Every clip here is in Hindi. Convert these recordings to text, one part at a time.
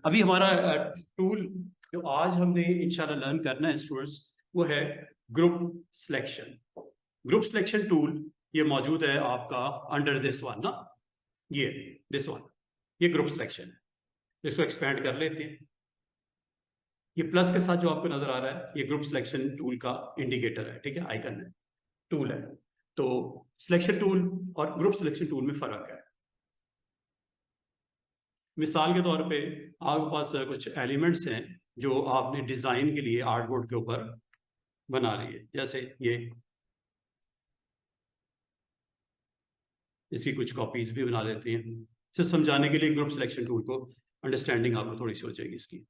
अभी हमारा टूल जो आज हमने इंशाल्लाह लर्न करना है स्टूडेंट्स, वो है group selection. Group selection tool ये मौजूद है आपका अंडर दिस वन ना, ये दिस वन, ये ग्रुप सिलेक्शन है। इसको एक्सपेंड कर लेते हैं। ये प्लस के साथ जो आपको नजर आ रहा है ये ग्रुप सिलेक्शन टूल का इंडिकेटर है, ठीक है, आइकन है, टूल है। तो सिलेक्शन टूल और ग्रुप सिलेक्शन टूल में फर्क है। मिसाल के तौर पे आपके पास कुछ एलिमेंट्स हैं जो आपने डिजाइन के लिए आर्टबोर्ड के ऊपर बना रही है, जैसे ये, इसकी कुछ कॉपीज भी बना लेते हैं। इसे समझाने के लिए ग्रुप सिलेक्शन टूल को अंडरस्टैंडिंग आपको थोड़ी सी हो जाएगी इसकी।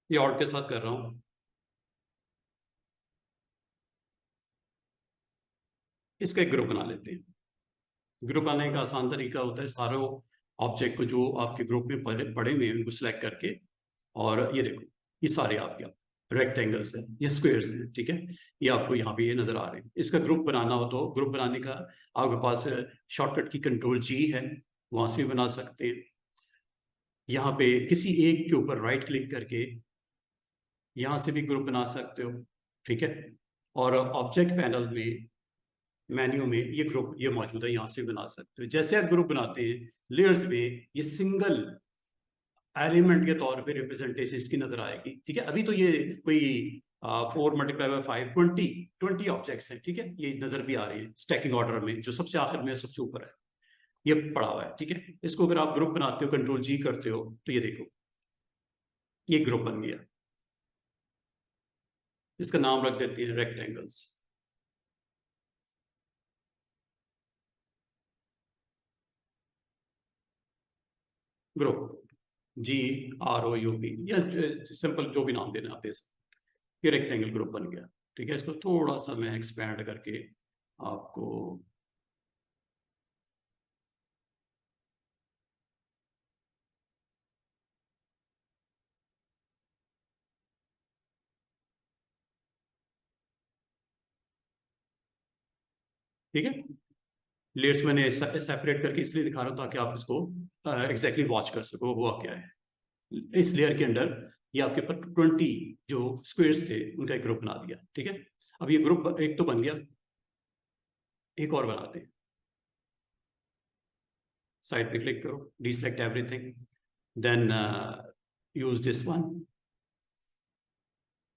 ये ऑर्ड के साथ कर रहा हूं। इसका एक ग्रुप बना लेते हैं। ग्रुप बनाने का आसान तरीका होता है सारे ऑब्जेक्ट को जो आपके ग्रुप में पड़े हुए हैं उनको सिलेक्ट करके, और ये देखो ये सारे आपके रेक्टेंगल्स हैं, ये स्क्वेयर्स हैं, ठीक है, ये आपको यहाँ पे ये नजर आ रहे हैं। इसका ग्रुप बनाना हो तो ग्रुप बनाने का आपके पास शॉर्टकट की कंट्रोल जी है, वहां से भी बना सकते हैं। यहाँ पे किसी एक के ऊपर राइट क्लिक करके यहाँ से भी ग्रुप बना सकते हो, ठीक है। और ऑब्जेक्ट पैनल में मेन्यू में ये ग्रुप ये मौजूद है, यहाँ से बना सकते हो। जैसे आप ग्रुप बनाते हैं लेयर्स में, ये सिंगल एलिमेंट के तौर पे रिप्रेजेंटेशन इसकी नजर आएगी, ठीक है। अभी तो ये कोई 4 × 5 20 ऑब्जेक्ट्स हैं, ठीक है, ये नजर भी आ रही है स्टैकिंग ऑर्डर में, जो सबसे आखिर में सबसे ऊपर है ये पड़ा हुआ है, ठीक है। इसको अगर आप ग्रुप बनाते हो कंट्रोल जी करते हो तो ये देखो ये ग्रुप बन गया। इसका नाम रख देते हैं रेक्टेंगल्स। ग्रुप GROUP या सिंपल जो भी नाम देना आप दे सकते। ये रेक्टेंगल ग्रुप बन गया, ठीक है। इसको थोड़ा सा मैं एक्सपैंड करके आपको, ठीक है, लेयर्स मैंने सेपरेट करके इसलिए दिखा रहा हूँ ताकि आप इसको एग्जैक्टली वॉच कर सको हुआ क्या है। इस लेयर के अंदर ये आपके पास 20 जो स्क्वेयर्स थे उनका एक ग्रुप बना दिया, ठीक है। अब ये ग्रुप एक तो बन गया, एक और बनाते हैं। साइड पे क्लिक करो, deselect everything, then use this one.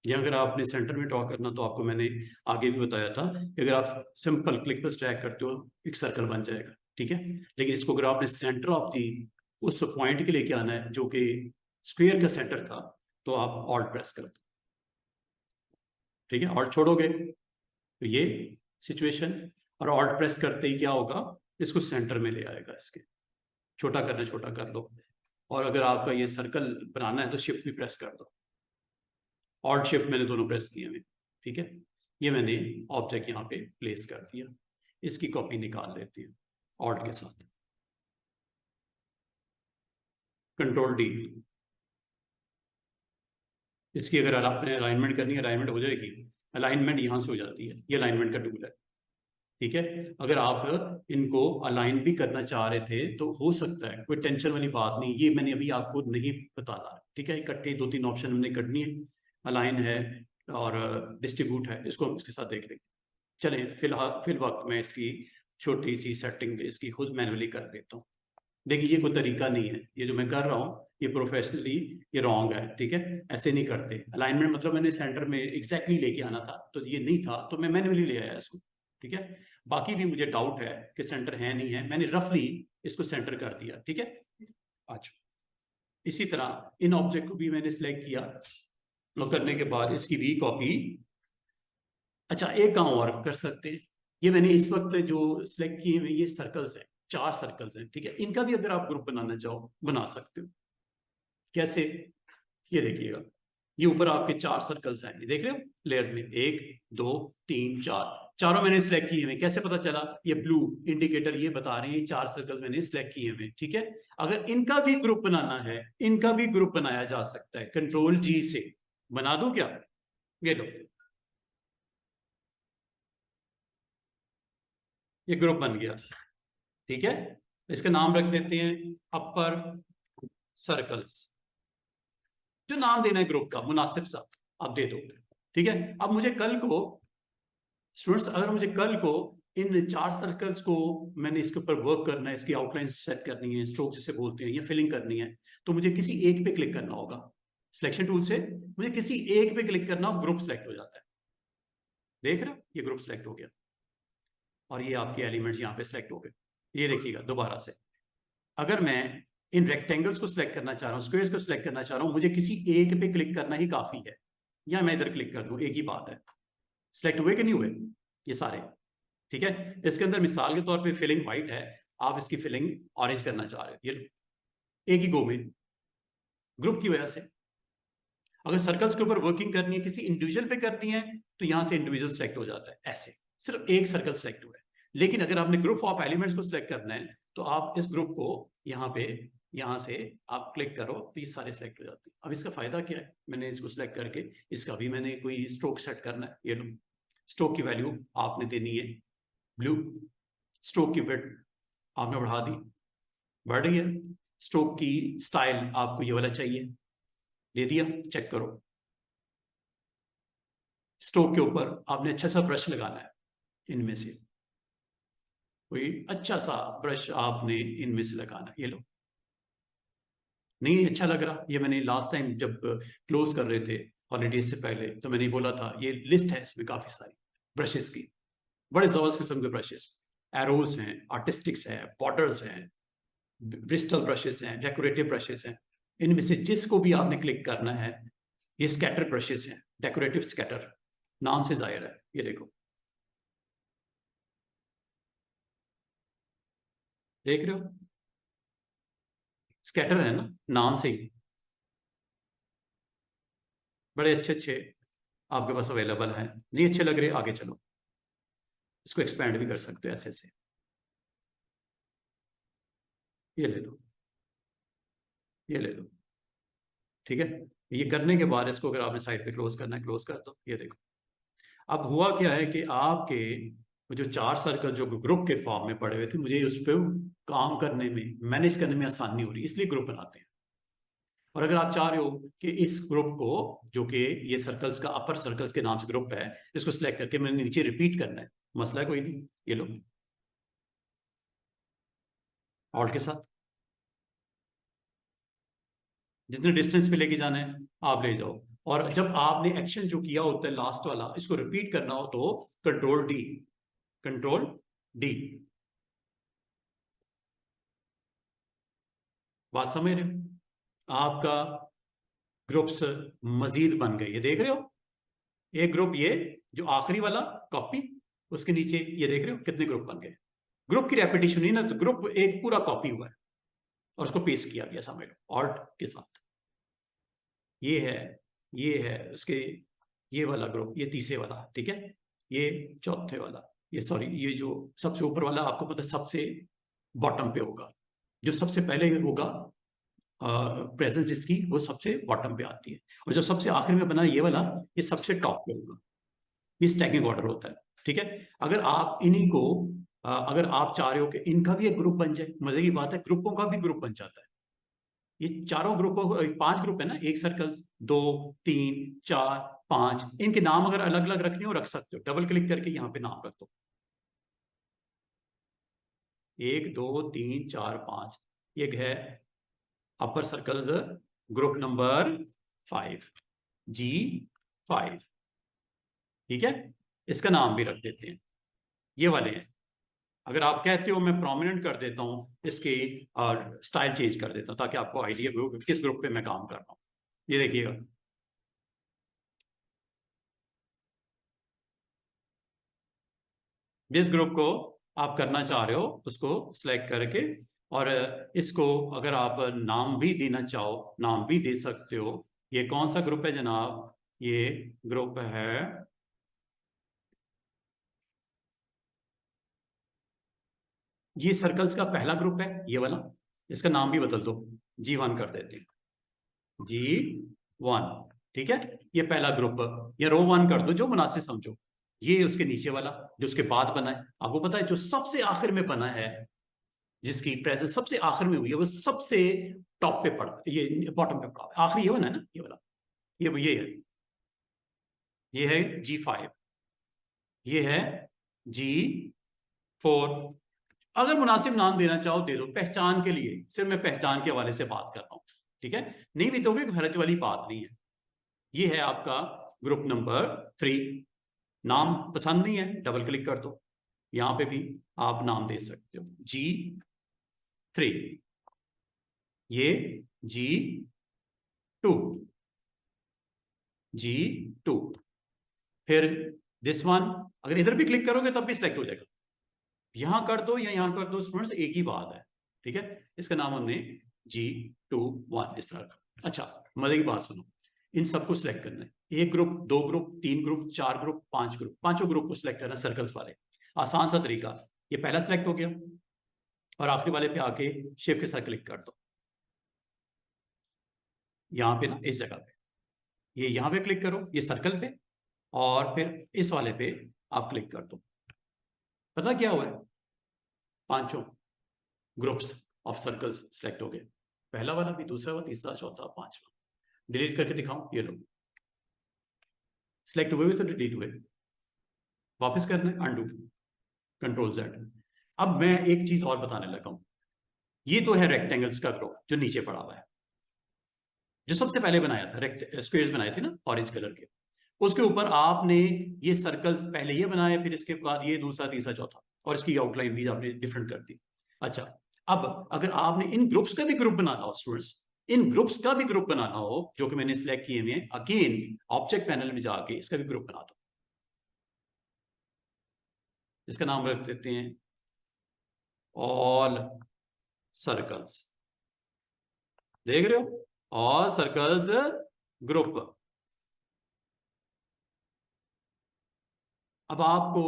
या अगर आपने सेंटर में ड्रॉ करना तो आपको मैंने आगे भी बताया था कि अगर आप सिंपल क्लिक पर ड्रैग करते हो एक सर्कल बन जाएगा, ठीक है। लेकिन इसको अगर आपने सेंटर ऑफ दी उस पॉइंट के लेके आना है जो कि स्क्वायर का सेंटर था, तो आप ऑल्ट प्रेस कर दो, ठीक है। ऑल्ट छोड़ोगे तो ये सिचुएशन, और ऑल्ट प्रेस करते ही क्या होगा, इसको सेंटर में ले आएगा। इसके छोटा करना छोटा कर लो, और अगर आपका ये सर्कल बनाना है तो शिफ्ट भी प्रेस कर दो। ऑल्ट शिफ्ट मैंने दोनों प्रेस किए हुए, ठीक है। ये मैंने ऑब्जेक्ट यहाँ पे प्लेस कर दिया। इसकी कॉपी निकाल लेती है ऑल्ट के साथ, कंट्रोल D। इसकी अगर आपने अलाइनमेंट करनी है अलाइनमेंट हो जाएगी। अलाइनमेंट यहाँ से हो जाती है, ये अलाइनमेंट का टूल है, ठीक है। अगर आप इनको अलाइन भी करना चाह रहे थे तो हो सकता है, कोई टेंशन वाली बात नहीं, ये मैंने अभी आपको नहीं बताना, ठीक है। इकट्ठे 2-3 ऑप्शन हमने करनी है, अलाइन है और डिस्ट्रीब्यूट है, इसको हम इसके साथ देख लेंगे। चलें, फिल वक्त मैं इसकी छोटी सी सेटिंग इसकी खुद मैनुअली कर लेता हूँ। देखिए ये कोई तरीका नहीं है, ये जो मैं कर रहा हूँ ये प्रोफेशनली ये रॉन्ग है, ठीक है। ऐसे नहीं करते। अलाइनमेंट मतलब मैंने सेंटर में एग्जैक्टली लेके आना था, तो ये नहीं था तो मैं मैनुअली ले आया इसको, ठीक है। बाकी भी मुझे डाउट है कि सेंटर है नहीं है, मैंने रफली इसको सेंटर कर दिया, ठीक है। अच्छा, इसी तरह इन ऑब्जेक्ट को भी मैंने सिलेक्ट किया, और करने के बाद इसकी भी कॉपी। अच्छा, एक काम और कर सकते हैं, ये मैंने इस वक्त जो सिलेक्ट किए हुए ये सर्कल्स हैं, 4 सर्कल्स हैं, ठीक है। इनका भी अगर आप ग्रुप बनाना चाहो बना सकते हो। कैसे, ये देखिएगा, ये ऊपर आपके 4 सर्कल्स हैं, ये देख रहे हो लेयर्स में, 1 2 3 4, चारों मैंने सिलेक्ट किए हुए। कैसे पता चला, ये ब्लू इंडिकेटर ये बता रहे हैं 4 सर्कल्स मैंने सिलेक्ट किए हुए, ठीक है। अगर इनका भी ग्रुप बनाना है, इनका भी ग्रुप बनाया जा सकता है, कंट्रोल G से बना दूं क्या, ये लो, ये ग्रुप बन गया, ठीक है। इसका नाम रख देते हैं अपर सर्कल्स। जो नाम देना है ग्रुप का मुनासिब सा आप दे दो, ठीक है। अब मुझे कल को स्टूडेंट्स, अगर मुझे कल को इन 4 सर्कल्स को मैंने इसके ऊपर वर्क करना है, इसकी आउटलाइन सेट करनी है, स्ट्रोक जिसे बोलते हैं, या फिलिंग करनी है, तो मुझे किसी एक पे क्लिक करना होगा। सिलेक्शन टूल से मुझे किसी एक पे क्लिक करना, ग्रुप सेलेक्ट हो जाता है। देख रहे हो, ये ग्रुप सेलेक्ट हो गया और ये आपके एलिमेंट्स यहाँ पे सेलेक्ट हो गए। ये देखिएगा दोबारा से, अगर मैं इन रेक्टेंगल्स को सिलेक्ट करना चाह रहा हूँ, स्क्वायर्स को सिलेक्ट करना चाह रहा हूँ, मुझे किसी एक पे क्लिक करना ही काफी है, या मैं इधर क्लिक कर दूं, एक ही बात है। सिलेक्ट हुए कि नहीं हुए ये सारे, ठीक है। इसके अंदर मिसाल के तौर पे फिलिंग व्हाइट है, आप इसकी फिलिंग ऑरेंज करना चाह रहे हो, ये एक ही गो में, ग्रुप की वजह से। अगर सर्कल्स के ऊपर वर्किंग करनी है, किसी इंडिविजुअल पे करनी है, तो यहां से इंडिविजुअल सेलेक्ट हो जाता है, ऐसे सिर्फ एक सर्कल सेलेक्ट हुआ है। लेकिन अगर आपने ग्रुप ऑफ एलिमेंट्स को सिलेक्ट करना है, तो आप इस ग्रुप को यहाँ पे, यहाँ से आप क्लिक करो तो ये सारे सेलेक्ट हो जाते हैं। अब इसका फायदा क्या है, मैंने इसको सिलेक्ट करके इसका भी मैंने कोई स्ट्रोक सेट करना है, ये लो स्ट्रोक की वैल्यू आपने देनी है ब्लू, स्ट्रोक की विड्थ आपने बढ़ा दी, बढ़ रही है। स्ट्रोक की स्टाइल आपको ये वाला चाहिए, दे दिया, चेक करो। स्ट्रोक के ऊपर आपने अच्छा सा ब्रश लगाना है, इनमें से कोई अच्छा सा ब्रश आपने इनमें से लगाना है, ये लो। नहीं अच्छा लग रहा, ये मैंने लास्ट टाइम जब क्लोज कर रहे थे हॉलीडेज से पहले, तो मैंने बोला था ये लिस्ट है, इसमें काफी सारी ब्रशेस की, बड़े जबरदस्त किस्म के ब्रशेस, एरोज हैं, आर्टिस्टिक्स हैं, बॉर्डर्स हैं, ब्रिस्टल ब्रशेस हैं, डेकोरेटिव ब्रशेस हैं। इनमें से जिसको भी आपने क्लिक करना है, ये स्कैटर ब्रशेस हैं, डेकोरेटिव स्कैटर, नाम से जाहिर है, ये देखो, देख रहे हो, स्कैटर है ना नाम से ही। बड़े अच्छे अच्छे आपके पास अवेलेबल हैं, नहीं अच्छे लग रहे, आगे चलो, इसको एक्सपेंड भी कर सकते हो ऐसे ऐसे, ये ले लो, ये ले लो, ठीक है। ये करने के बाद इसको अगर आपने साइड पे क्लोज करना है, क्लोज कर दो, ये देखो। अब हुआ क्या है कि आपके जो 4 सर्कल जो ग्रुप के फॉर्म में पड़े हुए थे, मुझे उस पर काम करने में, मैनेज करने में आसानी हो रही है, इसलिए ग्रुप बनाते हैं। और अगर आप चाह रहे हो कि इस ग्रुप को, जो कि ये सर्कल्स का अपर सर्कल्स के नाम से ग्रुप है, इसको सिलेक्ट करके मैंने नीचे रिपीट करना है, मसला कोई नहीं, ये लो ऑल्ट के साथ, जितने डिस्टेंस पे लेके जाना है आप ले जाओ। और जब आपने एक्शन जो किया होता है लास्ट वाला, इसको रिपीट करना हो तो कंट्रोल डी, कंट्रोल डी। बात समझ रहे हो, आपका ग्रुप्स मजीद बन गए, ये देख रहे हो, एक ग्रुप ये जो आखिरी वाला कॉपी, उसके नीचे ये देख रहे हो कितने ग्रुप बन गए। ग्रुप की रेपिटेशन हुई ना, तो ग्रुप एक पूरा कॉपी हुआ है और उसको पेस्ट किया गया, समझ लो, ऑल्ट के साथ। ये है, ये है उसके, ये वाला ग्रुप, ये तीसरे वाला, ठीक है, ये चौथे वाला, ये सॉरी, ये जो सबसे ऊपर वाला आपको पता सबसे बॉटम पे होगा, जो सबसे पहले होगा प्रेजेंस इसकी, वो सबसे बॉटम पे आती है, और जो सबसे आखिर में बना ये वाला, ये सबसे टॉप पे होगा। ये स्टैकिंग ऑर्डर होता है, ठीक है। अगर आप इन्हीं को अगर आप चाह रहे हो कि इनका भी एक ग्रुप बन जाए, मजे की बात है, ग्रुपों का भी ग्रुप बन जाता है। ये चारों ग्रुपों, 5 ग्रुप है ना, एक सर्कल्स, 2 3 4 5, इनके नाम अगर अलग अलग रखने हो रख सकते हो, डबल क्लिक करके यहाँ पे नाम रख दो, 1 2 3 4 5, ये है अपर सर्कल्स ग्रुप नंबर 5, G5, ठीक है। इसका नाम भी रख देते हैं, ये वाले हैं। अगर आप कहते हो मैं प्रोमिनेंट कर देता हूं इसके, और स्टाइल चेंज कर देता हूं ताकि आपको आइडिया हो कि किस ग्रुप पे मैं काम कर रहा हूं, ये देखिएगा, जिस ग्रुप को आप करना चाह रहे हो उसको सिलेक्ट करके, और इसको अगर आप नाम भी देना चाहो, नाम भी दे सकते हो। ये कौन सा ग्रुप है जनाब, ये ग्रुप है, ये सर्कल्स का पहला ग्रुप है, ये वाला, इसका नाम भी बदल दो, G1 कर देते हैं, G1, ठीक है। ये पहला ग्रुप, या रो 1 कर दो, जो मुनासिब समझो, ये उसके नीचे वाला जो उसके बाद बना है, आपको पता है जो सबसे आखिर में बना है, जिसकी प्रेजेंस सबसे आखिर में हुई है, वो सबसे टॉप पे पड़ा, ये बॉटम पे पड़ा है, आखिरी ये बना है ना, ये वाला, ये है G5, ये है G4। अगर मुनासिब नाम देना चाहो दे दो, पहचान के लिए, सिर्फ मैं पहचान के हवाले से बात कर रहा हूं, ठीक है, नहीं भी दोगे हरज वाली बात नहीं है। ये है आपका ग्रुप नंबर 3। नाम पसंद नहीं है, डबल क्लिक कर दो, यहां पे भी आप नाम दे सकते हो, G3, ये G2, G2, फिर दिस वन, अगर इधर भी क्लिक करोगे तब भी सिलेक्ट हो जाएगा, यहां कर दो या यहां कर दो स्टूडेंट्स, एक ही बात है, ठीक है। इसका नाम हमने G21 इस तरह का। अच्छा, मजे की बात सुनो, इन सबको सिलेक्ट करना है, एक ग्रुप, दो ग्रुप, तीन ग्रुप, चार ग्रुप, पांच ग्रुप, पांचों ग्रुप को सिलेक्ट करना सर्कल्स वाले, आसान सा तरीका। ये पहला सिलेक्ट हो गया, और आखिरी वाले पे आके शिफ्ट के साथ क्लिक कर दो, यहां पे ना, इस जगह पे, ये यहां पे क्लिक करो, ये सर्कल पे, और फिर इस वाले पे आप क्लिक कर दो। पता क्या हुआ है, पांचों ग्रुप्स ऑफ सर्कल्स सिलेक्ट हो गए, पहला वाला भी, दूसरा वाला, तीसरा, चौथा, पांचवा। डिलीट करके दिखाऊं, ये लो, सिलेक्ट हुए तो डिलीट हुए, वापस करना है, अंडू, कंट्रोल Z। अब मैं एक चीज और बताने लगा हूं, ये तो है रेक्टेंगल्स का ग्रुप जो नीचे पड़ा हुआ है, जो सबसे पहले बनाया था, स्क्वेयर्स बनाए थे ना ऑरेंज कलर के, उसके ऊपर आपने ये सर्कल्स पहले ये बनाए, फिर इसके बाद ये दूसरा, तीसरा, चौथा, और इसकी आउटलाइन भी आपने डिफरेंट कर दी। अच्छा, अब अगर आपने इन ग्रुप्स का भी ग्रुप बनाना हो स्टूडेंट्स, इन ग्रुप्स का भी ग्रुप बनाना हो, जो कि मैंने सिलेक्ट किए हुए, अगेन ऑब्जेक्ट पैनल में जाके इसका भी ग्रुप बना दो, इसका नाम रख देते हैं ऑल सर्कल्स, देख रहे हो, ऑल सर्कल्स ग्रुप। अब आपको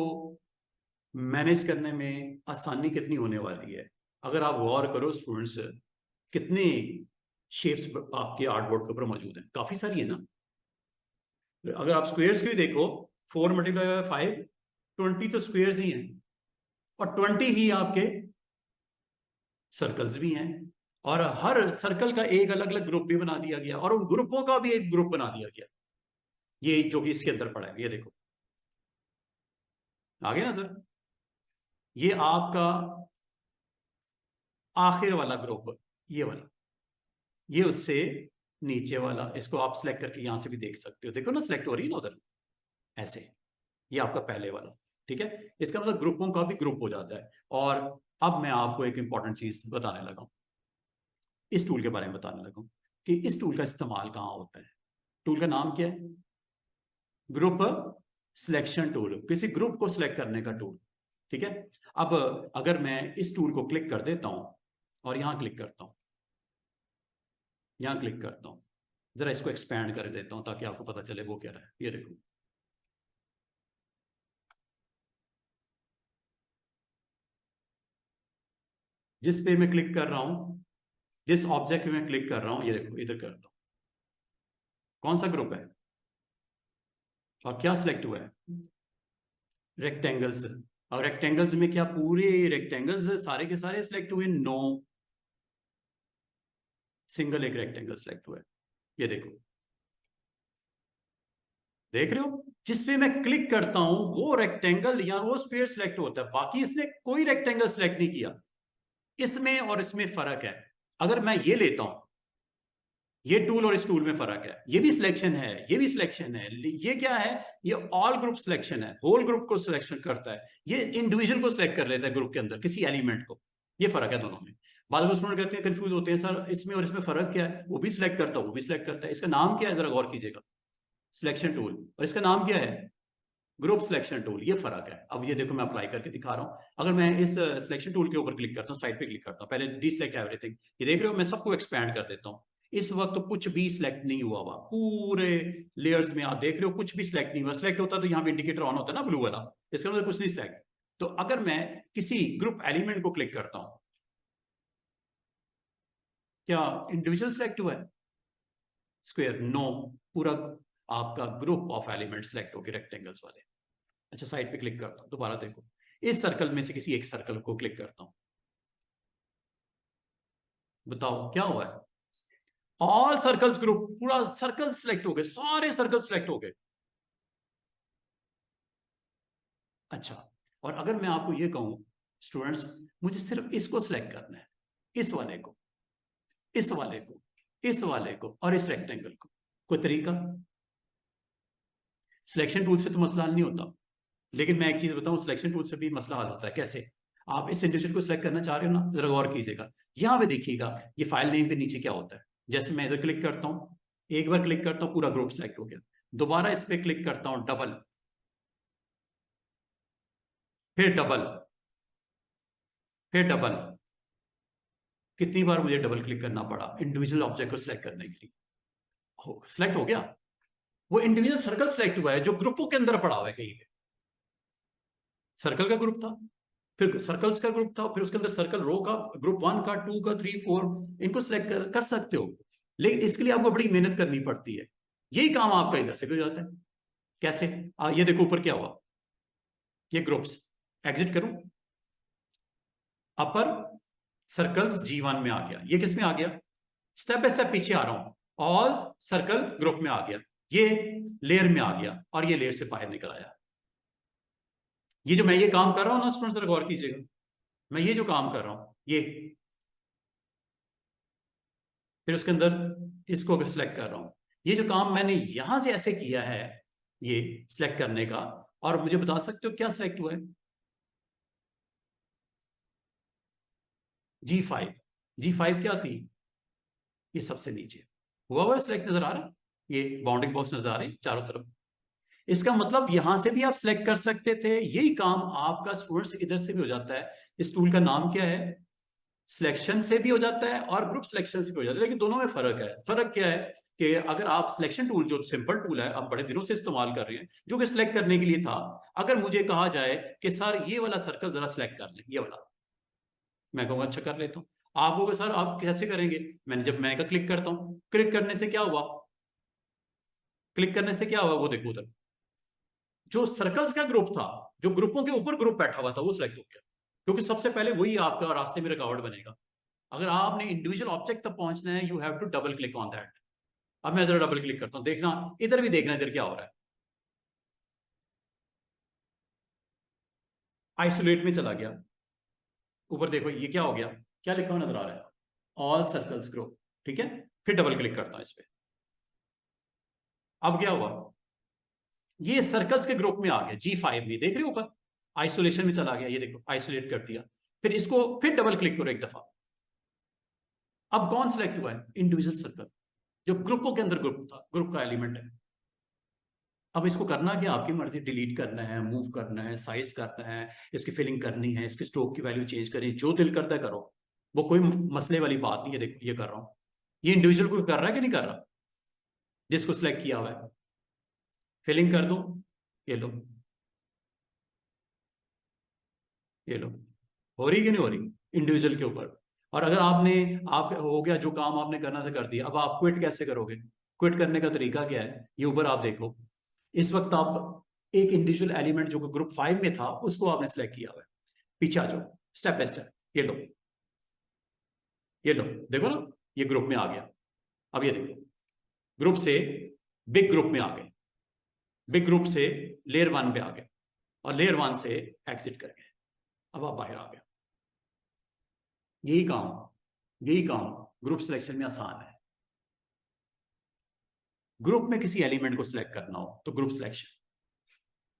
मैनेज करने में आसानी कितनी होने वाली है, अगर आप गौर करो स्टूडेंट्स, कितने शेप्स आपके आर्टबोर्ड के ऊपर मौजूद हैं, काफी सारी है ना। अगर आप स्क्वेयर्स भी देखो, 4 × 5, 20 तो स्क्वेयर्स ही हैं, और 20 ही आपके सर्कल्स भी हैं, और हर सर्कल का एक अलग अलग ग्रुप भी बना दिया गया, और उन ग्रुपों का भी एक ग्रुप बना दिया गया, ये जो कि इसके अंदर पड़ा है, ये देखो, आगे ना सर, ये आपका आखिर वाला ग्रुप, ये वाला, ये उससे नीचे वाला, इसको आप सिलेक्ट करके यहां से भी देख सकते हो, देखो ना सिलेक्ट हो रही है ना उधर, ऐसे, ये आपका पहले वाला, ठीक है, इसका मतलब ग्रुपों का भी ग्रुप हो जाता है। और अब मैं आपको एक इंपॉर्टेंट चीज बताने लगा हूं, इस टूल के बारे में बताने लगा हूं कि इस टूल का इस्तेमाल कहां होता है। टूल का नाम क्या है, ग्रुप सिलेक्शन टूल, किसी ग्रुप को सिलेक्ट करने का टूल, ठीक है। अब अगर मैं इस टूल को क्लिक कर देता हूं, और यहां क्लिक करता हूं, यहां क्लिक करता हूं, जरा इसको एक्सपैंड कर देता हूं ताकि आपको पता चले वो क्या रहा है, ये देखो, जिस पे मैं क्लिक कर रहा हूं, जिस ऑब्जेक्ट पे मैं क्लिक कर रहा हूं, ये देखो, इधर करता हूं, कौन सा ग्रुप है, और क्या सिलेक्ट हुआ है, रेक्टेंगल्स। और रेक्टेंगल्स में क्या पूरे रेक्टेंगल्स सारे के सारे सिलेक्ट हुए, नो, सिंगल एक रेक्टेंगल सिलेक्ट हुआ है, ये देखो, देख रहे हो, जिस पे मैं क्लिक करता हूं वो रेक्टेंगल या वो स्फीयर सिलेक्ट होता है, बाकी इसने कोई रेक्टेंगल सिलेक्ट नहीं किया। इसमें और इसमें फर्क है, अगर मैं ये लेता हूं, ये टूल और इस टूल में फर्क है, ये भी सिलेक्शन है, ये भी सिलेक्शन है, ये क्या है, ये ऑल ग्रुप सिलेक्शन है, होल ग्रुप को सिलेक्शन करता है, ये इंडिविजुअल को सिलेक्ट कर लेता है ग्रुप के अंदर किसी एलिमेंट को, ये फर्क है दोनों में। बाद में स्टूडेंट कहते हैं, कंफ्यूज होते हैं, सर इसमें और इसमें फर्क क्या है, वो भी सिलेक्ट करता है, वो भी सिलेक्ट करता है, इसका नाम क्या है, जरा गौर कीजिएगा, सिलेक्शन टूल, और इसका नाम क्या है, ग्रुप सिलेक्शन टूल, ये फर्क है। अब ये देखो मैं अप्लाई करके दिखा रहा हूं, अगर मैं इस सिलेक्शन टूल के ऊपर क्लिक करता हूं, साइड पे क्लिक करता हूं, पहले डीसिलेक्ट एवरीथिंग, ये देख रहे हो मैं सबको एक्सपैंड कर देता हूं, इस वक्त तो कुछ भी सिलेक्ट नहीं हुआ हुआ, पूरे लेयर्स में आप देख रहे हो कुछ भी सिलेक्ट नहीं हुआ, सिलेक्ट होता तो यहाँ पे इंडिकेटर ऑन होता है ना ब्लू वाला, इसका मतलब कुछ नहीं सिलेक्ट। तो अगर मैं किसी ग्रुप एलिमेंट को क्लिक करता हूं, क्या इंडिविजुअल सिलेक्ट हुआ है, स्क्वायर, नो, पूरा आपका ग्रुप ऑफ एलिमेंट सिलेक्ट हो गए रेक्टेंगल्स वाले, अच्छा साइड पे क्लिक करता हूँ, दोबारा देखो, इस सर्कल में से किसी एक सर्कल को क्लिक करता हूँ, बताओ क्या हुआ है? ऑल सर्कल्स ग्रुप, पूरा सर्कल सिलेक्ट हो गए, सारे सर्कल सिलेक्ट हो गए। अच्छा, और अगर मैं आपको ये कहूं स्टूडेंट्स, मुझे सिर्फ इसको सिलेक्ट करना है, इस वाले को, इस वाले को, इस वाले को और इस रेक्टेंगल को, कोई तरीका? सिलेक्शन टूल से तो मसला हल नहीं होता, लेकिन मैं एक चीज बताऊं, सिलेक्शन टूल से भी मसला हल होता है। कैसे? आप इस इंडिविजुअल को सिलेक्ट करना चाह रहे हो ना, जरा गौर कीजिएगा, यहां पे देखिएगा ये फाइल नेम के नीचे क्या होता है। जैसे मैं इधर क्लिक करता हूं, एक बार क्लिक करता हूं पूरा ग्रुप सिलेक्ट हो गया, दोबारा इस पे क्लिक करता हूं डबल, फिर डबल, फिर डबल, कितनी बार मुझे डबल क्लिक करना पड़ा इंडिविजुअल ऑब्जेक्ट को सिलेक्ट करने के लिए? हो सिलेक्ट हो गया, वो इंडिविजुअल सर्कल सिलेक्ट हुआ है जो ग्रुपों के अंदर पड़ा हुआ है कहीं पे। सर्कल का ग्रुप था, फिर सर्कल्स का ग्रुप था, फिर उसके अंदर सर्कल रो का, ग्रुप 1 का, 2 का, 3, 4, इनको सिलेक्ट कर सकते हो, लेकिन इसके लिए आपको बड़ी मेहनत करनी पड़ती है। यही काम आपका इधर से भी हो जाता है। कैसे? ये देखो ऊपर क्या हुआ, ये ग्रुप्स, एग्जिट करूं, अपर सर्कल्स G1 में आ गया, ये किस में आ गया? स्टेप बाय स्टेप पीछे आ रहा हूं, ऑल सर्कल ग्रुप में आ गया, ये लेयर में आ गया और ये लेयर से बाहर निकल आया। ये जो मैं ये काम कर रहा हूं ना स्टूडेंट्स, जरा गौर कीजिएगा, मैं ये जो काम कर रहा हूं ये, फिर उसके अंदर इसको अगर सिलेक्ट कर रहा हूं, ये जो काम मैंने यहां से ऐसे किया है ये सिलेक्ट करने का, और मुझे बता सकते हो क्या सिलेक्ट हुआ है? G5, G5 क्या थी? ये सबसे नीचे हुआ सिलेक्ट नजर आ रहा है, ये बाउंडिंग बॉक्स नजर आ रही है चारों तरफ। इसका मतलब यहां से भी आप सिलेक्ट कर सकते थे, यही काम आपका स्टूडेंट्स इधर से भी हो जाता है। इस टूल का नाम क्या है? सिलेक्शन से भी हो जाता है और ग्रुप सिलेक्शन से भी हो जाता है, लेकिन दोनों में फर्क है। फर्क क्या है कि अगर आप सिलेक्शन टूल, जो सिंपल टूल है, आप बड़े दिनों से इस्तेमाल कर रहे हैं, जो कि सिलेक्ट करने के लिए था, अगर मुझे कहा जाए कि सर ये वाला सर्कल जरा सिलेक्ट कर लें, ये वाला, मैं कहूँगा अच्छा कर लेता हूँ। आप कहोगे सर आप कैसे करेंगे? मैंने जब मैं का क्लिक करता हूँ, क्लिक करने से क्या हुआ, क्लिक करने से क्या हुआ, वो देखो उधर जो सर्कल्स का ग्रुप था, जो ग्रुपों के ऊपर ग्रुप बैठा हुआ था, वो सिलेक्ट हो गया, क्योंकि सबसे पहले वही आपका रास्ते में रुकावट बनेगा। अगर आपने इंडिविजुअल ऑब्जेक्ट तक पहुंचना है, you have to double click on that. अब मैं जरा डबल क्लिक करता हूं, देखना इधर भी, देखना इधर क्या हो रहा है। आइसोलेट में चला गया, ऊपर देखो ये क्या हो गया, क्या लिखा हुआ नजर आ रहा है? ऑल सर्कल्स ग्रुप, ठीक है। फिर डबल क्लिक करता हूं इस पे, अब क्या हुआ, ये सर्कल्स के ग्रुप में आ गया, G5 में, देख रहे हो ऊपर आइसोलेशन में चला गया, ये देखो आइसोलेट कर दिया। फिर इसको फिर डबल क्लिक करो एक दफा, अब कौन सिलेक्ट हुआ है? इंडिविजुअल सर्कल, जो ग्रुपों के अंदर ग्रुप था, ग्रुप का एलिमेंट है। अब इसको करना क्या, आपकी मर्जी, डिलीट करना है, मूव करना है, साइज करना है, इसकी फिलिंग करनी है, इसके स्ट्रोक की वैल्यू चेंज करें, जो दिल करता है करो, वो कोई मसले वाली बात नहीं है। देखो ये कर रहा हूं, ये इंडिविजुअल को कर रहा है कि नहीं कर रहा, जिसको सिलेक्ट किया हुआ है? फिलिंग कर दूं, ये लो, ये लो, हो रही कि नहीं हो रही इंडिविजुअल के ऊपर? और अगर आपने, आप हो गया जो काम आपने करना था कर दिया, अब आप क्विट कैसे करोगे? क्विट करने का तरीका क्या है, ये ऊपर आप देखो, इस वक्त आप एक इंडिविजुअल एलिमेंट जो ग्रुप 5 में था उसको आपने सेलेक्ट किया हुआ है, पीछे आ जाओ स्टेप बाय स्टेप, ये लो, ये लो, देखो ना ये ग्रुप में आ गया। अब ये देखो, ग्रुप से बिग ग्रुप में आ गए, बिग ग्रुप से लेयर 1 पे आ गए, और लेयर 1 से एग्जिट कर गए, अब आप बाहर आ गए। यही काम ग्रुप सिलेक्शन में आसान है। ग्रुप में किसी एलिमेंट को सिलेक्ट करना हो तो ग्रुप सिलेक्शन,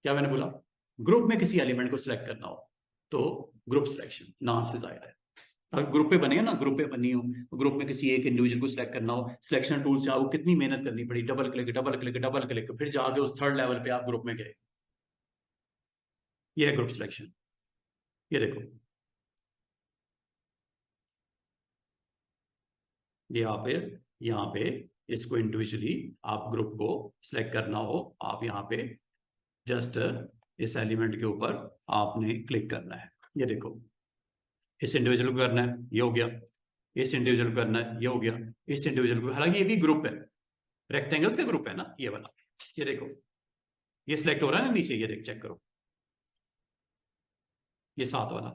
क्या मैंने बोला, ग्रुप में किसी एलिमेंट को सिलेक्ट करना हो तो ग्रुप सिलेक्शन, नाम से जाहिर है। अगर ग्रुप पे बने ना, ग्रुप पे बनी हो, ग्रुप में किसी एक इंडिविजुअल को सिलेक्ट करना हो, सिलेक्शन टूल से आपको कितनी मेहनत करनी पड़ी, double click double click double click, फिर जाके उस थर्ड लेवल पे आप ग्रुप में गए, ये है ग्रुप सिलेक्शन। ये देखो, यहाँ पे इसको इंडिविजुअली आप ग्रुप को सिलेक्ट करना हो, आप यहाँ पे जस्ट इस एलिमेंट के ऊपर आपने क्लिक करना है। ये देखो, इस इंडिविजुअल को करना है, ये हो गया, इस इंडिविजुअल को करना है, ये हो गया, इस इंडिविजुअल को, हालांकि ये भी ग्रुप है, रेक्टेंगल्स का ग्रुप है ना ये वाला, ये देखो ये सिलेक्ट हो रहा है ना नीचे, ये देख चेक करो, ये 7 वाला,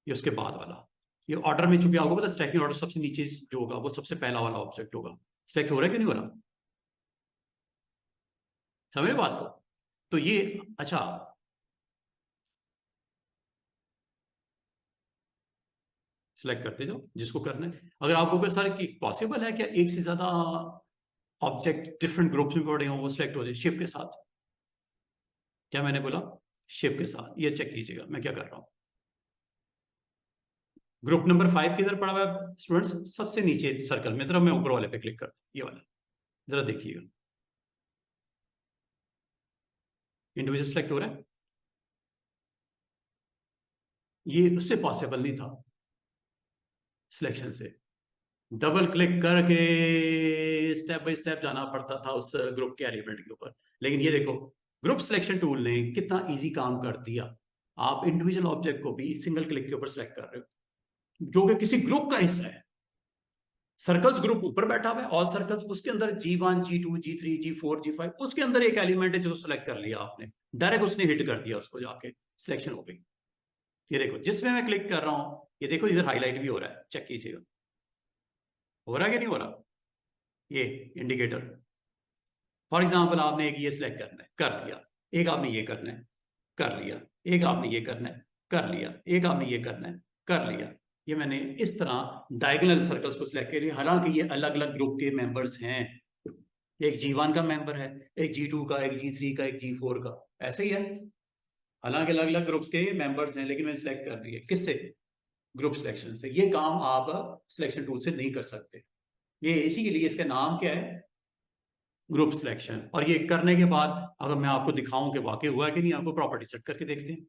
ये उसके बाद वाला, ये ऑर्डर में चूंकि आपको पता स्टैकिंग ऑर्डर सबसे नीचे जो होगा वो सबसे पहला वाला ऑब्जेक्ट होगा। सिलेक्ट हो रहा है कि नहीं हो रहा, समझ रहे बात को? तो ये अच्छा, सिलेक्ट करते जाओ जिसको करना है। अगर आपको कोई सारे की पॉसिबल है क्या एक से ज्यादा ऑब्जेक्ट डिफरेंट ग्रुप्स में पड़े हो वो सिलेक्ट हो जाए शिफ्ट के साथ? क्या मैंने बोला? शिफ्ट के साथ, ये चेक कीजिएगा मैं क्या कर रहा हूं। ग्रुप नंबर 5 किधर पड़ा हुआ है स्टूडेंट्स? सबसे नीचे सर्कल में, जरा मैं ऊपर वाले पे क्लिक करता हूं, ये वाला जरा देखिएगा, इंडिविजुअल सिलेक्ट हो रहा है। ये उससे पॉसिबल नहीं था, सिलेक्शन से डबल क्लिक करके स्टेप बाय स्टेप जाना पड़ता था उस ग्रुप के एलिमेंट के ऊपर। लेकिन ये देखो ग्रुप सिलेक्शन टूल ने कितना इजी काम कर दिया, आप इंडिविजुअल ऑब्जेक्ट को भी सिंगल क्लिक के ऊपर सिलेक्ट कर रहे हो जो कि किसी ग्रुप का हिस्सा है। सर्कल्स ग्रुप ऊपर बैठा हुआ है, ऑल सर्कल्स, उसके अंदर G1 G2 G3 G4 G5, उसके अंदर एक एलिमेंट है जो सिलेक्ट कर लिया आपने, डायरेक्ट उसने हिट कर दिया उसको, जाके सिलेक्शन हो गई। ये देखो जिसमें मैं क्लिक कर रहा हूं, ये देखो इधर हाईलाइट भी हो रहा है, चेक कीजिएगा हो रहा है कि नहीं हो रहा, ये इंडिकेटर। फॉर एग्जाम्पल आपने एक ये सिलेक्ट करना है, कर लिया, एक आपने ये करना है, कर लिया, एक आपने ये करना है, कर लिया, एक आपने ये करना है, कर लिया। ये मैंने इस तरह डायगोनल सर्कल्स को सिलेक्ट कर लिया, हालांकि ये अलग अलग ग्रुप के मेंबर्स हैं, एक G1 का मेंबर है, एक G2 का, एक G3 का, एक G4 का, ऐसे ही है। हालांकि अलग अलग ग्रुप्स के मेंबर्स हैं, लेकिन मैंने सिलेक्ट कर दिए किससे? ग्रुप सिलेक्शन से। ये काम आप सिलेक्शन टूल से नहीं कर सकते, ये इसी के लिए इसका नाम क्या है, ग्रुप सिलेक्शन। और ये करने के बाद अगर मैं आपको दिखाऊं कि वाकई हुआ है कि नहीं, आपको प्रॉपर्टी सेट करके देखते हैं,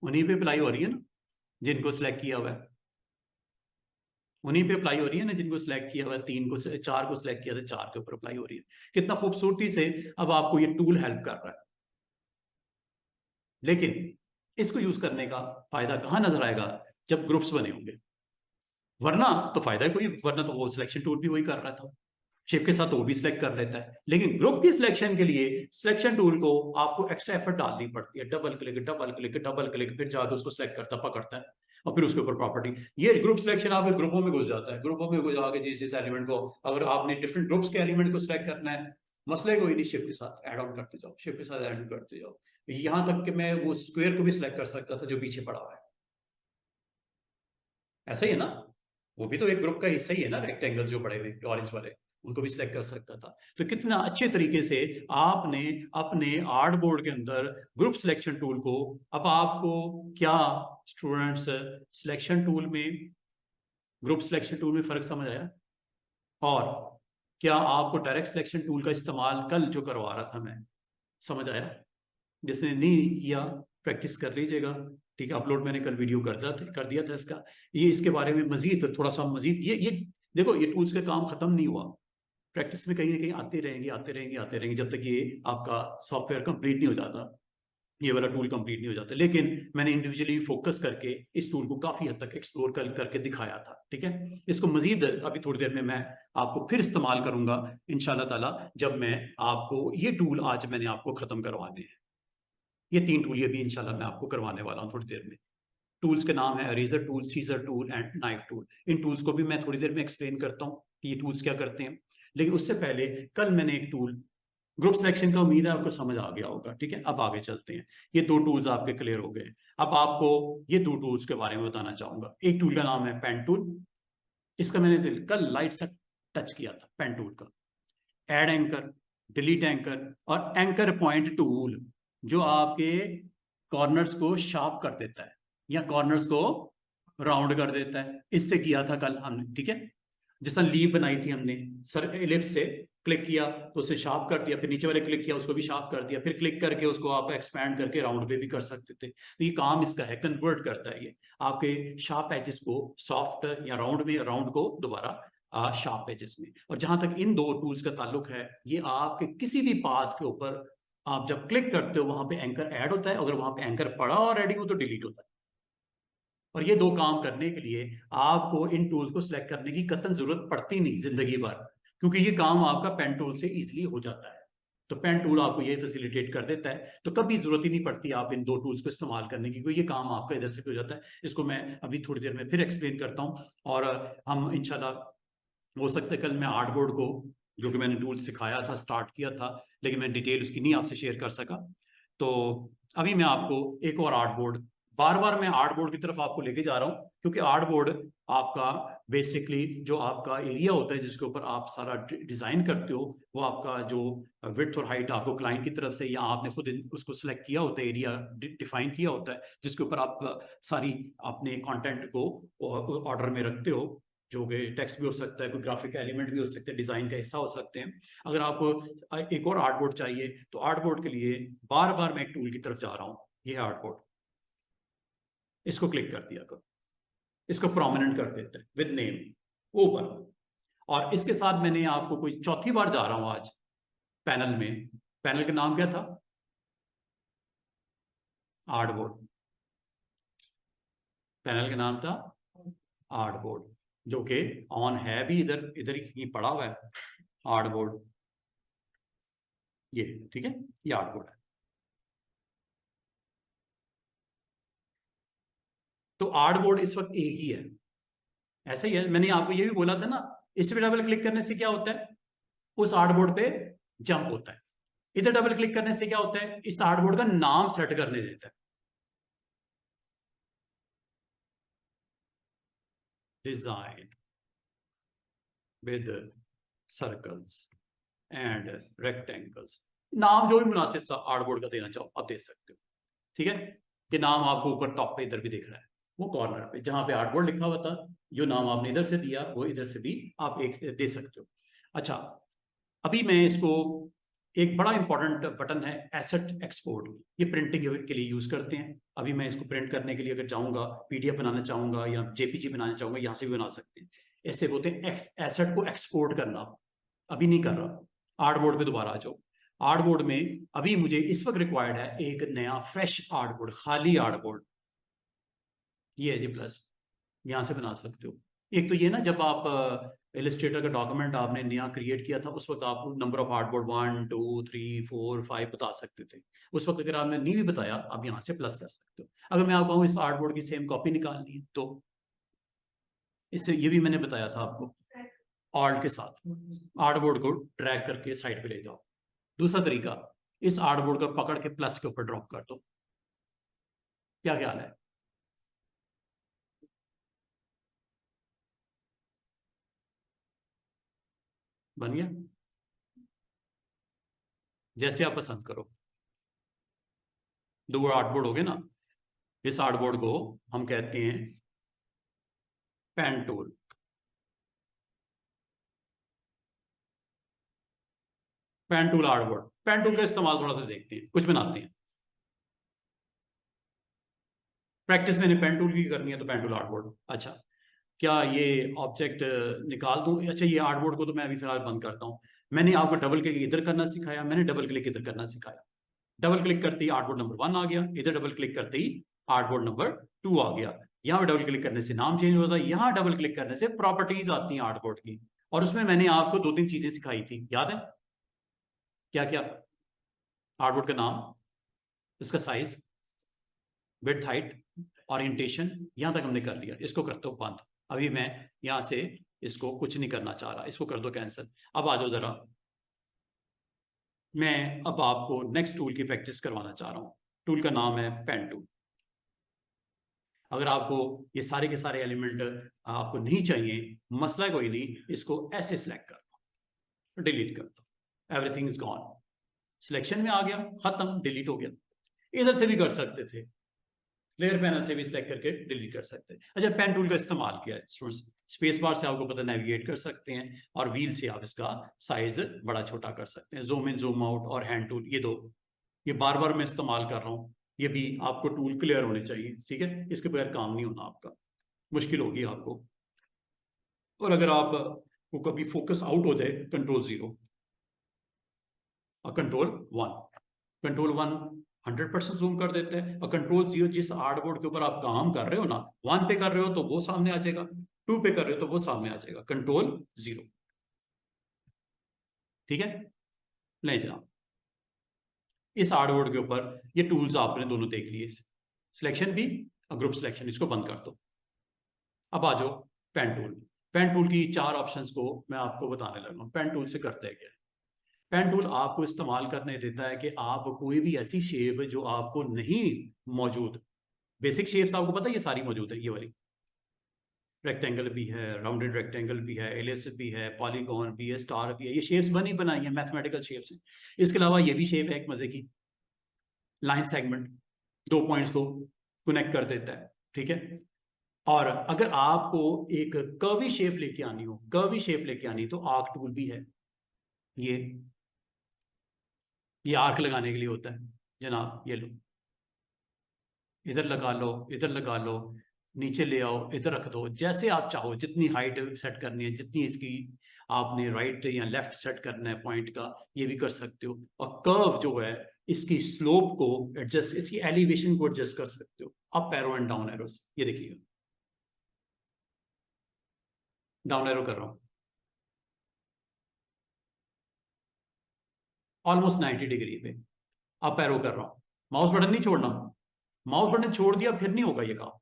उन्हीं पे अप्लाई हो रही है ना जिनको सिलेक्ट किया हुआ है, उन्हीं पे अप्लाई हो रही है ना जिनको सिलेक्ट किया हुआ है, 3 को 4 को सिलेक्ट किया था, 4 के ऊपर अप्लाई हो रही है। कितना खूबसूरती से अब आपको ये टूल हेल्प कर रहा है। लेकिन इसको यूज करने का फायदा कहां नजर आएगा? जब ग्रुप्स बने होंगे, वरना तो फायदा कोई, वरना तो वो सिलेक्शन टूल भी वही कर रहा था, शिफ्ट के साथ वो भी सिलेक्ट कर लेता है। लेकिन ग्रुप की सिलेक्शन के लिए सिलेक्शन टूल को आपको एक्स्ट्रा एफर्ट डालनी पड़ती है, double click double click double click, फिर जाकर उसको सिलेक्ट करता पकड़ता है और फिर उसके ऊपर प्रॉपर्टी। ये ग्रुप सिलेक्शन आपके ग्रुपों में घुस जाता है, ग्रुपों में घुस जाके जिस जिस एलिमेंट को, अगर आपने डिफरेंट ग्रुप्स के एलिमेंट को सिलेक्ट करना है, मसले कोई नहीं, शिफ्ट के साथ ऐड ऑन करते जाओ, शिफ्ट के साथ ऐड ऑन करते जाओ, यहां तक कि मैं वो स्क्वायर को भी सिलेक्ट कर सकता था जो पीछे पड़ा हुआ है। ऐसा ही है ना, वो भी तो एक ग्रुप का हिस्सा ही है ना, रेक्टेंगल जो बड़े हुए ऑरेंज वाले, उनको भी सिलेक्ट कर सकता था। तो कितना अच्छे तरीके से आपने अपने आर्ट बोर्ड के अंदर ग्रुप सिलेक्शन टूल को, अब आपको क्या स्टूडेंट्स सिलेक्शन टूल में, ग्रुप सिलेक्शन टूल में फर्क समझ आया? और क्या आपको डायरेक्ट सिलेक्शन टूल का इस्तेमाल कल जो करवा रहा था मैं, समझ आया? जिसने नहीं किया प्रैक्टिस कर लीजिएगा, ठीक है, अपलोड मैंने कल वीडियो कर दिया था इसका। ये इसके बारे में मजीद थोड़ा सा मजीद ये देखो, ये टूल्स का काम खत्म नहीं हुआ, प्रैक्टिस में कहीं ना कहीं आते रहेंगे आते रहेंगे आते रहेंगे जब तक ये आपका सॉफ्टवेयर कंप्लीट नहीं हो जाता, ये वाला टूल कंप्लीट नहीं हो जाता। लेकिन मैंने इंडिविजुअली फोकस करके इस टूल को काफी हद तक एक्सप्लोर करके दिखाया था, ठीक है। इसको मजीद अभी थोड़ी देर में मैं आपको फिर इस्तेमाल करूंगा इंशाल्लाह ताला, जब मैं आपको ये टूल आज मैंने आपको खत्म करवाने हैं, ये 3 टूल ये भी इंशाल्लाह मैं आपको करवाने वाला हूँ थोड़ी देर में। टूल्स के नाम है eraser tool, scissor tool and knife tool. इन टूल्स को भी मैं थोड़ी देर में एक्सप्लेन करता हूँ कि ये टूल्स क्या करते हैं। लेकिन उससे पहले कल मैंने एक टूल ग्रुप सिलेक्शन का, उम्मीद है आपको समझ आ गया होगा, ठीक है। अब आगे चलते हैं, ये 2 टूल्स आपके क्लियर हो गए। अब आपको ये 2 टूल्स के बारे में बताना चाहूंगा। एक टूल का नाम है पेन टूल, इसका मैंने कल लाइट सा टच किया था, पेन टूल का। एड एंकर, डिलीट एंकर और एंकर पॉइंट टूल, जो आपके कॉर्नर्स को शार्प कर देता है या कॉर्नर्स को राउंड कर देता है, इससे किया था कल हमने, ठीक है। जैसा लीव बनाई थी हमने, सर एलिप्स से क्लिक किया तो उसे शार्प कर दिया, फिर नीचे वाले क्लिक किया उसको भी शार्प कर दिया, फिर क्लिक करके उसको आप एक्सपैंड करके राउंड पे भी कर सकते थे। तो ये काम इसका है, कन्वर्ट करता है ये आपके शार्प एजेस को सॉफ्ट या राउंड में, राउंड को दोबारा शार्प एजेस में। और जहां तक इन 2 टूल्स का ताल्लुक है, ये आपके किसी भी पाथ के ऊपर आप जब क्लिक करते हो वहां पे एंकर ऐड होता है, अगर वहां पे एंकर पड़ा ऑलरेडी हो तो डिलीट होता है। और ये 2 काम करने के लिए आपको इन टूल्स को सिलेक्ट करने की कतई जरूरत पड़ती नहीं जिंदगी भर, क्योंकि ये काम आपका पेन टूल से इजीली हो जाता है। तो पेन टूल आपको ये फैसिलिटेट कर देता है, तो कभी जरूरत ही नहीं पड़ती आप इन दो टूल्स को इस्तेमाल करने की, क्योंकि ये काम आपका इधर से भी हो जाता है। इसको मैं अभी थोड़ी देर में फिर एक्सप्लेन करता हूँ, और हम इंशाल्लाह हो सकता है कल मैं आर्टबोर्ड को, जो कि मैंने टूल सिखाया था, स्टार्ट किया था, लेकिन मैं डिटेल उसकी नहीं आपसे शेयर कर सका। तो अभी मैं आपको एक और आर्टबोर्ड, बार बार मैं आर्टबोर्ड की तरफ आपको लेके जा रहा हूँ, क्योंकि आर्टबोर्ड आपका बेसिकली जो आपका एरिया होता है जिसके ऊपर आप सारा डिजाइन करते हो, वो आपका जो विड्थ और हाइट आपको क्लाइंट की तरफ से या आपने खुद उसको सिलेक्ट किया होता है, एरिया डिफाइन किया होता है, जिसके ऊपर आप सारी अपने कंटेंट को ऑर्डर में रखते हो, जो कि टेक्स्ट भी हो सकता है, कोई ग्राफिक एलिमेंट भी हो सकते हैं, डिजाइन का हिस्सा हो सकते हैं। अगर आपको एक और आर्टबोर्ड चाहिए, तो आर्टबोर्ड के लिए बार बार मैं एक टूल की तरफ जा रहा हूँ, ये है आर्टबोर्ड। इसको क्लिक कर दिया करो, इसको प्रोमिनेंट कर देते हैं विद नेम ऊपर, और इसके साथ मैंने आपको कोई चौथी बार जा रहा हूं आज पैनल में। पैनल का नाम क्या था? आर्टबोर्ड। पैनल का नाम था आर्टबोर्ड, जो कि ऑन है भी, इधर इधर ही पड़ा हुआ है आर्टबोर्ड, ये ठीक है, ये आर्टबोर्ड है। तो आर्टबोर्ड इस वक्त एक ही है, ऐसा ही है। मैंने आपको ये भी बोला था ना, इस पे डबल क्लिक करने से क्या होता है, उस आर्टबोर्ड पे जंप होता है। इधर डबल क्लिक करने से क्या होता है, इस आर्टबोर्ड का नाम सेट करने देता है, design with circles and rectangles, नाम जो भी मुनासिब आर्टबोर्ड का देना चाहो आप दे सकते हो, ठीक है। ये नाम आपको ऊपर टॉप पे इधर भी दिख रहा है, वो कॉर्नर पे जहां पे आर्टबोर्ड लिखा हुआ था, जो नाम आपने इधर से दिया वो इधर से भी आप एक दे सकते हो। अच्छा, अभी मैं इसको, एक बड़ा इंपॉर्टेंट बटन है एसेट एक्सपोर्ट, ये प्रिंटिंग के लिए यूज करते हैं। अभी मैं इसको प्रिंट करने के लिए अगर चाहूंगा, पीडीएफ बनाना चाहूंगा या जेपीजी बनाना चाहूंगा, यहाँ से भी बना सकते हैं। ऐसे बोलते हैं एसेट को एक्सपोर्ट करना, अभी नहीं कर रहा। आर्टबोर्ड पे दोबारा आ जाओ। आर्टबोर्ड में अभी मुझे इस वक्त रिक्वायर्ड है एक नया फ्रेश आर्टबोर्ड, खाली आर्टबोर्ड, ये है जी प्लस, यहाँ से बना सकते हो। एक तो ये ना, जब आप इलस्ट्रेटर का डॉक्यूमेंट आपने नया क्रिएट किया था, उस वक्त आप नंबर ऑफ आर्टबोर्ड 1 2 3 4 5 बता सकते थे। उस वक्त अगर आपने नहीं भी बताया, आप यहाँ से प्लस कर सकते हो। अगर मैं आपको इस आर्टबोर्ड की सेम कॉपी निकालनी है, तो इससे ये भी मैंने बताया था आपको, ऑल्ट के साथ आर्टबोर्ड को ड्रैग करके साइड पे ले जाओ। दूसरा तरीका, इस आर्टबोर्ड को पकड़ के प्लस के ऊपर ड्रॉप कर दो। क्या ख्याल है? बन गया? जैसे आप पसंद करो। दो आर्टबोर्ड हो गए ना। इस आर्टबोर्ड को हम कहते हैं pen tool. Pen tool artboard, pen tool का इस्तेमाल थोड़ा सा देखते हैं, कुछ बनाते हैं। प्रैक्टिस मैंने पेन टूल की करनी है, तो पेन टूल आर्टबोर्ड। अच्छा, क्या ये ऑब्जेक्ट निकाल दूं? अच्छा, ये आर्टबोर्ड को तो मैं अभी फिलहाल बंद करता हूँ। मैंने आपको डबल क्लिक इधर करना सिखाया, मैंने डबल क्लिक इधर करना सिखाया। डबल क्लिक करते ही आर्टबोर्ड नंबर 1 आ गया, इधर डबल क्लिक करते ही आर्टबोर्ड नंबर 2 आ गया। यहाँ पे डबल क्लिक करने से नाम चेंज होता है, यहाँ डबल क्लिक करने से प्रॉपर्टीज आती हैं आर्टबोर्ड की, और उसमें मैंने आपको 2-3 चीजें सिखाई थी, याद है? क्या क्या? आर्टबोर्ड का नाम, इसका साइज, विड्थ, हाइट, ओरिएंटेशन, यहां तक हमने कर लिया। इसको करते हो बंद। अभी मैं यहां से इसको कुछ नहीं करना चाह रहा, इसको कर दो कैंसिल। अब आ जाओ जरा, मैं अब आपको नेक्स्ट टूल की प्रैक्टिस करवाना चाह रहा हूं। टूल का नाम है पेन टूल। अगर आपको ये सारे के सारे एलिमेंट आपको नहीं चाहिए, मसला कोई नहीं, इसको ऐसे सिलेक्ट कर दो, डिलीट कर दो, एवरीथिंग इज गॉन। सिलेक्शन में आ गया, खत्म, डिलीट हो गया। इधर से भी कर सकते थे, लेयर पैनल से भी सिलेक्ट करके डिलीट कर सकते हैं। अच्छा, पेन टूल का इस्तेमाल किया है स्टूडेंट्स, स्पेस बार से आपको पता नेविगेट कर सकते हैं, और व्हील से आप इसका साइज बड़ा छोटा कर सकते हैं। जूम इन, जूम आउट और हैंड टूल, ये दो, ये बार बार मैं इस्तेमाल कर रहा हूँ। ये भी आपको टूल क्लियर होने चाहिए, ठीक है, इसके बगैर काम नहीं होना आपका, मुश्किल होगी आपको। और अगर आप को कभी फोकस आउट हो जाए, कंट्रोल 0 और कंट्रोल 1, कंट्रोल 1 100% जूम कर देते हैं, और कंट्रोल 0 जिस आर्टबोर्ड के ऊपर आप काम कर रहे हो ना, 1 पे कर रहे हो तो वो सामने आ जाएगा, 2 पे कर रहे हो तो वो सामने आ जाएगा, कंट्रोल 0, ठीक है। नहीं जनाब, इस आर्टबोर्ड के ऊपर ये टूल्स आपने दोनों देख लिए, सिलेक्शन भी और ग्रुप सिलेक्शन, इसको बंद कर दो। अब आ जाओ पेन टूल। पेन टूल की 4 ऑप्शंस को मैं आपको बताने लगा हूँ। पेन टूल से करते हैं क्या? पेन टूल आपको इस्तेमाल करने देता है कि आप कोई भी ऐसी शेप जो आपको नहीं मौजूद, बेसिक शेप्स आपको पता है ये सारी मौजूद है, ये वाली रेक्टेंगल भी है, राउंडेड रेक्टेंगल भी है, एलिप्स भी है, पॉलीगॉन भी है, स्टार भी है, ये शेप्स बनी बनाई है, मैथमेटिकल शेप्स हैं। इसके अलावा ये भी शेप है एक मजे की, लाइन सेगमेंट, 2 पॉइंट्स को कनेक्ट कर देता है, ठीक है। और अगर आपको एक कर्वी शेप लेके आनी हो, कर्वी शेप लेके आनी तो आर्क टूल भी है। ये आर्क लगाने के लिए होता है जनाब, ये लो, इधर लगा लो, इधर लगा लो, नीचे ले आओ, इधर रख दो, जैसे आप चाहो, जितनी हाइट सेट करनी है, जितनी इसकी आपने राइट या लेफ्ट सेट करना है पॉइंट का, ये भी कर सकते हो। और कर्व जो है इसकी स्लोप को एडजस्ट, इसकी एलिवेशन को एडजस्ट कर सकते हो up arrow and down arrow से। ये देखिएगा, डाउन एरो कर रहा हूं, ऑलमोस्ट 90 डिग्री पे अप एरो कर रहा हूं, माउस बटन नहीं छोड़ना, माउस बटन छोड़ दिया फिर नहीं होगा ये काम।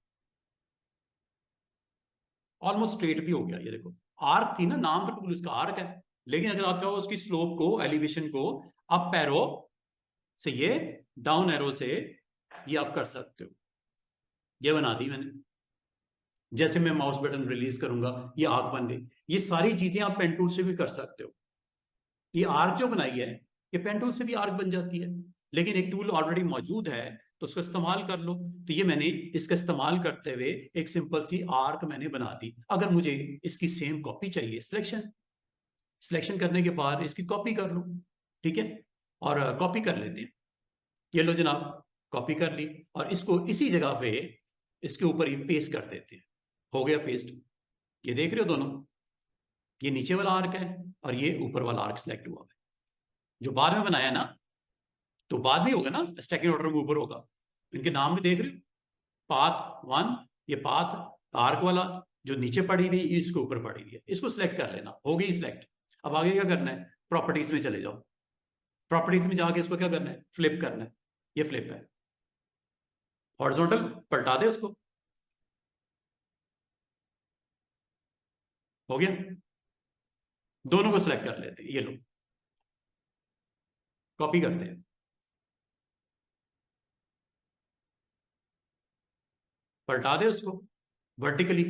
ऑलमोस्ट स्ट्रेट भी हो गया, ये देखो, आर्क थी ना, नाम तो टूल इसका आर्क है, लेकिन अगर आप चाहो उसकी स्लोप को, एलिवेशन को अप एरो से, ये डाउन एरो से ये आप कर सकते हो। ये बना दी मैंने, जैसे मैं माउस बटन रिलीज करूंगा ये आर्क बन गई। ये सारी चीजें आप पेन टूल से भी कर सकते हो। ये आर्क जो बनाई है ये पेन टूल से भी आर्क बन जाती है, लेकिन एक टूल ऑलरेडी मौजूद है तो उसका इस्तेमाल कर लो। तो ये मैंने इसका इस्तेमाल करते हुए एक सिंपल सी आर्क मैंने बना दी। अगर मुझे इसकी सेम कॉपी चाहिए, सिलेक्शन, सिलेक्शन करने के बाद इसकी कॉपी कर लो, ठीक है, और कॉपी कर लेते हैं। ये लो जनाब, कॉपी कर ली, और इसको इसी जगह पे इसके ऊपर ही पेस्ट कर देते हैं। हो गया पेस्ट। ये देख रहे हो दोनों, ये नीचे वाला आर्क है और ये ऊपर वाला आर्क सिलेक्ट हुआ है। जो बाद में बनाया ना, तो बाद में होगा ना, स्टैकिंग ऑर्डर में ऊपर होगा। इनके नाम भी देख रहे हो, पाथ 1, ये पाथ आर्क वाला जो नीचे पड़ी हुई, इसके ऊपर पड़ी हुई है, इसको सिलेक्ट कर लेना, हो गई सिलेक्ट। अब आगे क्या करना है, प्रॉपर्टीज में चले जाओ, प्रॉपर्टीज में जाके इसको क्या करना है, फ्लिप करना है। ये फ्लिप है, हॉरिजॉन्टल पलटा दे उसको, हो गया। दोनों को सिलेक्ट कर लेते हैं, ये लो, कॉपी करते हैं, पलटा दे उसको वर्टिकली,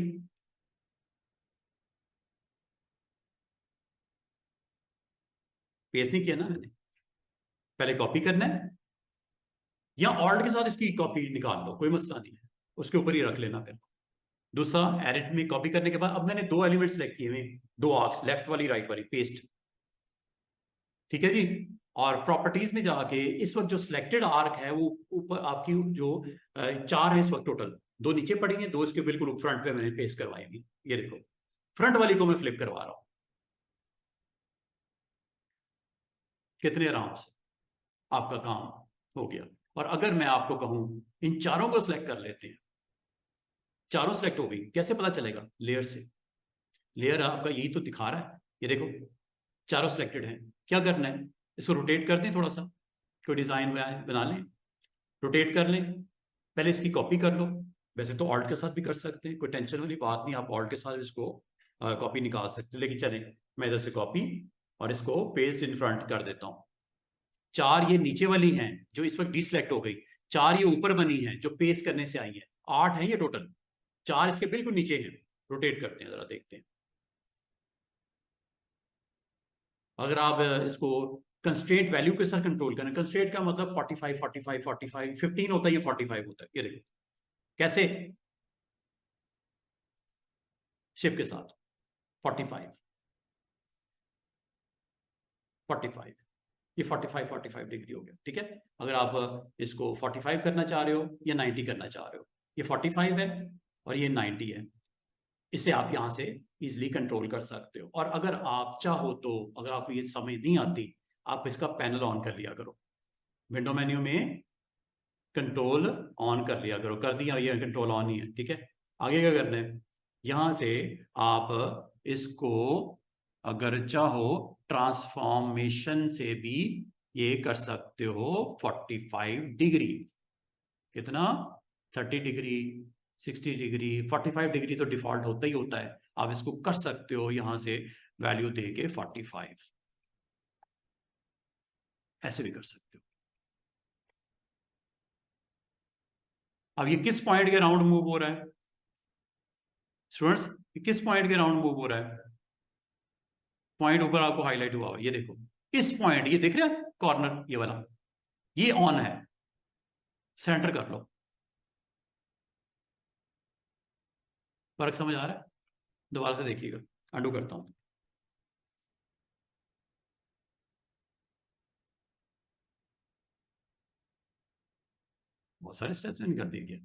पेस्ट नहीं किया ना मैंने, पहले कॉपी करना है, या ऑल्ट के साथ इसकी कॉपी निकाल लो, कोई मसला नहीं है, उसके ऊपर ही रख लेना। फिर दूसरा एडिट में कॉपी करने के बाद अब मैंने 2 एलिमेंट सेलेक्ट किए हुए, 2 आर्क्स, लेफ्ट वाली राइट वाली, पेस्ट, ठीक है जी। और प्रॉपर्टीज में जाके इस वक्त जो सिलेक्टेड आर्क है वो ऊपर आपकी जो 4 है इस वक्त टोटल, 2 नीचे पड़ी हैं, 2 इसके बिल्कुल फ्रंट पे मैंने पेस्ट करवाई हुई। ये देखो, फ्रंट वाली को मैं फ्लिप करवा रहा हूं, कितने आराम से आपका काम हो गया। और अगर मैं आपको कहूं इन चारों को सिलेक्ट कर लेते हैं, चारों सिलेक्ट हो गई, कैसे पता चलेगा, लेयर से, लेयर आपका यही तो दिखा रहा है, ये देखो चारों सिलेक्टेड हैं। क्या करना है, इसको रोटेट कर दें थोड़ा सा, कोई डिजाइन बना लें, रोटेट कर लें, पहले इसकी कॉपी कर लो। वैसे तो ऑल्ट के साथ भी कर सकते हैं, कोई टेंशन वाली बात नहीं, आप ऑल्ट के साथ इसको कॉपी निकाल सकते हैं, लेकिन चलें मैं इधर से कॉपी और इसको पेस्ट इन फ्रंट कर देता हूं। 4 ये नीचे वाली हैं जो इस वक्त डिसलेक्ट हो गई, 4 ये ऊपर बनी हैं जो पेस्ट करने से आई है, 8 है ये टोटल, 4 इसके बिल्कुल नीचे हैं। रोटेट करते हैं, जरा देखते हैं। अगर आप इसको कंस्ट्रेंट वैल्यू के साथ कंट्रोल करें, कंस्ट्रेंट का मतलब 45 45 45 15 होता है, ये 45 होता है, ये देखो कैसे, शिफ्ट के साथ 45 45, ये 45 45 डिग्री हो गया, ठीक है। अगर आप इसको 45 करना चाह रहे हो या 90 करना चाह रहे हो, ये 45 है और ये 90 है, इसे आप यहां से इजिली कंट्रोल कर सकते हो। और अगर आप चाहो तो, अगर आपको ये समझ नहीं आती, आप इसका पैनल ऑन कर लिया करो, विंडो मेन्यू में कंट्रोल ऑन कर लिया करो, कर दिया, ये कंट्रोल ऑन ही है, ठीक है। आगे क्या करना है, यहां से आप इसको अगर चाहो ट्रांसफॉर्मेशन से भी ये कर सकते हो 45 डिग्री। कितना? 30 डिग्री, 60 डिग्री, 45 डिग्री तो डिफॉल्ट होता ही होता है। आप इसको कर सकते हो यहां से वैल्यू दे के 45, ऐसे भी कर सकते हो। अब ये किस पॉइंट के राउंड मूव हो रहा है स्टूडेंट्स? किस पॉइंट के राउंड मूव हो रहा है? पॉइंट ऊपर आपको हाईलाइट हुआ हुआ, ये देखो इस पॉइंट, ये दिख रहा है कॉर्नर, ये वाला, ये ऑन है। सेंटर कर लो। फर्क समझ आ रहा है? दोबारा से देखिएगा, अंडू करता हूं। बहुत सारे स्टेप्स मैंने कर दिए क्या?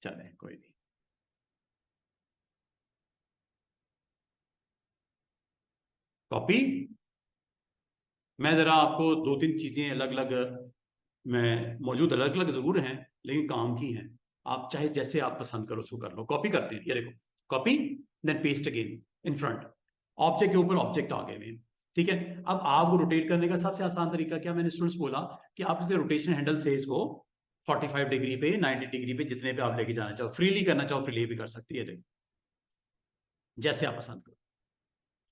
चले कोई नहीं। कॉपी। मैं जरा आपको दो तीन चीजें अलग अलग में मौजूद, अलग अलग जरूर हैं लेकिन काम की हैं। आप चाहे जैसे आप पसंद करो उसको कर लो। कॉपी करते हैं, ये देखो copy, then paste again in front. Object के ऊपर ऑब्जेक्ट आ गए में, ठीक है। अब आपको रोटेट करने का सबसे आसान तरीका क्या, मैंने स्टूडेंट्स बोला कि आप इसके रोटेशन हैंडल से इसको 45 डिग्री पे, 90 डिग्री पे, जितने पे आप लेके जाना चाहो, फ्रीली करना चाहो फ्रीली भी कर सकती है, देखो जैसे आप पसंद करो।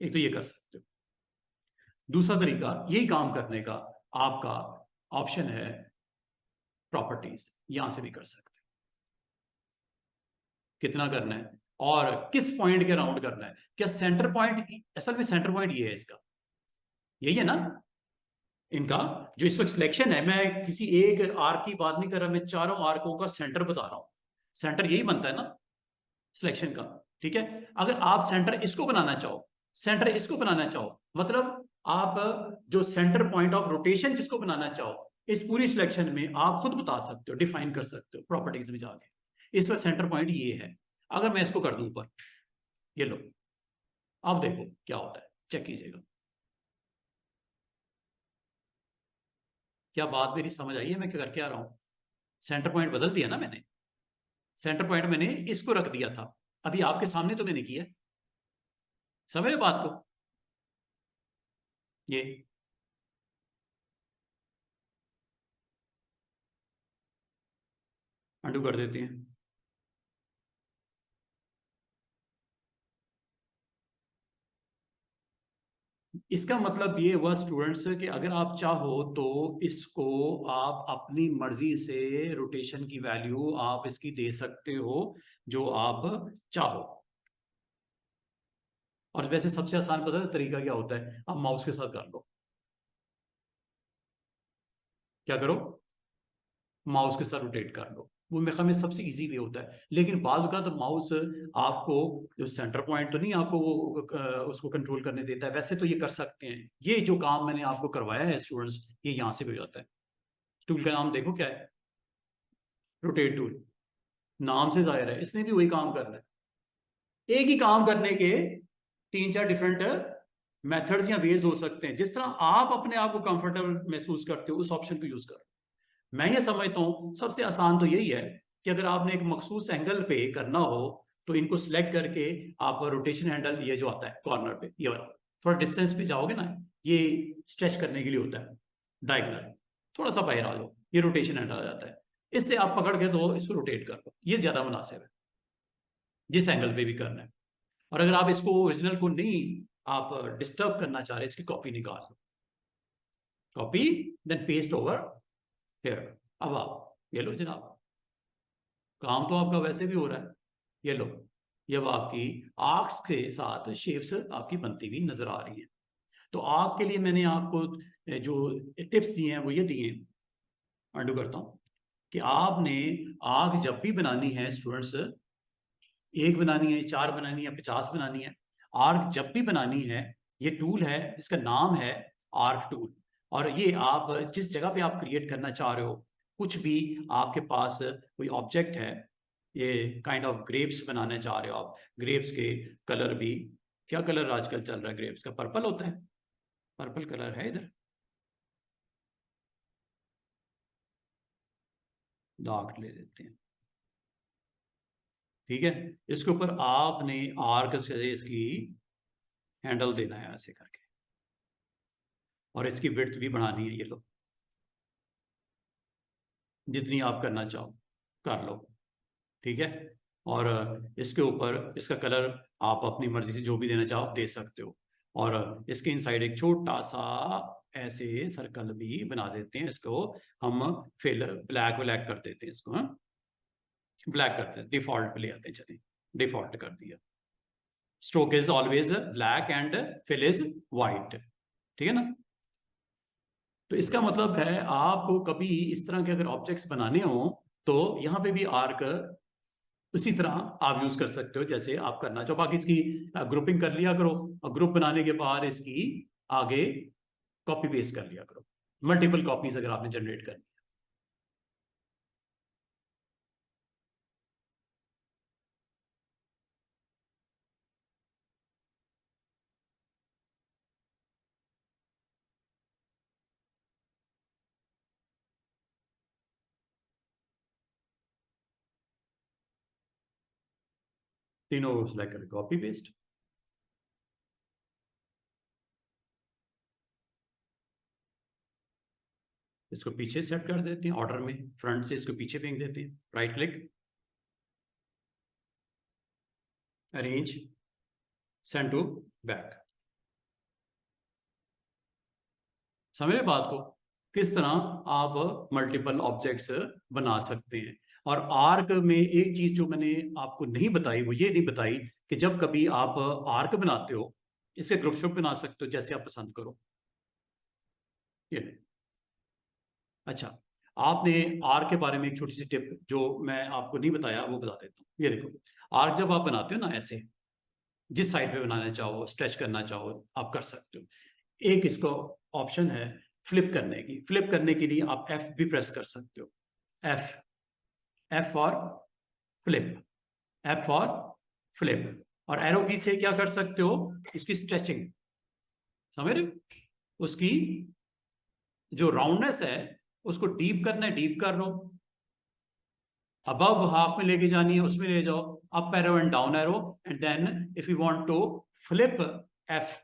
एक तो ये कर सकते हो। दूसरा तरीका यही काम करने का आपका ऑप्शन है प्रॉपर्टीज, यहां से भी कर सकते हो। कितना करना है और किस पॉइंट के राउंड करना है? क्या सेंटर पॉइंट, असल में सेंटर पॉइंट ये है इसका, यही है ना इनका जो इस वक्त सिलेक्शन है। मैं किसी एक आर्क की बात नहीं कर रहा, मैं चारों आर्कों का सेंटर बता रहा हूं। सेंटर यही बनता है ना सिलेक्शन का, ठीक है। अगर आप सेंटर इसको बनाना चाहो, सेंटर इसको बनाना चाहो, मतलब आप जो सेंटर पॉइंट ऑफ रोटेशन जिसको बनाना चाहो, इस पूरी सिलेक्शन में आप खुद बता सकते हो, डिफाइन कर सकते हो प्रॉपर्टीज में जाके। इस वक्त सेंटर पॉइंट ये है। अगर मैं इसको कर दूं ऊपर, ये लो, अब देखो क्या होता है, चेक कीजिएगा। क्या बात मेरी समझ आई है? मैं क्या करके आ रहा हूं, सेंटर पॉइंट बदल दिया ना मैंने। सेंटर पॉइंट मैंने इसको रख दिया था, अभी आपके सामने तो मैंने किया। समझ बात को? ये अंडू कर देते हैं। इसका मतलब ये हुआ स्टूडेंट्स कि अगर आप चाहो तो इसको आप अपनी मर्जी से रोटेशन की वैल्यू आप इसकी दे सकते हो जो आप चाहो। और वैसे सबसे आसान पता है तरीका क्या होता है? आप माउस के साथ कर लो। क्या करो? माउस के साथ रोटेट कर लो। वो मेरे ख्याल में सबसे इजी वे होता है, लेकिन बाज़ का तो माउस आपको जो सेंटर पॉइंट तो नहीं आपको वो उसको कंट्रोल करने देता है। वैसे तो ये कर सकते हैं, ये जो काम मैंने आपको करवाया है स्टूडेंट्स, ये यहाँ से भी हो जाता है। टूल का नाम देखो क्या है, रोटेट टूल। नाम से जाहिर है इसने भी वही काम करना है। एक ही काम करने के तीन चार डिफरेंट मेथड्स या वेज हो सकते हैं। जिस तरह आप अपने आप को कंफर्टेबल महसूस करते हो उस ऑप्शन को यूज करो। मैं ये समझता हूं सबसे आसान तो यही है कि अगर आपने एक मखसूस एंगल पे करना हो तो इनको सिलेक्ट करके आप रोटेशन हैंडल, ये जो आता है कॉर्नर पे, ये वाला थोड़ा डिस्टेंस पे जाओगे ना, ये स्ट्रेच करने के लिए होता है डायगनल, थोड़ा सा बाहर आ जाओ, ये रोटेशन हैंडल आ जाता है। इससे आप पकड़ के तो इसको रोटेट कर लो, ये ज्यादा मुनासिब है जिस एंगल पे भी करना है। और अगर आप इसको ओरिजिनल को नहीं आप डिस्टर्ब करना चाह रहे, इसकी कॉपी निकाल लो, copy, then paste over here. अब आप ये लो जनाब, काम तो आपका वैसे भी हो रहा है। ये लो, ये अब आपकी आर्क्स के साथ शेप्स आपकी बनती हुई नजर आ रही है। तो आर्क के लिए मैंने आपको जो टिप्स दिए हैं वो ये दिए हैं, अंडू करता हूं, कि आपने आर्क जब भी बनानी है स्टूडेंट्स, एक बनानी है, चार बनानी है, 50 बनानी है, आर्क जब भी बनानी है, ये टूल है, इसका नाम है आर्क टूल। और ये आप जिस जगह पे आप क्रिएट करना चाह रहे हो, कुछ भी आपके पास कोई ऑब्जेक्ट है, ये काइंड ऑफ ग्रेप्स बनाना चाह रहे हो आप, ग्रेप्स के कलर भी, क्या कलर आजकल चल रहा है ग्रेप्स का? पर्पल होता है, पर्पल कलर है इधर, डार्क ले लेते हैं, ठीक है। इसके ऊपर आपने आर्क से इसकी हैंडल देना है ऐसे करके, और इसकी विड्थ भी बढ़ानी है, ये लो, जितनी आप करना चाहो कर लो, ठीक है। और इसके ऊपर इसका कलर आप अपनी मर्जी से जो भी देना चाहो दे सकते हो। और इसके इनसाइड एक छोटा सा ऐसे सर्कल भी बना देते हैं, इसको हम फिल ब्लैक ब्लैक कर देते हैं इसको, हाँ ब्लैक करते हैं, डिफॉल्ट पे ले आते हैं, चलिए डिफॉल्ट कर दिया। Stroke is always black and fill is white, ठीक है ना। तो इसका मतलब है आपको कभी इस तरह के अगर ऑब्जेक्ट्स बनाने हो तो यहाँ पे भी आर्क उसी तरह आप यूज कर सकते हो जैसे आप करना चाहो। बाकी इसकी ग्रुपिंग कर लिया करो, और ग्रुप बनाने के बाद इसकी आगे कॉपी पेस्ट कर लिया करो, मल्टीपल कॉपीज अगर आपने जनरेट करनी। तीनों सिलेक्ट कर कॉपी पेस्ट, इसको पीछे सेट कर देते हैं ऑर्डर में, फ्रंट से इसको पीछे फेंक देते हैं, right click, arrange, send to back. समझ रहे बात को, किस तरह आप मल्टीपल ऑब्जेक्ट्स बना सकते हैं। और आर्क में एक चीज जो मैंने आपको नहीं बताई वो ये नहीं बताई कि जब कभी आप आर्क बनाते हो इसके ग्रुप शुप बना सकते हो जैसे आप पसंद करो, ये नहीं। अच्छा, आपने आर्क के बारे में एक छोटी सी टिप जो मैं आपको नहीं बताया वो बता देता हूँ। ये देखो, आर्क जब आप बनाते हो ना ऐसे, जिस साइड पे बनाना चाहो स्ट्रेच करना चाहो आप कर सकते हो। एक इसको ऑप्शन है फ्लिप करने की, फ्लिप करने के लिए आप एफ भी प्रेस कर सकते हो, F, F for flip, F for flip. और एरो की से क्या कर सकते हो, इसकी स्ट्रेचिंग, समझ रहे हो, उसकी जो राउंडनेस है उसको डीप करना है डीप कर लो, अबव हाफ में लेके जानी है उसमें ले जाओ, up arrow and down arrow, and then if you want to flip, F,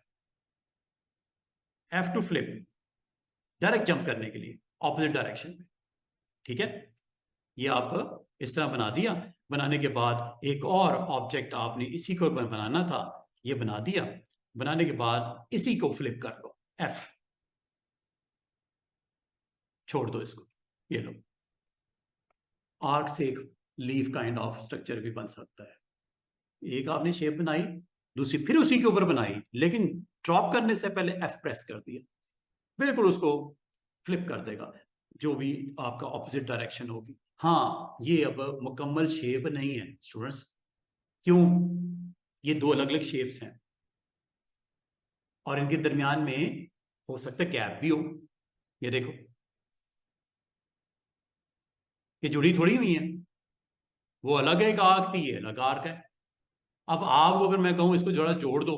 F to flip, direct jump करने के लिए ऑपोजिट डायरेक्शन में, ठीक है। ये आप इस तरह बना दिया। बनाने के बाद एक और ऑब्जेक्ट आपने इसी को बनाना था, ये बना दिया। बनाने के बाद इसी को फ्लिप कर लो, एफ, छोड़ दो इसको, ये लो, आर्क से एक लीफ काइंड ऑफ स्ट्रक्चर भी बन सकता है। एक आपने शेप बनाई, दूसरी फिर उसी के ऊपर बनाई, लेकिन ड्रॉप करने से पहले एफ प्रेस कर दिया, बिल्कुल उसको फ्लिप कर देगा जो भी आपका ऑपोजिट डायरेक्शन होगी। हाँ, ये अब मुकम्मल शेप नहीं है स्टूडेंट्स, क्यों, ये दो अलग अलग शेप्स हैं और इनके दरमियान में हो सकता है गैप भी हो। ये देखो, ये जुड़ी थोड़ी हुई है, वो अलग है, एक आर्क थी, ये अलग आर्क है। अब आपको अगर मैं कहूं इसको जरा जोड़ दो,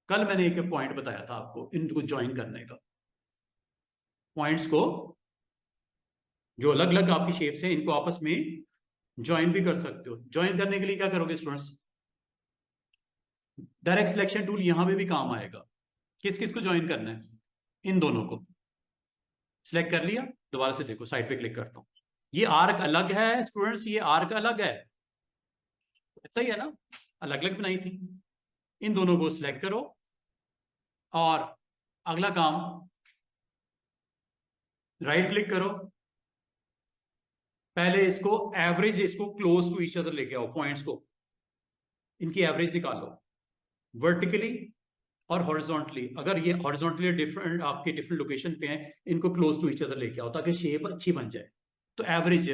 कल मैंने एक पॉइंट बताया था आपको इनको ज्वाइन करने का, पॉइंट्स को जो अलग अलग आपकी शेप्स हैं इनको आपस में ज्वाइन भी कर सकते हो। ज्वाइन करने के लिए क्या करोगे स्टूडेंट्स, डायरेक्ट सिलेक्शन टूल यहां पे भी काम आएगा। किस किस को ज्वाइन करना है, इन दोनों को सिलेक्ट कर लिया, दोबारा से देखो साइड पे क्लिक करता हूं, ये आर्क अलग है स्टूडेंट्स, ये आर्क अलग है, ऐसा ही है ना, अलग अलग बनाई थी। इन दोनों को सिलेक्ट करो और अगला काम, राइट क्लिक करो, पहले इसको एवरेज, इसको क्लोज टू ईच अदर लेके आओ, पॉइंट्स को इनकी एवरेज निकालो वर्टिकली और हॉरिजॉन्टली। अगर ये हॉरिजॉन्टली डिफरेंट आपके डिफरेंट लोकेशन पे हैं, इनको क्लोज टू ईच अदर लेके आओ ताकि शेप अच्छी बन जाए। तो एवरेज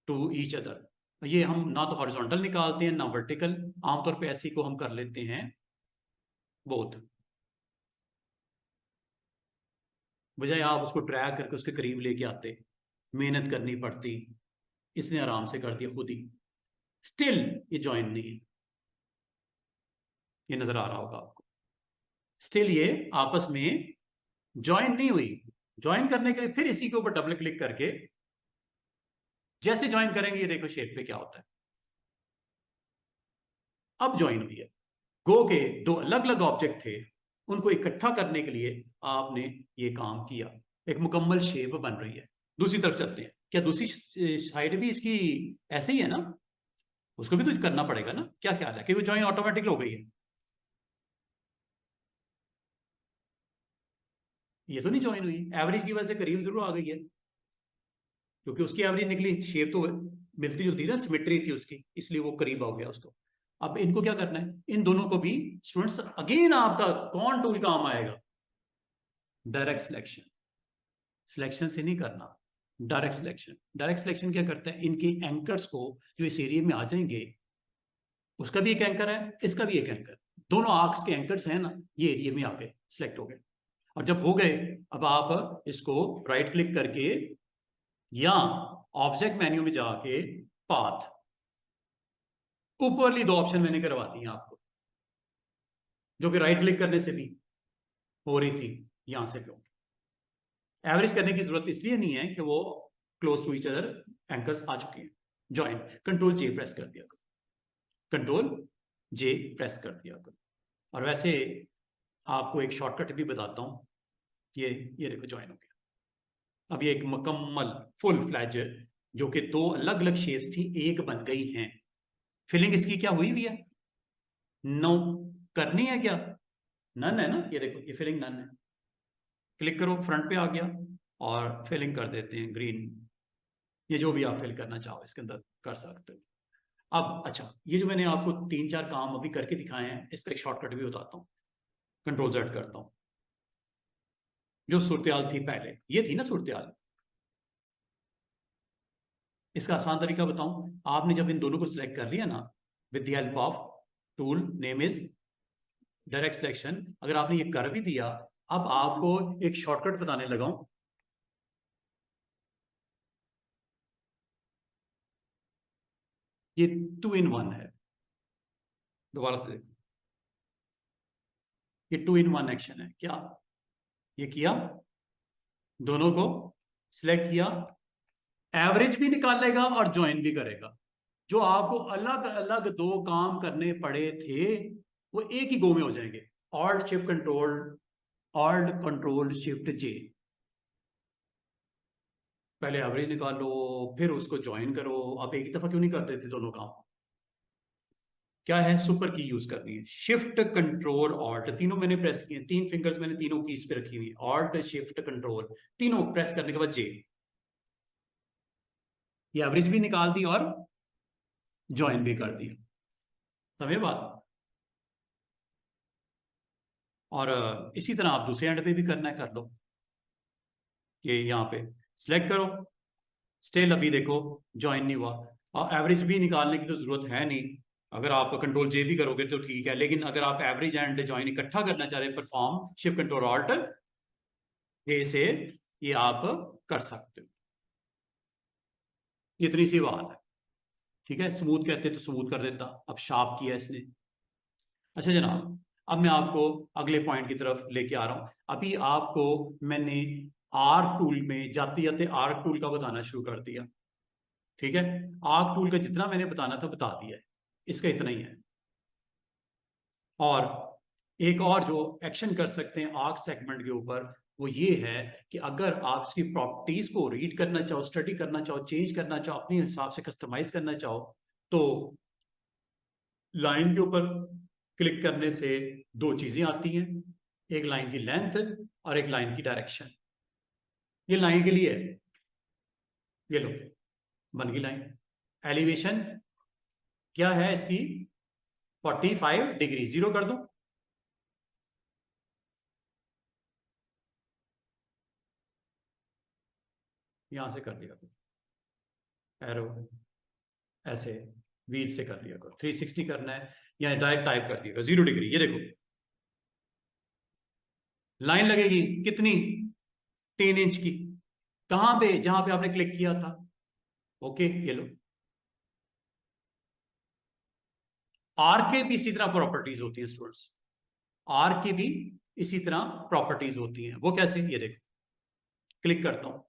टू ईच अदर, ये हम ना तो हॉरिजॉन्टल निकालते हैं ना वर्टिकल, आमतौर पे ऐसी को हम कर लेते हैं बोथ, बजाय आप उसको ड्रैग करके उसके करीब लेके आते, मेहनत करनी पड़ती, इसने आराम से कर दिया खुद ही। स्टिल ये ज्वाइन नहीं है, ये नजर आ रहा होगा आपको, स्टिल ये आपस में ज्वाइन नहीं हुई। ज्वाइन करने के लिए फिर इसी के ऊपर डबल क्लिक करके जैसे ज्वाइन करेंगे ये देखो शेप पे क्या होता है, अब ज्वाइन हुई है। गो के दो अलग अलग ऑब्जेक्ट थे, उनको इकट्ठा करने के लिए आपने ये काम किया, एक मुकम्मल शेप बन रही है। दूसरी तरफ चलते हैं, क्या दूसरी साइड भी इसकी ऐसे ही है ना? उसको भी तो करना पड़ेगा ना, क्या ख्याल है कि वो ज्वाइन ऑटोमेटिक हो गई है? ये तो नहीं ज्वाइन हुई, एवरेज की वजह से करीब जरूर आ गई है, क्योंकि उसकी एवरेज निकली, शेप तो मिलती जुलती ना, सिमेट्री थी उसकी, इसलिए वो करीब हो गया उसको। अब इनको क्या करना है, इन दोनों को भी स्टूडेंट्स, अगेन आपका कौन टूल काम आएगा? Direct selection. सिलेक्शन से नहीं करना, डायरेक्ट सिलेक्शन। डायरेक्ट सिलेक्शन क्या करता है, इनके एंकर्स को जो इस एरिया में आ जाएंगे, उसका भी एक एंकर है, इसका भी एक एंकर, दोनों आर्क्स के एंकर्स हैं ना, ये एरिया में आ गए, सिलेक्ट हो गए। और जब हो गए, अब आप इसको राइट क्लिक करके या ऑब्जेक्ट मेन्यू में जाके पाथ, ऊपरली दो ऑप्शन मैंने करवा दी हैं आपको, जो कि राइट क्लिक करने से भी हो रही थी, यहां से भी होगी। एवरेज करने की जरूरत इसलिए नहीं है कि वो close to each other anchors आ चुके हैं। ज्वाइन, कंट्रोल जे प्रेस कर दिया करो, कंट्रोल जे प्रेस कर दिया करो। और वैसे आपको एक शॉर्टकट भी बताता हूं, ये देखो ज्वाइन हो गया। अब ये एक मुकम्मल फुल फ्लैज, जो कि दो अलग अलग शेप्स थी एक बन गई हैं। फिलिंग इसकी क्या हुई भी है? नो। करनी है क्या? नन है ना, ये देखो ये फिलिंग नन है। क्लिक करो, फ्रंट पे आ गया, और फिलिंग कर देते हैं ग्रीन। ये जो भी आप फिल करना चाहो इसके अंदर कर सकते हो। अब अच्छा, ये जो मैंने आपको 3-4 काम अभी करके दिखाए हैं, इसका एक शॉर्टकट भी बताता हूँ। कंट्रोल जेड करता हूँ। जो सूरत थी पहले, ये थी ना सूरत, इसका आसान तरीका बताऊं। आपने जब इन दोनों को सिलेक्ट कर लिया ना, with the help of tool name is direct selection, अगर आपने ये कर भी दिया, अब आपको एक शॉर्टकट बताने लगा हूं। ये 2 in 1 है। दोबारा से देखो, ये 2 in 1 एक्शन है। क्या ये किया, दोनों को सिलेक्ट किया, एवरेज भी निकालेगा और ज्वाइन भी करेगा। जो आपको अलग अलग दो काम करने पड़े थे, वो एक ही गो में हो जाएंगे। Alt shift control, alt control shift J. पहले एवरेज निकालो, फिर उसको ज्वाइन करो। आप एक ही दफा क्यों नहीं कर देते दोनों काम? क्या है, सुपर की यूज करनी है, शिफ्ट कंट्रोल ऑल्ट, तीनों मैंने प्रेस किए, 3 फिंगर्स मैंने तीनों कीज पे रखी हुई, ऑल्ट शिफ्ट कंट्रोल, तीनों प्रेस करने के बाद जे, ये एवरेज भी निकाल दी और ज्वाइन भी कर दिया। समझे बात? और इसी तरह आप दूसरे एंड पे भी करना है, कर लो। ये यहाँ पे सिलेक्ट करो, स्टिल अभी देखो ज्वाइन नहीं हुआ, और एवरेज भी निकालने की तो जरूरत है नहीं। अगर आप कंट्रोल जे भी करोगे तो ठीक है, लेकिन अगर आप एवरेज एंड ज्वाइन इकट्ठा करना चाह रहे हैं, परफॉर्म शिफ्ट कंट्रोल ऑल्ट ए से ये आप कर सकते हो। इतनी सी बात है, ठीक है। स्मूथ कहते तो स्मूथ कर देता, अब शार्प किया इसने। अच्छा जनाब, अब मैं आपको अगले पॉइंट की तरफ लेके आ रहा हूं। अभी आपको मैंने आर्क टूल में जाते जाते आर्क टूल का बताना शुरू कर दिया, ठीक है। आर्क टूल का जितना मैंने बताना था बता दिया है, इसका इतना ही है। और एक और जो एक्शन कर सकते हैं आर्क सेगमेंट के ऊपर, वो ये है कि अगर आप इसकी प्रॉपर्टीज को रीड करना चाहो, स्टडी करना चाहो, चेंज करना चाहो, अपने हिसाब से कस्टमाइज करना चाहो, तो लाइन के ऊपर क्लिक करने से दो चीजें आती हैं, एक लाइन की लेंथ और एक लाइन की डायरेक्शन। ये लाइन के लिए है, ये लो बन गई लाइन। एलिवेशन क्या है इसकी, 45 डिग्री, 0 कर दो। यहां से कर लिया करो एरो, ऐसे व्हील से कर लिया करो। 360 करना है या डायरेक्ट टाइप कर दिया 0 डिग्री। ये देखो लाइन लगेगी कितनी, 3 इंच की। कहां पे, जहां पे आपने क्लिक किया था। ओके, ये लो। आर के भी इसी तरह प्रॉपर्टीज होती है स्टूडेंट्स, आर की भी इसी तरह प्रॉपर्टीज होती हैं। वो कैसे, ये देखो, क्लिक करता हूं,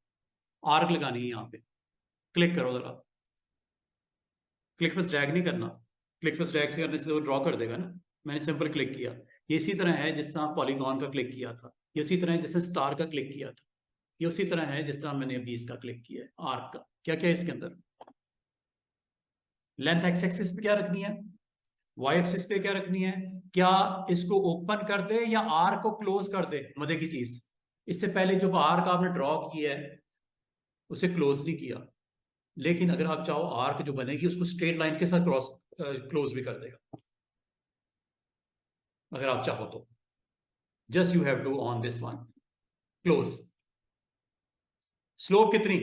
आर्क लगानी है यहां पे, क्लिक करो जरा। क्लिक पर ड्रैग नहीं करना, क्लिक पर ड्रैग से करने से वो ड्रॉ कर देगा ना। मैंने सिंपल क्लिक किया, ये इसी तरह है जिस तरह पॉलीगॉन का क्लिक किया था, ये उसी तरह है जिसने स्टार का क्लिक किया था, ये उसी तरह है जिस तरह मैंने अभी इसका क्लिक किया है, आर्क का। क्या क्या है इसके अंदर? लेंथ एक्स एक्सिस पे क्या रखनी है, वाई एक्सिस पे क्या रखनी है, क्या इसको ओपन कर दे या आर्क को क्लोज कर दे। मजे की चीज, इससे पहले जो आर्क आपने ड्रॉ किया है उसे क्लोज नहीं किया, लेकिन अगर आप चाहो आर्क जो बनेगी उसको स्ट्रेट लाइन के साथ क्रॉस क्लोज भी कर देगा अगर आप चाहो तो। Just you have to on this one close. Slope कितनी,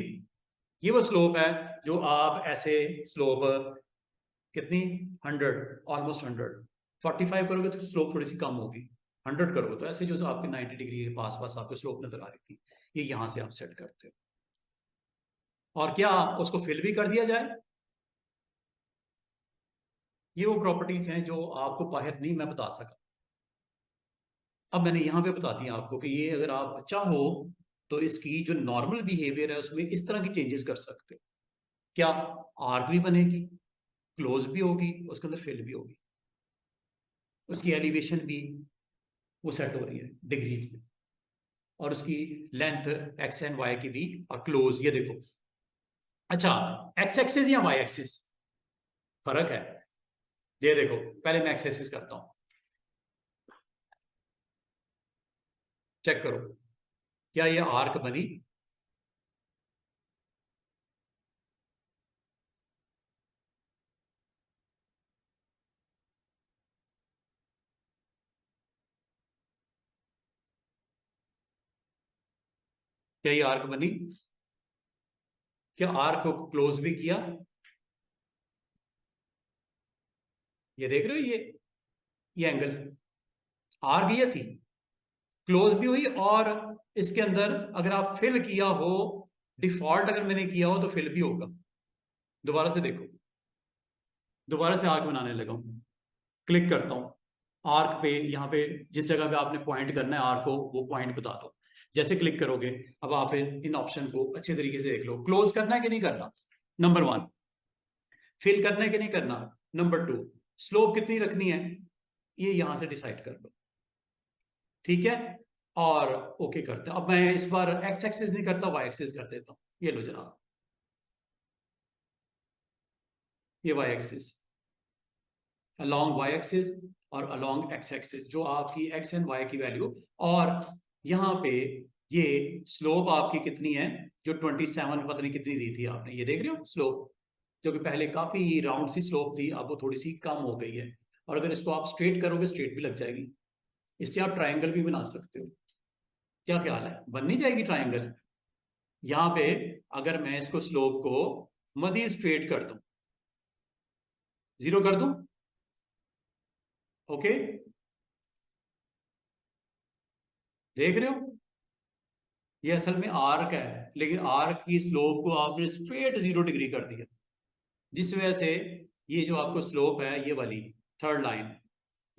ये वो स्लोप है जो आप ऐसे स्लोप कितनी 100, ऑलमोस्ट 100, 45 करोगे तो स्लोप थोड़ी सी कम होगी, 100 करोगे तो ऐसे जो आपके 90 डिग्री के पास पास आपको स्लोप नजर आ रही थी, ये यहां से आप सेट करते हो। और क्या उसको फिल भी कर दिया जाए, ये वो प्रॉपर्टीज हैं जो आपको बाहर नहीं मैं बता सका। अब मैंने यहां पे बता दिया आपको कि ये अगर आप चाहो तो इसकी जो नॉर्मल बिहेवियर है उसमें इस तरह की चेंजेस कर सकते हो। क्या आर्क भी बनेगी, क्लोज भी होगी, उसके अंदर फिल भी होगी, उसकी एलिवेशन भी वो सेट हो रही है डिग्रीज में, और उसकी लेंथ एक्स एंड वाई की भी, और क्लोज ये देखो। अच्छा, एक्स एक्सिस या वाई एक्सिस फर्क है, ये देखो पहले मैं एक्स एक्सिस करता हूं, चेक करो क्या ये आर्क बनी, क्या ये आर्क बनी, क्या आर्क को क्लोज भी किया, ये देख रहे हो ये एंगल आर्क ये थी, क्लोज भी हुई, और इसके अंदर अगर आप फिल किया हो, डिफॉल्ट अगर मैंने किया हो तो फिल भी होगा। दोबारा से देखो, दोबारा से आर्क बनाने लगा हूं, क्लिक करता हूं आर्क पे, यहाँ पे जिस जगह पे आपने पॉइंट करना है आर्क को वो पॉइंट बता दो। जैसे क्लिक करोगे अब आप इन ऑप्शन को अच्छे तरीके से देख लो, क्लोज करना है कि नहीं करना, नंबर 1, फिल करना है कि नहीं करना, नंबर 2, स्लोप कितनी रखनी है, ये यहां से डिसाइड कर लो, ठीक है। और ओके करते हैं। अब मैं इस बार एक्स एक्सिस नहीं करता, वाई एक्सिस कर देता हूं, ये लो जनाब, ये Y axis, along Y axis और अलोंग एक्स एक्सिस, जो आपकी एक्स एंड वाई की वैल्यू, और यहाँ पे ये स्लोप आपकी कितनी है, जो 27 पता नहीं कितनी दी थी आपने, ये देख रहे हो स्लोप, जो कि पहले काफी राउंड सी स्लोप थी, अब वो थोड़ी सी कम हो गई है। और अगर इसको आप स्ट्रेट करोगे स्ट्रेट भी लग जाएगी, इससे आप ट्राइंगल भी बना सकते हो। क्या ख्याल है, बन नहीं जाएगी ट्राइंगल? यहाँ पे अगर मैं इसको स्लोप को मधी स्ट्रेट कर दूं, 0 कर दूं, ओके, देख रहे हो ये असल में आर्क है, लेकिन आर्क की स्लोप को आपने स्ट्रेट 0 डिग्री कर दिया, जिस वजह से ये जो आपको स्लोप है ये वाली थर्ड लाइन,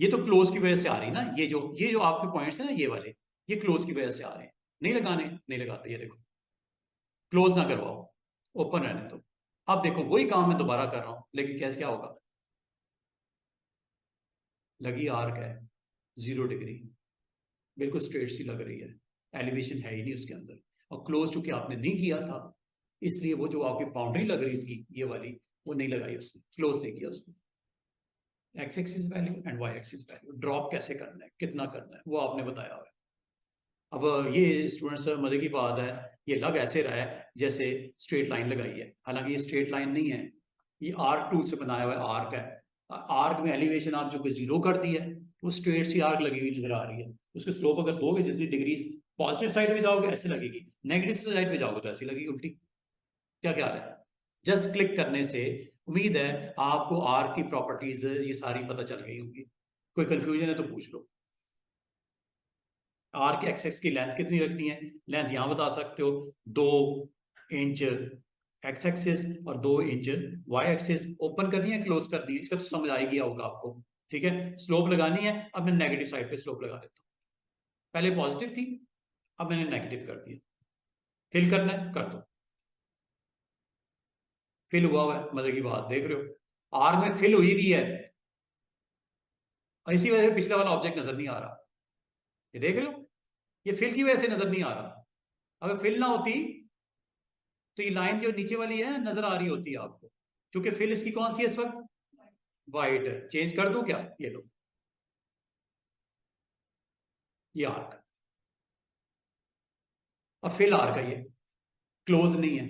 ये तो क्लोज की वजह से आ रही ना, ये जो आपके पॉइंट्स है ना ये वाले, ये क्लोज की वजह से आ रहे हैं, नहीं लगाने, नहीं लगाते, ये देखो क्लोज ना करवाओ, ओपन रहने दो। अब देखो वही काम मैं दोबारा कर रहा हूं, लेकिन क्या क्या होगा, लगी आर्क है 0 डिग्री, बिल्कुल स्ट्रेट सी लग रही है, एलिवेशन है ही नहीं उसके अंदर, और क्लोज चूंकि आपने नहीं किया था इसलिए वो जो आपकी बाउंड्री लग रही थी ये वाली, वो नहीं लगाई उसने, क्लोज नहीं किया उसको। X axis value and Y axis value drop कैसे करना है, कितना करना है, वो आपने बताया हुआ है। अब ये स्टूडेंट्स मजे की बात है, ये लग ऐसे रहा है जैसे स्ट्रेट लाइन लगाई है, हालांकि ये स्ट्रेट लाइन नहीं है, ये आर्क टूल से बनाया हुआ है, आर्क है। आर्क में एलिवेशन आप जो कि 0 कर दी है, वो स्ट्रेट सी आर्क लगी हुई नजर आ रही है, उसके स्लोप अगर दोगे जितनी डिग्री पॉजिटिव साइड पे जाओगे ऐसे लगेगी, नेगेटिव साइड पे जाओगे तो ऐसी लगेगी उल्टी। क्या ख्याल है? जस्ट क्लिक करने से उम्मीद है आपको आर्क की प्रॉपर्टीज ये सारी पता चल गई होंगी, कोई कंफ्यूजन है तो पूछ लो। आर्क एक्सेस की लेंथ कितनी रखनी है, लेंथ यहां बता सकते हो, 2 इंच एक्स एक्सिस और 2 इंच वाई एक्सिस, ओपन करनी है क्लोज करनी है इसका तो समझ आ ही गया होगा आपको, ठीक है। स्लोप लगानी है, अब मैं नेगेटिव साइड पे स्लोप लगा देता हूँ, पहले पॉजिटिव थी अब मैंने नेगेटिव कर दिया, फिल करना है कर दो, फिल हुआ हुआ है, मजे की बात देख रहे हो, आर में फिल हुई भी है, और इसी वजह से पिछला वाला ऑब्जेक्ट नजर नहीं आ रहा। ये देख रहे हो, ये फिल की वजह से नजर नहीं आ रहा। अगर फिल ना होती तो ये लाइन जो नीचे वाली है नजर आ रही होती है आपको, क्योंकि फिल इसकी कौन सी है इस वक्त, वाइट है। चेंज कर दूं क्या, ये लो, ये आर्क, अब फिल आर्क है, ये क्लोज नहीं है।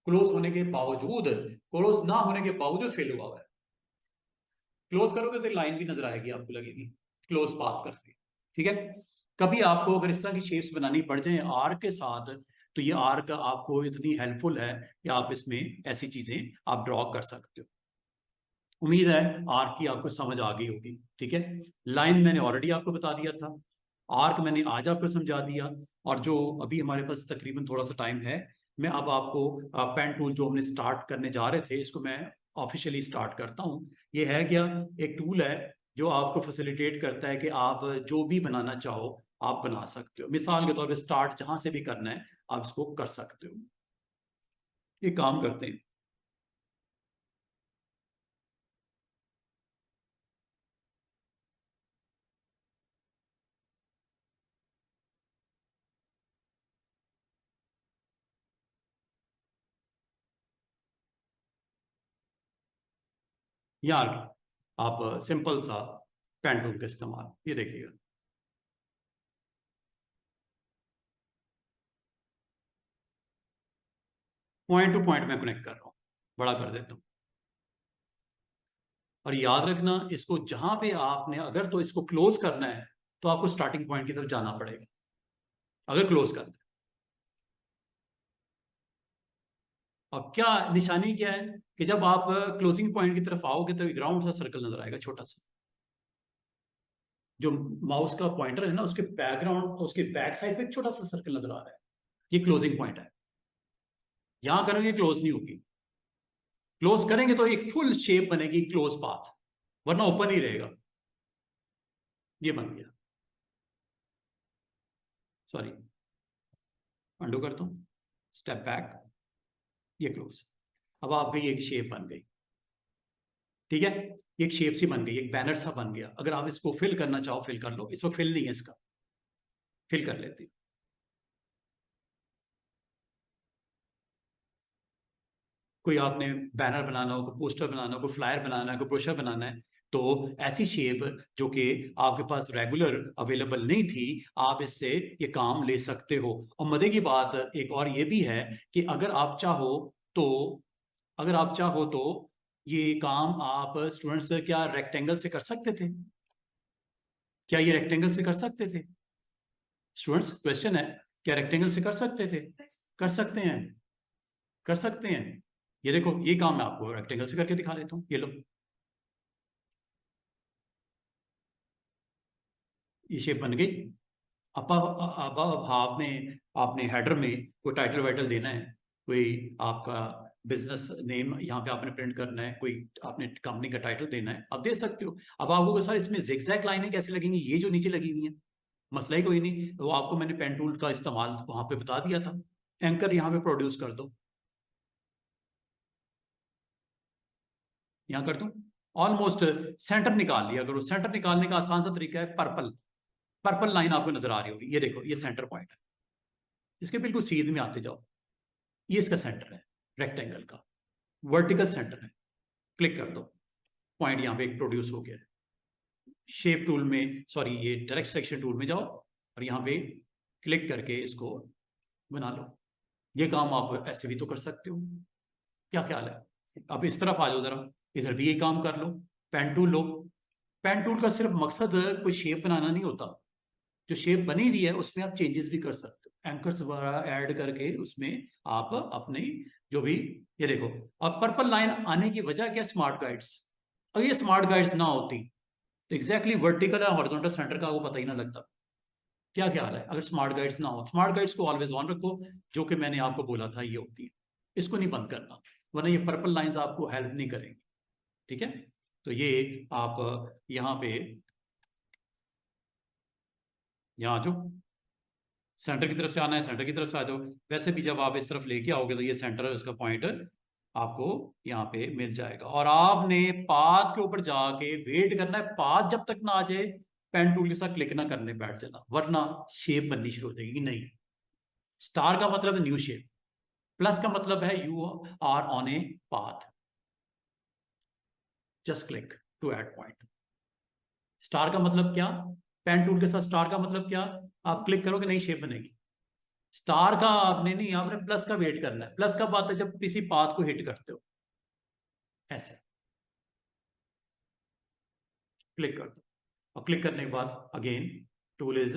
क्लोज होने के बावजूद, क्लोज ना होने के बावजूद फिल हुआ हुआ है। क्लोज करोगे तो लाइन भी नजर आएगी, आपको लगेगी क्लोज पाथ करके। ठीक है, कभी आपको अगर इस तरह की शेप्स बनानी पड़ जाए आर्क के साथ, तो ये आर्क आपको इतनी हेल्पफुल है कि आप इसमें ऐसी चीजें आप ड्रॉ कर सकते हो। उम्मीद है आर्क की आपको समझ आ गई होगी। ठीक है, लाइन मैंने ऑलरेडी आपको बता दिया था, आर्क मैंने आज आपको समझा दिया। और जो अभी हमारे पास तकरीबन थोड़ा सा टाइम है, मैं अब आपको पेन टूल जो हमने स्टार्ट करने जा रहे थे, इसको मैं ऑफिशियली स्टार्ट करता हूँ। ये है क्या, एक टूल है जो आपको फैसिलिटेट करता है कि आप जो भी बनाना चाहो आप बना सकते हो। मिसाल के तौर पर स्टार्ट जहां से भी करना है आप इसको कर सकते हो। ये काम करते हैं। यार आप सिंपल सा पेन टूल का इस्तेमाल, ये देखिएगा, पॉइंट टू पॉइंट में कनेक्ट कर रहा हूँ, बड़ा कर देता हूँ। और याद रखना इसको जहां पे आपने अगर तो इसको क्लोज करना है तो आपको स्टार्टिंग पॉइंट की तरफ जाना पड़ेगा, अगर क्लोज करना है। और क्या निशानी क्या है कि जब आप क्लोजिंग पॉइंट की तरफ आओगे तो ग्राउंड सा सर्कल नजर आएगा छोटा सा, जो माउस का पॉइंटर है ना उसके बैकग्राउंड, उसके बैक साइड पे एक छोटा सा सर्कल नजर आ रहा है, ये क्लोजिंग पॉइंट है। यहां करेंगे क्लोज नहीं होगी, क्लोज करेंगे तो एक फुल शेप बनेगी क्लोज पाथ, वरना ओपन ही रहेगा। ये बन गया, सॉरी, अंडू करता हूं, स्टेप बैक, ये क्लोज। अब आपकी एक शेप बन गई। ठीक है, एक शेप सी बन गई, एक बैनर सा बन गया। अगर आप इसको फिल करना चाहो फिल कर लो, इस वक्त फिल नहीं है इसका, फिल कर लेते हैं। कोई आपने बैनर बनाना हो, कोई पोस्टर बनाना हो, कोई फ्लायर बनाना है, कोई ब्रोशर बनाना है, तो ऐसी शेप जो कि आपके पास रेगुलर अवेलेबल नहीं थी, आप इससे ये काम ले सकते हो। और मजे की बात एक और ये भी है कि तो अगर आप चाहो तो ये काम आप स्टूडेंट्स क्या रेक्टेंगल से कर सकते थे, क्या ये रेक्टेंगल से कर सकते थे स्टूडेंट्स, क्वेश्चन है, क्या रेक्टेंगल से कर सकते थे? कर सकते हैं, कर सकते हैं। ये देखो, ये काम मैं आपको रेक्टेंगल से करके दिखा देता हूँ, ये लो, ये शेप बन गई। अब आपने आपने हेडर में कोई टाइटल वाइटल देना है, कोई आपका बिजनेस नेम यहाँ पे आपने प्रिंट करना है, कोई आपने कंपनी का टाइटल देना है, आप दे सकते हो। अब आपको सर इसमें जिगजैग लाइनें कैसे लगेंगी, ये जो नीचे लगी हुई है, मसला ही कोई नहीं, वो आपको मैंने पेन टूल का इस्तेमाल वहां पे बता दिया था। एंकर यहाँ पे प्रोड्यूस कर दो, यहाँ कर दो, ऑलमोस्ट सेंटर निकाल लिया करो। सेंटर निकालने का आसान सा तरीका है, पर्पल, पर्पल लाइन आपको नजर आ रही होगी, ये देखो ये सेंटर पॉइंट है, इसके बिल्कुल सीध में आते जाओ, ये इसका सेंटर है रेक्टेंगल का, वर्टिकल सेंटर है। क्लिक कर दो, पॉइंट यहाँ पे एक प्रोड्यूस हो गया है। शेप टूल में, सॉरी, ये डायरेक्ट सेक्शन टूल में जाओ और यहाँ पे क्लिक करके इसको बना लो। ये काम आप ऐसे भी तो कर सकते हो, क्या ख्याल है? अब इस तरफ आ जाओ जरा, इधर भी ये काम कर लो, पेन टूल लो। पेन टूल का सिर्फ मकसद कोई शेप बनाना नहीं होता, जो शेप बनी हुई है उसमें आप चेंजेस भी कर सकते हो, एंकर्स वगैरह ऐड करके उसमें आप अपने जो भी, ये देखो, अब पर्पल लाइन आने की वजह क्या, स्मार्ट गाइड्स। अगर ये स्मार्ट गाइड्स ना होती तो एग्जैक्टली वर्टिकल या हॉरिजॉन्टल सेंटर का वो पता ही ना लगता। क्या ख्याल है, अगर स्मार्ट गाइड्स ना हो, स्मार्ट गाइड्स को ऑलवेज ऑन रखो, जो कि मैंने आपको बोला था ये होती है, इसको नहीं बंद करना, वरना ये पर्पल लाइंस आपको हेल्प नहीं करेंगी। ठीक है, तो ये आप यहाँ पे, यहाँ जो सेंटर की तरफ से आना है सेंटर की तरफ से आ जाओ। वैसे भी जब आप इस तरफ लेके आओगे तो ये सेंटर है, इसका पॉइंट आपको यहाँ पे मिल जाएगा। और आपने पाथ के ऊपर जाके वेट करना है, पाथ जब तक ना आ जाए पेन टूल के साथ क्लिक ना करने बैठ जाना, वरना शेप बननी शुरू हो जाएगी। नहीं, स्टार का मतलब है न्यू शेप, प्लस का मतलब है you are on a path, just click to add point. Star का मतलब क्या, पेन टूल के साथ स्टार का मतलब क्या, आप क्लिक करोगे नई शेप बनेगी। स्टार का आपने नहीं, आपने प्लस का वेट करना है। प्लस कब आता है, जब किसी पाथ को हिट करते हो, ऐसे क्लिक कर दो। और क्लिक करने के बाद अगेन टूल इज,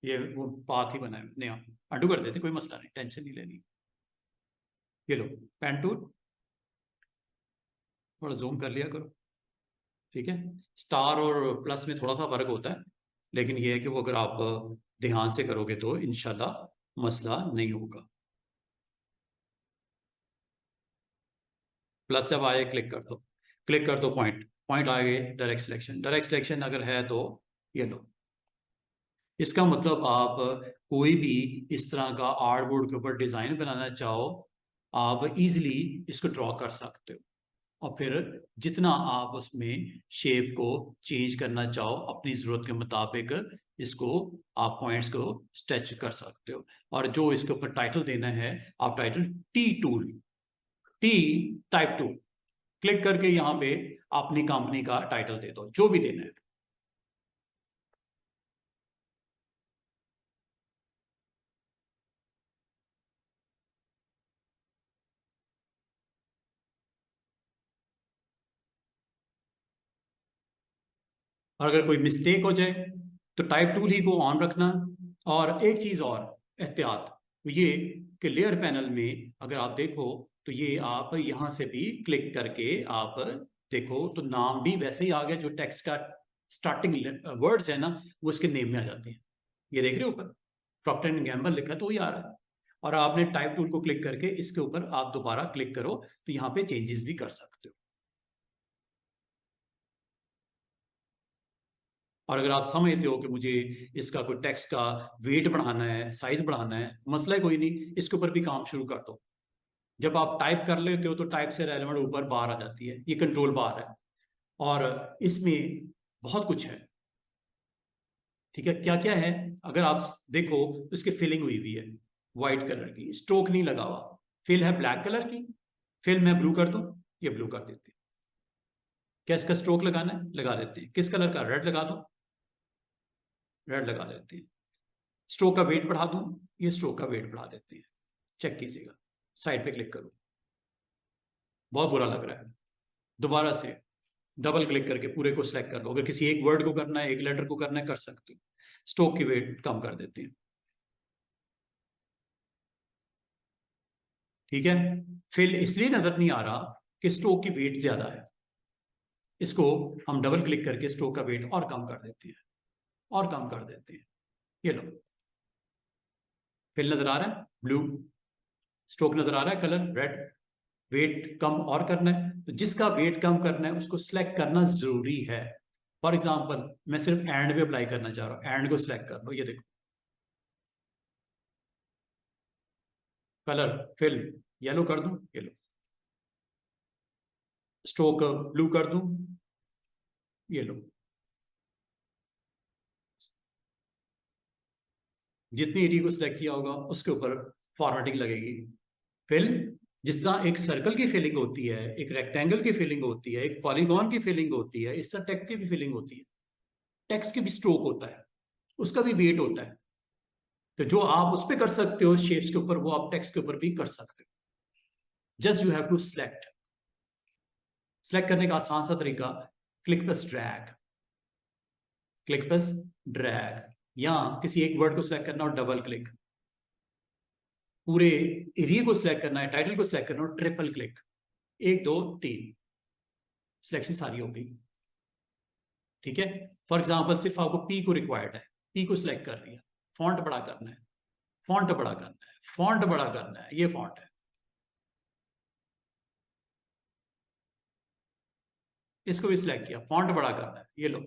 ये वो पाथ ही बना है नया, अनडू कर देते, कोई मसला नहीं, टेंशन नहीं लेनी। ये लो पेन टूल, थोड़ा जूम कर लिया करो, ठीक है। स्टार और प्लस में थोड़ा सा फर्क होता है, लेकिन ये है कि वो अगर आप ध्यान से करोगे तो इंशाल्लाह मसला नहीं होगा। प्लस जब आए क्लिक कर दो, क्लिक कर दो पॉइंट, पॉइंट आ गए डायरेक्ट सिलेक्शन, डायरेक्ट सिलेक्शन अगर है तो ये लो। इसका मतलब आप कोई भी इस तरह का आर्टबोर्ड के ऊपर डिजाइन बनाना चाहो, आप इजीली इसको ड्रॉ कर सकते हो। और फिर जितना आप उसमें शेप को चेंज करना चाहो अपनी ज़रूरत के मुताबिक, इसको आप पॉइंट्स को स्ट्रेच कर सकते हो। और जो इसके ऊपर टाइटल देना है, आप title T tool, T type tool click करके यहाँ पे अपनी कंपनी का टाइटल दे दो, जो भी देना है। और अगर कोई मिस्टेक हो जाए तो टाइप टूल ही को ऑन रखना। और एक चीज और एहतियात, ये कि लेयर पैनल में अगर आप देखो तो ये आप यहां से भी क्लिक करके आप देखो तो नाम भी वैसे ही आ गया, जो टेक्स्ट का स्टार्टिंग वर्ड्स है ना वो इसके नेम में आ जाते हैं। ये देख रहे हो ऊपर प्रॉक्टर एंड गैम्बल लिखा है तो वही आ रहा है। और आपने टाइप टूल को क्लिक करके इसके ऊपर आप दोबारा क्लिक करो तो यहाँ पे चेंजेस भी कर सकते हो। और अगर आप समझते हो कि मुझे इसका कोई टेक्स्ट का वेट बढ़ाना है, साइज बढ़ाना है, मसला है कोई नहीं, इसके ऊपर भी काम शुरू कर दो। जब आप टाइप कर लेते हो तो टाइप से रेलेवेंट ऊपर बार आ जाती है, ये कंट्रोल बार है। और इसमें बहुत कुछ है, ठीक है। क्या क्या है, अगर आप देखो तो इसकी फिलिंग हुई हुई है व्हाइट कलर की, स्ट्रोक नहीं लगा हुआ। फिल है ब्लैक कलर की, फिल मैं ब्लू कर दूं, ये ब्लू कर देते हैं। क्या इसका स्ट्रोक लगाना है, लगा देते हैं। किस कलर का, रेड लगा दो, रेड लगा देते हैं। स्ट्रोक का वेट बढ़ा दूं, ये स्ट्रोक का वेट बढ़ा देते हैं। चेक कीजिएगा, साइड पे क्लिक करो, बहुत बुरा लग रहा है। दोबारा से डबल क्लिक करके पूरे को सिलेक्ट कर लो, अगर किसी एक वर्ड को करना है, एक लेटर को करना है, कर सकते हो। स्ट्रोक की वेट कम कर देते हैं, ठीक है। फिल इसलिए नजर नहीं आ रहा कि स्ट्रोक की वेट ज्यादा है, इसको हम डबल क्लिक करके स्ट्रोक का वेट और कम कर देते हैं, और कम कर देते हैं। ये लो, फिल नजर आ रहा है ब्लू, स्ट्रोक नजर आ रहा है कलर रेड। वेट कम और करना है तो जिसका वेट कम करना है उसको सिलेक्ट करना जरूरी है। फॉर एग्जाम्पल मैं सिर्फ एंड पे अप्लाई करना चाह रहा हूँ, एंड को सिलेक्ट कर लो, ये देखो कलर फिल येलो कर दूं, ये लो स्ट्रोक ब्लू कर दूं, ये लो। जितनी एरिया को सिलेक्ट किया होगा उसके ऊपर फॉर्मेटिंग लगेगी। फिल जिस तरह एक सर्कल की फिलिंग होती है, एक रेक्टेंगल की फिलिंग होती है, एक पॉलीगॉन की फिलिंग होती है, इस तरह टेक्स्ट की भी फिलिंग होती है। टेक्स्ट की भी स्ट्रोक होता है, उसका भी वेट होता है। तो जो आप उस पर कर सकते हो शेप्स के ऊपर, वो आप टेक्स्ट के ऊपर भी कर सकते हो। Just you have to select, select करने का आसान सा तरीका, click plus drag, click plus drag, या किसी एक वर्ड को सिलेक्ट करना और डबल क्लिक, पूरे एरिया को सिलेक्ट करना है, टाइटल को सिलेक्ट करना और ट्रिपल क्लिक, एक दो तीन, सिलेक्शन सारी हो गई, ठीक है। फॉर एग्जाम्पल सिर्फ आपको पी को रिक्वायर्ड है, पी को सिलेक्ट कर लिया, फॉन्ट बड़ा करना है, फॉन्ट बड़ा करना है, फॉन्ट बड़ा करना है, ये फॉन्ट है। इसको भी सिलेक्ट किया, फॉन्ट बड़ा करना है, ये लो।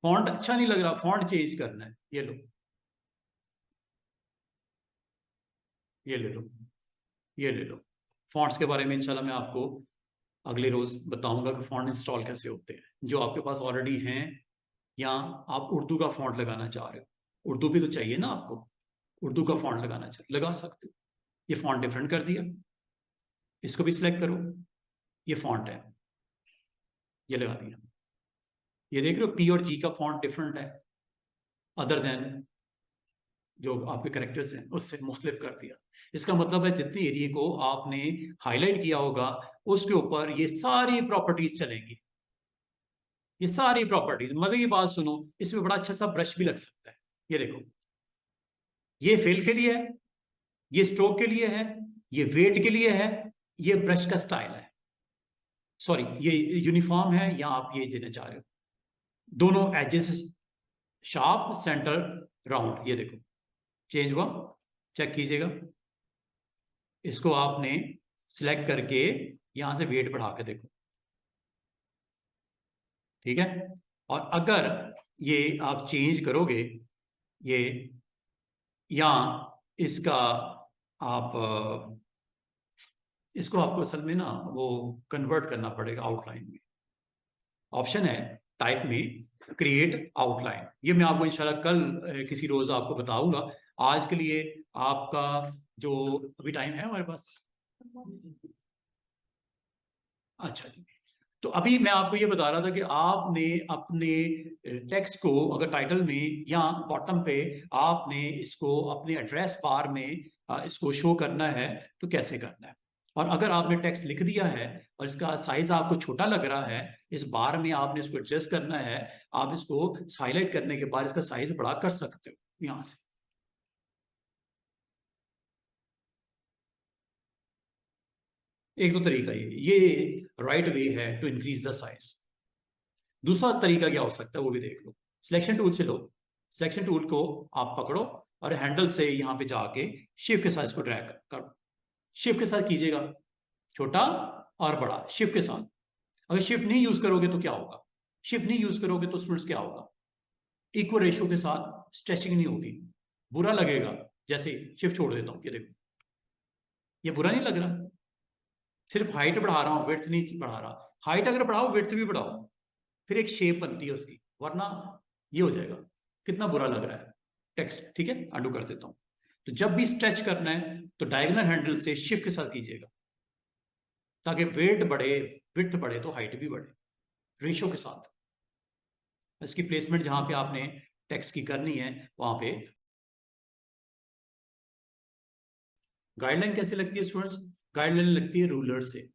फॉन्ट अच्छा नहीं लग रहा, फॉन्ट चेंज करना है, ये लो। ये ले लो, ये ले लो। फॉन्ट्स के बारे में इंशाल्लाह मैं आपको अगले रोज बताऊंगा कि फॉन्ट इंस्टॉल कैसे होते हैं, जो आपके पास ऑलरेडी हैं, या आप उर्दू का फॉन्ट लगाना चाह रहे हो, उर्दू भी तो चाहिए ना आपको, उर्दू का फॉन्ट लगाना चाहिए, लगा सकते हो। ये फॉन्ट डिफरेंट कर दिया, इसको भी सिलेक्ट करो, ये फॉन्ट है, ये लगा दिया। ये देख रहे हो पी और जी का फॉन्ट डिफरेंट है, अदर देन जो आपके करेक्टर्स हैं उससे मुख्तलिफ कर दिया। इसका मतलब है जितनी एरिया को आपने हाईलाइट किया होगा उसके ऊपर ये सारी प्रॉपर्टीज चलेंगी, ये सारी प्रॉपर्टीज। मजे की बात सुनो, इसमें बड़ा अच्छा सा ब्रश भी लग सकता है। ये देखो, ये फिल के लिए है, ये स्ट्रोक के लिए है, ये वेट के लिए है, ये ब्रश का स्टाइल है, सॉरी ये यूनिफॉर्म है, या आप ये देना चाह रहे हो। दोनों एजेस शार्प, सेंटर राउंड, ये देखो चेंज हुआ, चेक कीजिएगा। इसको आपने सिलेक्ट करके यहां से वेट बढ़ा के देखो, ठीक है। और अगर ये आप चेंज करोगे, ये या इसका आप इसको आपको असल में ना वो कन्वर्ट करना पड़ेगा आउटलाइन में। ऑप्शन है टाइप में क्रिएट आउटलाइन, ये मैं आपको इंशाल्लाह कल किसी रोज आपको बताऊंगा। आज के लिए आपका जो अभी टाइम है हमारे पास, अच्छा जी, तो अभी मैं आपको ये बता रहा था कि आपने अपने टेक्स्ट को अगर टाइटल में या बॉटम पे आपने इसको अपने एड्रेस बार में इसको शो करना है तो कैसे करना है। और अगर आपने टेक्स्ट लिख दिया है और इसका साइज आपको छोटा लग रहा है, इस बार में आपने इसको एडजस्ट करना है, आप इसको हाईलाइट करने के बाद इसका साइज बड़ा कर सकते हो यहां से। एक तो तरीका ये राइट वे है टू इंक्रीज द साइज। दूसरा तरीका क्या हो सकता है वो भी देख लो। सिलेक्शन टूल से लो, सिलेक्शन टूल को आप पकड़ो और हैंडल से यहां पे जाके शिफ्ट के साथ इसको ड्रैग करो। शिफ्ट के साथ कीजिएगा, छोटा और बड़ा शिफ्ट के साथ। अगर शिफ्ट नहीं यूज करोगे तो क्या होगा, शिफ्ट नहीं यूज करोगे तो स्टूडेंट्स क्या होगा, इक्वल रेशियो के साथ स्ट्रेचिंग नहीं होगी, बुरा लगेगा। जैसे शिफ्ट छोड़ देता हूं, ये देखो, ये बुरा नहीं लग रहा, सिर्फ हाइट बढ़ा रहा हूं, विड्थ नहीं बढ़ा रहा। हाइट अगर बढ़ाओ विड्थ भी बढ़ाओ, फिर एक शेप बनती है उसकी, वरना ये हो जाएगा, कितना बुरा लग रहा है टेक्स्ट। ठीक है, अंडू कर देता हूं। तो जब भी स्ट्रेच करना है तो डायगोनल हैंडल से शिफ्ट के साथ कीजिएगा, ताकि वेट बढ़े, विड्थ बढ़े तो हाइट भी बढ़े, रेशो के साथ। इसकी प्लेसमेंट जहां पे आपने टेक्स्ट की करनी है वहां पे। गाइडलाइन कैसे लगती है स्टूडेंट्स, गाइडलाइन लगती है रूलर से।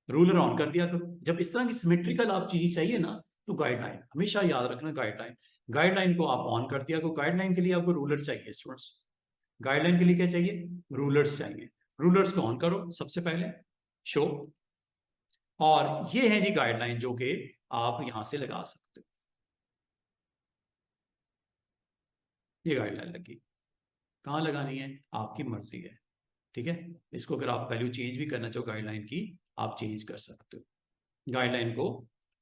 रूलर ऑन कर दिया करो। जब इस तरह की सिमेट्रिकल आप चीज चाहिए ना, तो गाइडलाइन हमेशा याद रखना, गाइडलाइन, गाइडलाइन को आप ऑन कर दिया करो। गाइडलाइन के लिए आपको रूलर चाहिए स्टूडेंट्स, गाइडलाइन के लिए क्या चाहिए, रूलर्स चाहिए। रूलर्स को ऑन करो सबसे पहले, शो। और ये है जी गाइडलाइन जो कि आप यहां से लगा सकते हो। ये गाइडलाइन लगी, कहाँ लगानी है आपकी मर्जी है, ठीक है। इसको अगर आप वैल्यू चेंज भी करना चाहो गाइडलाइन की, आप चेंज कर सकते हो। गाइडलाइन को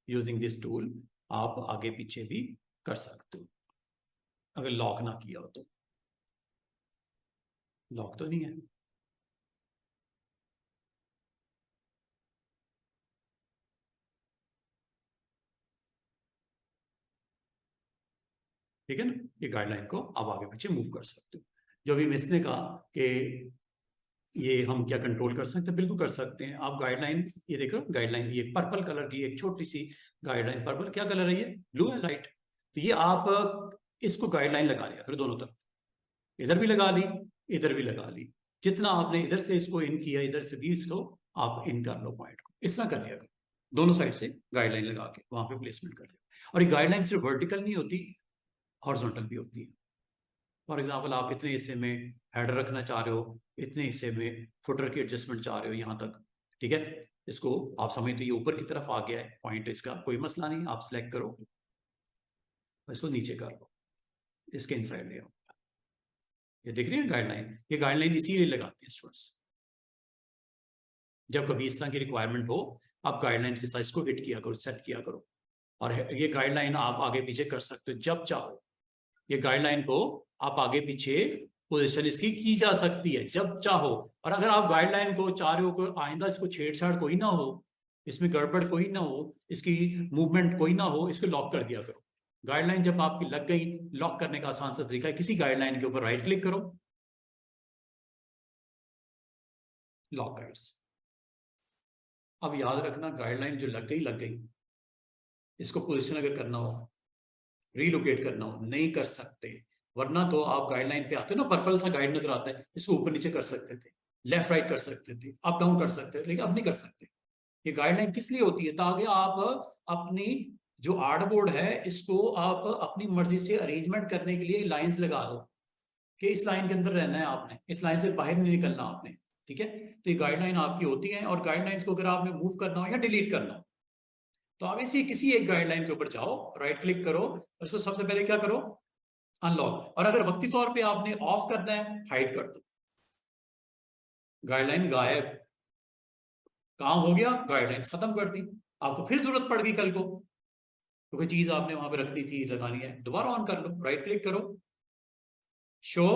यूजिंग दिस टूल आप आगे पीछे भी कर सकते हो, अगर लॉक ना किया हो तो। लॉक तो नहीं है, ठीक है ना। ये गाइडलाइन को आप आगे पीछे मूव कर सकते हो। जो अभी मिस ने कहा कि ये हम क्या कंट्रोल कर सकते हैं, बिल्कुल कर सकते हैं आप। गाइडलाइन ये देखो, गाइडलाइन ये पर्पल कलर की एक छोटी सी गाइडलाइन, पर्पल क्या कलर है, ये ब्लू है लाइट। तो ये आप इसको गाइडलाइन लगा लिया फिर दोनों तरफ, इधर भी लगा ली, इधर भी लगा ली। जितना आपने इधर से इसको इन किया, इधर से भी इसको आप इन कर लो पॉइंट को, इस तरह कर लिया करो। दोनों साइड से गाइडलाइन लगा के वहां पे प्लेसमेंट कर लिया। और ये गाइडलाइन सिर्फ वर्टिकल नहीं होती, हॉरिजॉन्टल भी होती है। फॉर एग्जाम्पल आप इतने हिस्से में हेडर रखना चाह रहे हो, इतने हिस्से में फुटर की एडजस्टमेंट चाह रहे हो यहाँ तक, ठीक है। इसको आप समझते, ये ऊपर की तरफ आ गया है पॉइंट, इसका कोई मसला नहीं, आप सिलेक्ट करो, इसको नीचे कर लो, इसके इनसाइड ले आओ। ये दिख रही है गाइडलाइन, ये गाइडलाइन इसीलिए लगाते हैं स्टूडेंट्स, जब कभी इस तरह की रिक्वायरमेंट हो आप गाइडलाइन के साइज को हिट किया करो, सेट किया करो। और ये गाइडलाइन आप आगे पीछे कर सकते हो जब चाहो। ये गाइडलाइन को आप आगे पीछे पोजीशन इसकी की जा सकती है जब चाहो। और अगर आप गाइडलाइन को चाह रहे हो को आइंदा इसको छेड़छाड़ कोई ना हो, इसमें गड़बड़ कोई ना हो, इसकी मूवमेंट कोई ना हो, इसको लॉक कर दिया करो। गाइडलाइन जब आपकी लग गई, लॉक करने का आसान सा तरीका है, किसी गाइडलाइन के ऊपर राइट क्लिक करो, लॉक गाइड्स। अब याद रखना गाइडलाइन जो लग गई, इसको पोजीशन अगर करना हो, रीलोकेट करना हो, नहीं कर सकते। वरना तो आप गाइडलाइन पे आते हो ना, पर्पल सा गाइड नजर आता है, इसको ऊपर नीचे कर सकते थे, लेफ्ट राइट कर सकते थे, अप डाउन कर सकते थे, लेकिन अब नहीं कर सकते। ये गाइडलाइन किस लिए होती है? ताकि आप अपनी जो आर्टबोर्ड है इसको आप अपनी मर्जी से अरेंजमेंट करने के लिए लाइंस लगा दो कि इस लाइन के अंदर रहना है आपने, इस लाइन से बाहर नहीं निकलना आपने। ठीक है, तो ये गाइडलाइन आपकी होती है। और गाइडलाइंस को अगर आपने मूव करना हो या डिलीट करना हो, तो आप इसी किसी एक गाइडलाइन के ऊपर जाओ, राइट क्लिक करो, उसको सबसे पहले क्या करो, अनलॉक। और अगर वक्ती तौर पे आपने ऑफ करना है, हाइड कर दो। गाइडलाइन गायब, काम हो गया, गाइडलाइंस खत्म कर दी। आपको फिर जरूरत पड़ गई कल को, तो कोई चीज आपने वहां पे रख दी थी, लगानी है, दोबारा ऑन कर लो, राइट क्लिक करो, शो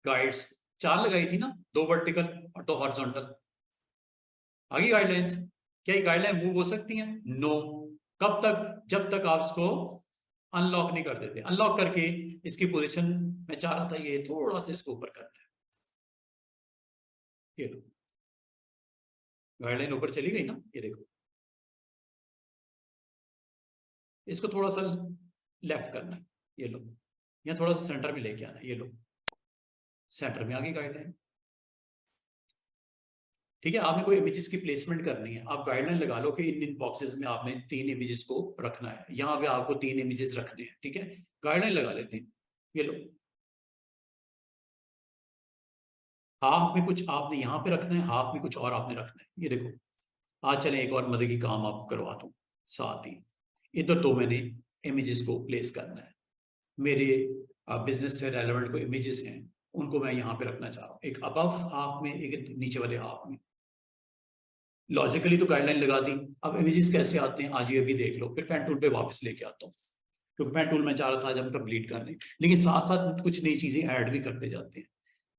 गाइड्स। 4 लगाई थी ना, 2 वर्टिकल और 2 हॉरिजॉन्टल, आगे गाइडलाइंस। क्या ये गाइडलाइन मूव हो सकती हैं? नो। कब तक? जब तक आप इसको अनलॉक नहीं कर देते। अनलॉक करके इसकी पोजीशन मैं चाह रहा था ये थोड़ा सा इसको ऊपर करना है, ये लो, गाइडलाइन ऊपर चली गई ना, ये देखो। इसको थोड़ा सा लेफ्ट करना है, ये लो, या थोड़ा सा सेंटर में लेके आना है, ये लो, सेंटर में आ गई गाइडलाइन। ठीक है, आपने कोई इमेजेस की प्लेसमेंट करनी है, आप गाइडलाइन लगा लो कि इन बॉक्सेस में आपने 3 इमेजेस को रखना है, यहाँ पे आपको 3 इमेजेस रखने हैं। ठीक है, गाइडलाइन लगा लेते हैं, ये लो। हाफ में कुछ आपने यहाँ पे रखना है, हाफ में कुछ और आपने रखना है, ये देखो। आज चलें एक और मजे की काम आपको करवा दूं साथ ही। इधर तो मैंने इमेजेस को प्लेस करना है, मेरे बिजनेस से रेलेवेंट कोई इमेजेस हैं, उनको मैं यहाँ पे रखना चाह रहा हूँ, एक अबव हाफ में, एक नीचे वाले हाफ में। लॉजिकली तो गाइडलाइन लगा दी। अब इमेजेस कैसे आते हैं आज ये भी देख लो, फिर पेन टूल पे वापस लेके आता हूँ, क्योंकि पेन टूल में चाह रहा था जब कंप्लीट कर लें, लेकिन साथ साथ कुछ नई चीजें ऐड भी करते जाते हैं।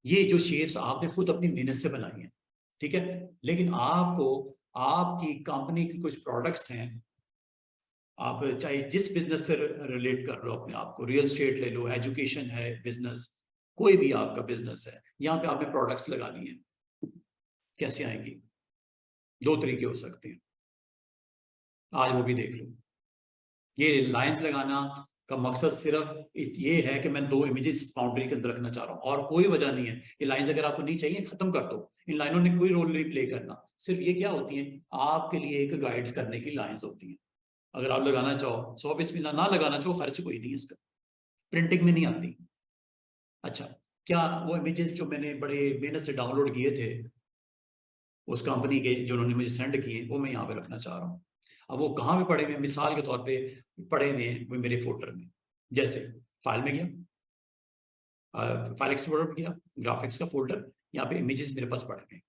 ये जो शेप्स आपने खुद अपनी मेहनत से बनाई हैं, ठीक है, लेकिन आपको आपकी कंपनी की कुछ प्रोडक्ट्स हैं, आप चाहे जिस बिजनेस से रिलेट कर रहे हो अपने आप को, रियल स्टेट ले लो, एजुकेशन है, बिजनेस, कोई भी आपका बिजनेस है, यहाँ पे आपने प्रोडक्ट्स लगानी है। कैसे आएंगी? 2 तरीके हो सकते हैं, आज वो भी देख लो। ये लाइंस लगाना का मकसद सिर्फ ये है कि मैं 2 इमेजेस बाउंड्री के अंदर रखना चाह रहा हूँ, और कोई वजह नहीं है। ये लाइंस अगर आपको नहीं चाहिए, खत्म कर दो, इन लाइनों ने कोई रोल नहीं प्ले करना। सिर्फ ये क्या होती है, आपके लिए एक गाइड करने की लाइंस होती हैं। अगर आप लगाना चाहो 100 पीस भी ना लगाना चाहो, खर्च कोई नहीं है इसका, प्रिंटिंग में नहीं आती। अच्छा, क्या वो इमेजेस जो मैंने बड़े मेहनत से डाउनलोड किए थे उस कंपनी के, जो उन्होंने मुझे सेंड किए, वो मैं यहाँ पे रखना चाह रहा हूँ। अब वो कहाँ पे पड़े हुए, मिसाल के तौर पे पड़े हुए हैं वो मेरे फोल्डर में, जैसे फाइल में गया, फाइल एक्सप्लोरर गया, ग्राफिक्स का फोल्डर, यहाँ पे इमेजेस मेरे पास पड़े हुए हैं,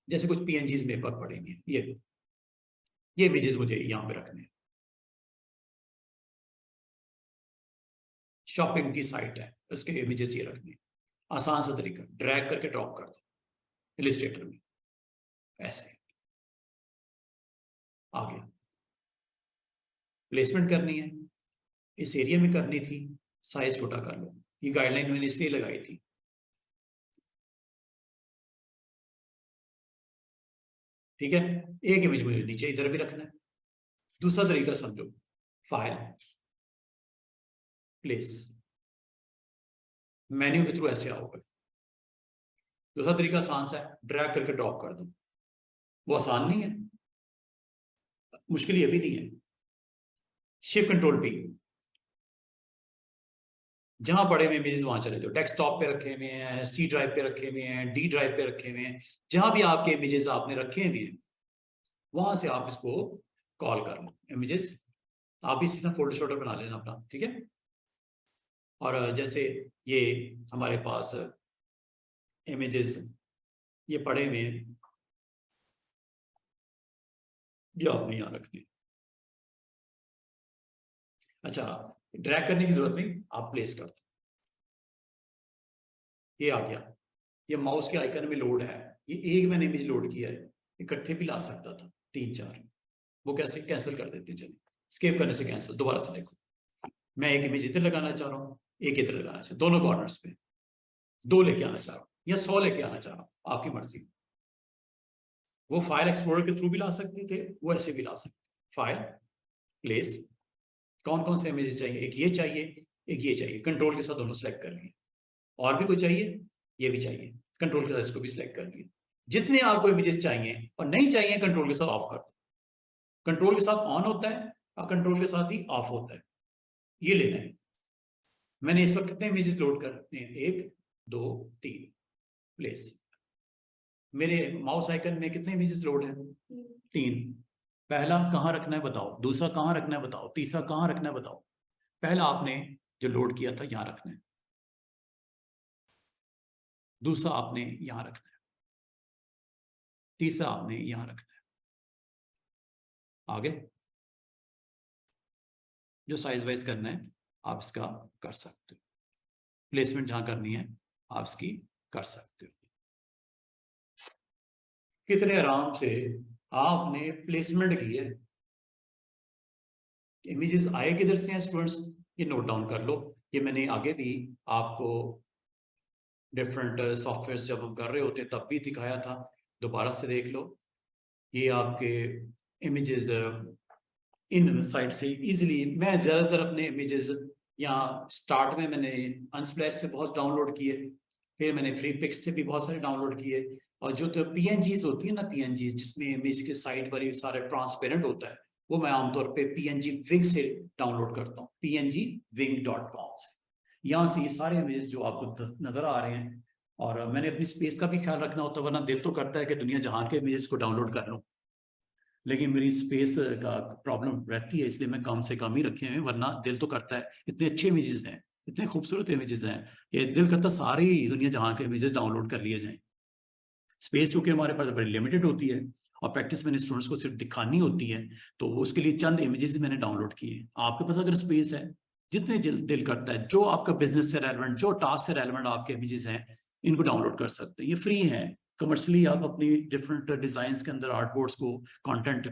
जैसे कुछ पीएनजीज मेरे पास पड़े हुए हैं, ये इमेजेस मुझे यहाँ पे रखने हैं। शॉपिंग की साइट है, उसके इमेजेस ये रखने हैं। आसान सा तरीका, ड्रैग करके ड्रॉप कर दो इलिस्ट्रेटर में, ऐसे आ गया। प्लेसमेंट करनी है, इस एरिया में करनी थी, साइज छोटा कर लो। ये गाइडलाइन मैंने इसलिए लगाई थी। ठीक है, एक इमेज मुझे नीचे इधर भी रखना है। दूसरा तरीका समझो, फाइल, प्लेस, मेन्यू के थ्रू ऐसे आओगे। दूसरा तरीका आसान सा है, ड्रैग करके ड्रॉप कर दो। वो आसान नहीं है, मुश्किल ये भी नहीं है। शिफ्ट कंट्रोल पी, जहां पड़े हुए इमेजेस वहां चले जाओ, डेस्कटॉप पे रखे हुए हैं, सी ड्राइव पे रखे हुए हैं, डी ड्राइव पे रखे हुए हैं, जहां भी आपके इमेजेस आपने रखे हुए हैं वहां से आप इसको कॉल कर लो इमेजेस। आप भी इसी तरह फोल्डर शोल्डर बना लेना अपना, ठीक है। और जैसे ये हमारे पास इमेजेस ये पड़े हुए हैं, ये आपने यहाँ रखने। अच्छा, ड्रैग करने की जरूरत नहीं, आप प्लेस कर दो। ये आ गया, ये माउस के आइकन में लोड है, ये एक मैंने इमेज लोड किया है, इकट्ठे भी ला सकता था 3-4, वो कैसे कैंसिल कर देते, चलिए स्केप करने से कैंसिल। दोबारा से देखो, मैं एक इमेज इधर लगाना चाह रहा हूँ, एक इधर लगाना चाह, दोनों कॉर्नर्स पे 2 लेके आना चाह रहा हूँ या 100 लेके आना चाह रहा हूँ, आपकी मर्जी। वो फाइल एक्सप्लोरर के थ्रू भी ला सकते थे, वो ऐसे भी ला सकते। फाइल, प्लेस, कौन कौन से इमेजेस चाहिए, एक ये चाहिए, एक ये चाहिए, कंट्रोल के साथ दोनों सेलेक्ट कर लिए। और भी कोई चाहिए, ये भी चाहिए, कंट्रोल के साथ इसको भी सिलेक्ट कर लिए। जितने आपको इमेजेस चाहिए और नहीं चाहिए, कंट्रोल के साथ ऑफ कर दो। कंट्रोल के साथ ऑन होता है और कंट्रोल के साथ ही ऑफ होता है, ये लेना है। मैंने इस वक्त कितने इमेजेस लोड करने हैं, 1 2 3, प्लेस। मेरे माउस आइकन में कितने इमेजेस लोड हैं, 3। पहला कहाँ रखना है बताओ, दूसरा कहाँ रखना है बताओ, तीसरा कहाँ रखना है बताओ। पहला आपने जो लोड किया था यहां रखना है, दूसरा आपने यहां रखना है, तीसरा आपने यहां रखना है। आगे जो साइज वाइज करना है आप इसका कर सकते हो, प्लेसमेंट जहां करनी है आप इसकी कर सकते हो। कितने आराम से आपने प्लेसमेंट की है। इमेजेस आए किधर से हैं स्टूडेंट्स, ये नोट डाउन कर लो। ये मैंने आगे भी आपको डिफरेंट सॉफ्टवेयर जब हम कर रहे होते तब भी दिखाया था, दोबारा से देख लो। ये आपके इमेजेस इन साइट से इजीली, मैं ज़्यादातर अपने इमेजेस यहाँ स्टार्ट में मैंने अनस्प्लैश से बहुत डाउनलोड किए, फिर मैंने फ्री पिक्स से भी बहुत सारे डाउनलोड किए, और जो तो PNGs होती है ना, PNGs जिसमें इमेज के साइड पर ये सारे ट्रांसपेरेंट होता है, वो मैं आमतौर पे PNG विंग से डाउनलोड करता हूँ, pngwing.com से। यहाँ से ये सारे इमेज जो आपको नजर आ रहे हैं, और मैंने अपनी स्पेस का भी ख्याल रखना होता है, वरना दिल तो करता है कि दुनिया जहां के इमेजेस को डाउनलोड कर लूँ, लेकिन मेरी स्पेस का प्रॉब्लम रहती है, इसलिए मैं कम से कम ही रखे हैं, वरना दिल तो करता है, इतने अच्छे इमेजेस हैं, इतने खूबसूरत इमेजेस हैं, ये दिल करता सारी दुनिया जहां के इमेजेस डाउनलोड कर लिए जाएं। स्पेस चूंकि हमारे पास बड़ी लिमिटेड होती है और प्रैक्टिस मैंने स्टूडेंट्स को सिर्फ दिखानी होती है, तो उसके लिए चंद इमेजेस मैंने डाउनलोड किए। आपके पास अगर स्पेस है, जितने दिल करता है, जो आपका बिजनेस से रेलेवेंट, जो टास्क से रेलेवेंट आपके इमेजेस हैं, इनको डाउनलोड कर सकते हैं, ये फ्री है। कमर्शियली आप अपनी डिफरेंट डिजाइन के अंदर आर्ट बोर्ड्स को कंटेंट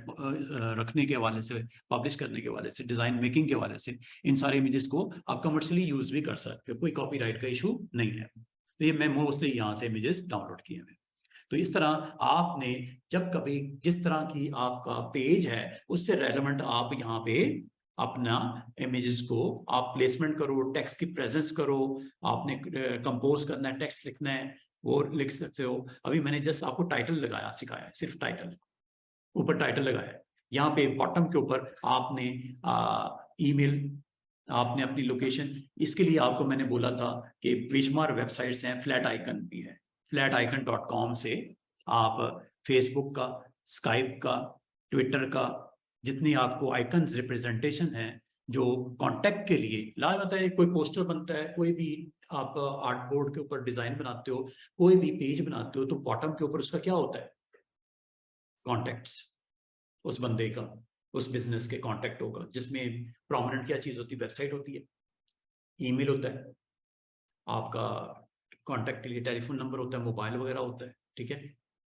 रखने के हवाले से, पब्लिश करने के हवाले से, डिजाइन मेकिंग के हवाले से, इन सारे इमेजेस को आप कमर्शियली यूज भी कर सकते हो, कोई कॉपीराइट का इशू नहीं है। तो ये मैं मोस्टली यहाँ से इमेजेस डाउनलोड किए हैं। तो इस तरह आपने जब कभी जिस तरह की आपका पेज है उससे रेलेवेंट आप यहाँ पे अपना इमेजेस को आप प्लेसमेंट करो, टेक्स्ट की प्रेजेंस करो, आपने कंपोज करना है, टेक्स्ट लिखना है, वो लिख सकते हो। अभी मैंने जस्ट आपको टाइटल लगाया सिखाया है, सिर्फ टाइटल, ऊपर टाइटल लगाया है, यहाँ पे बॉटम के ऊपर आपने ईमेल, आपने अपनी लोकेशन, इसके लिए आपको मैंने बोला था कि बेशुमार वेबसाइट्स हैं, फ्लैट आइकन भी है, flaticon.com से आप फेसबुक का, स्काइप का, ट्विटर का, जितनी आपको आइकन्स रिप्रेजेंटेशन है जो कांटेक्ट के लिए ला जाता है, कोई पोस्टर बनता है, कोई भी आप आर्ट बोर्ड के ऊपर डिजाइन बनाते हो, कोई भी पेज बनाते हो, तो बॉटम के ऊपर उसका क्या होता है, कॉन्टेक्ट्स, उस बंदे का, उस बिजनेस के कॉन्टेक्ट होगा, जिसमें प्रोमिनेंट क्या चीज होती है, वेबसाइट होती है, ईमेल होता है, आपका कॉन्टैक्ट के लिए टेलीफोन नंबर होता है, मोबाइल वगैरह होता है, ठीक है,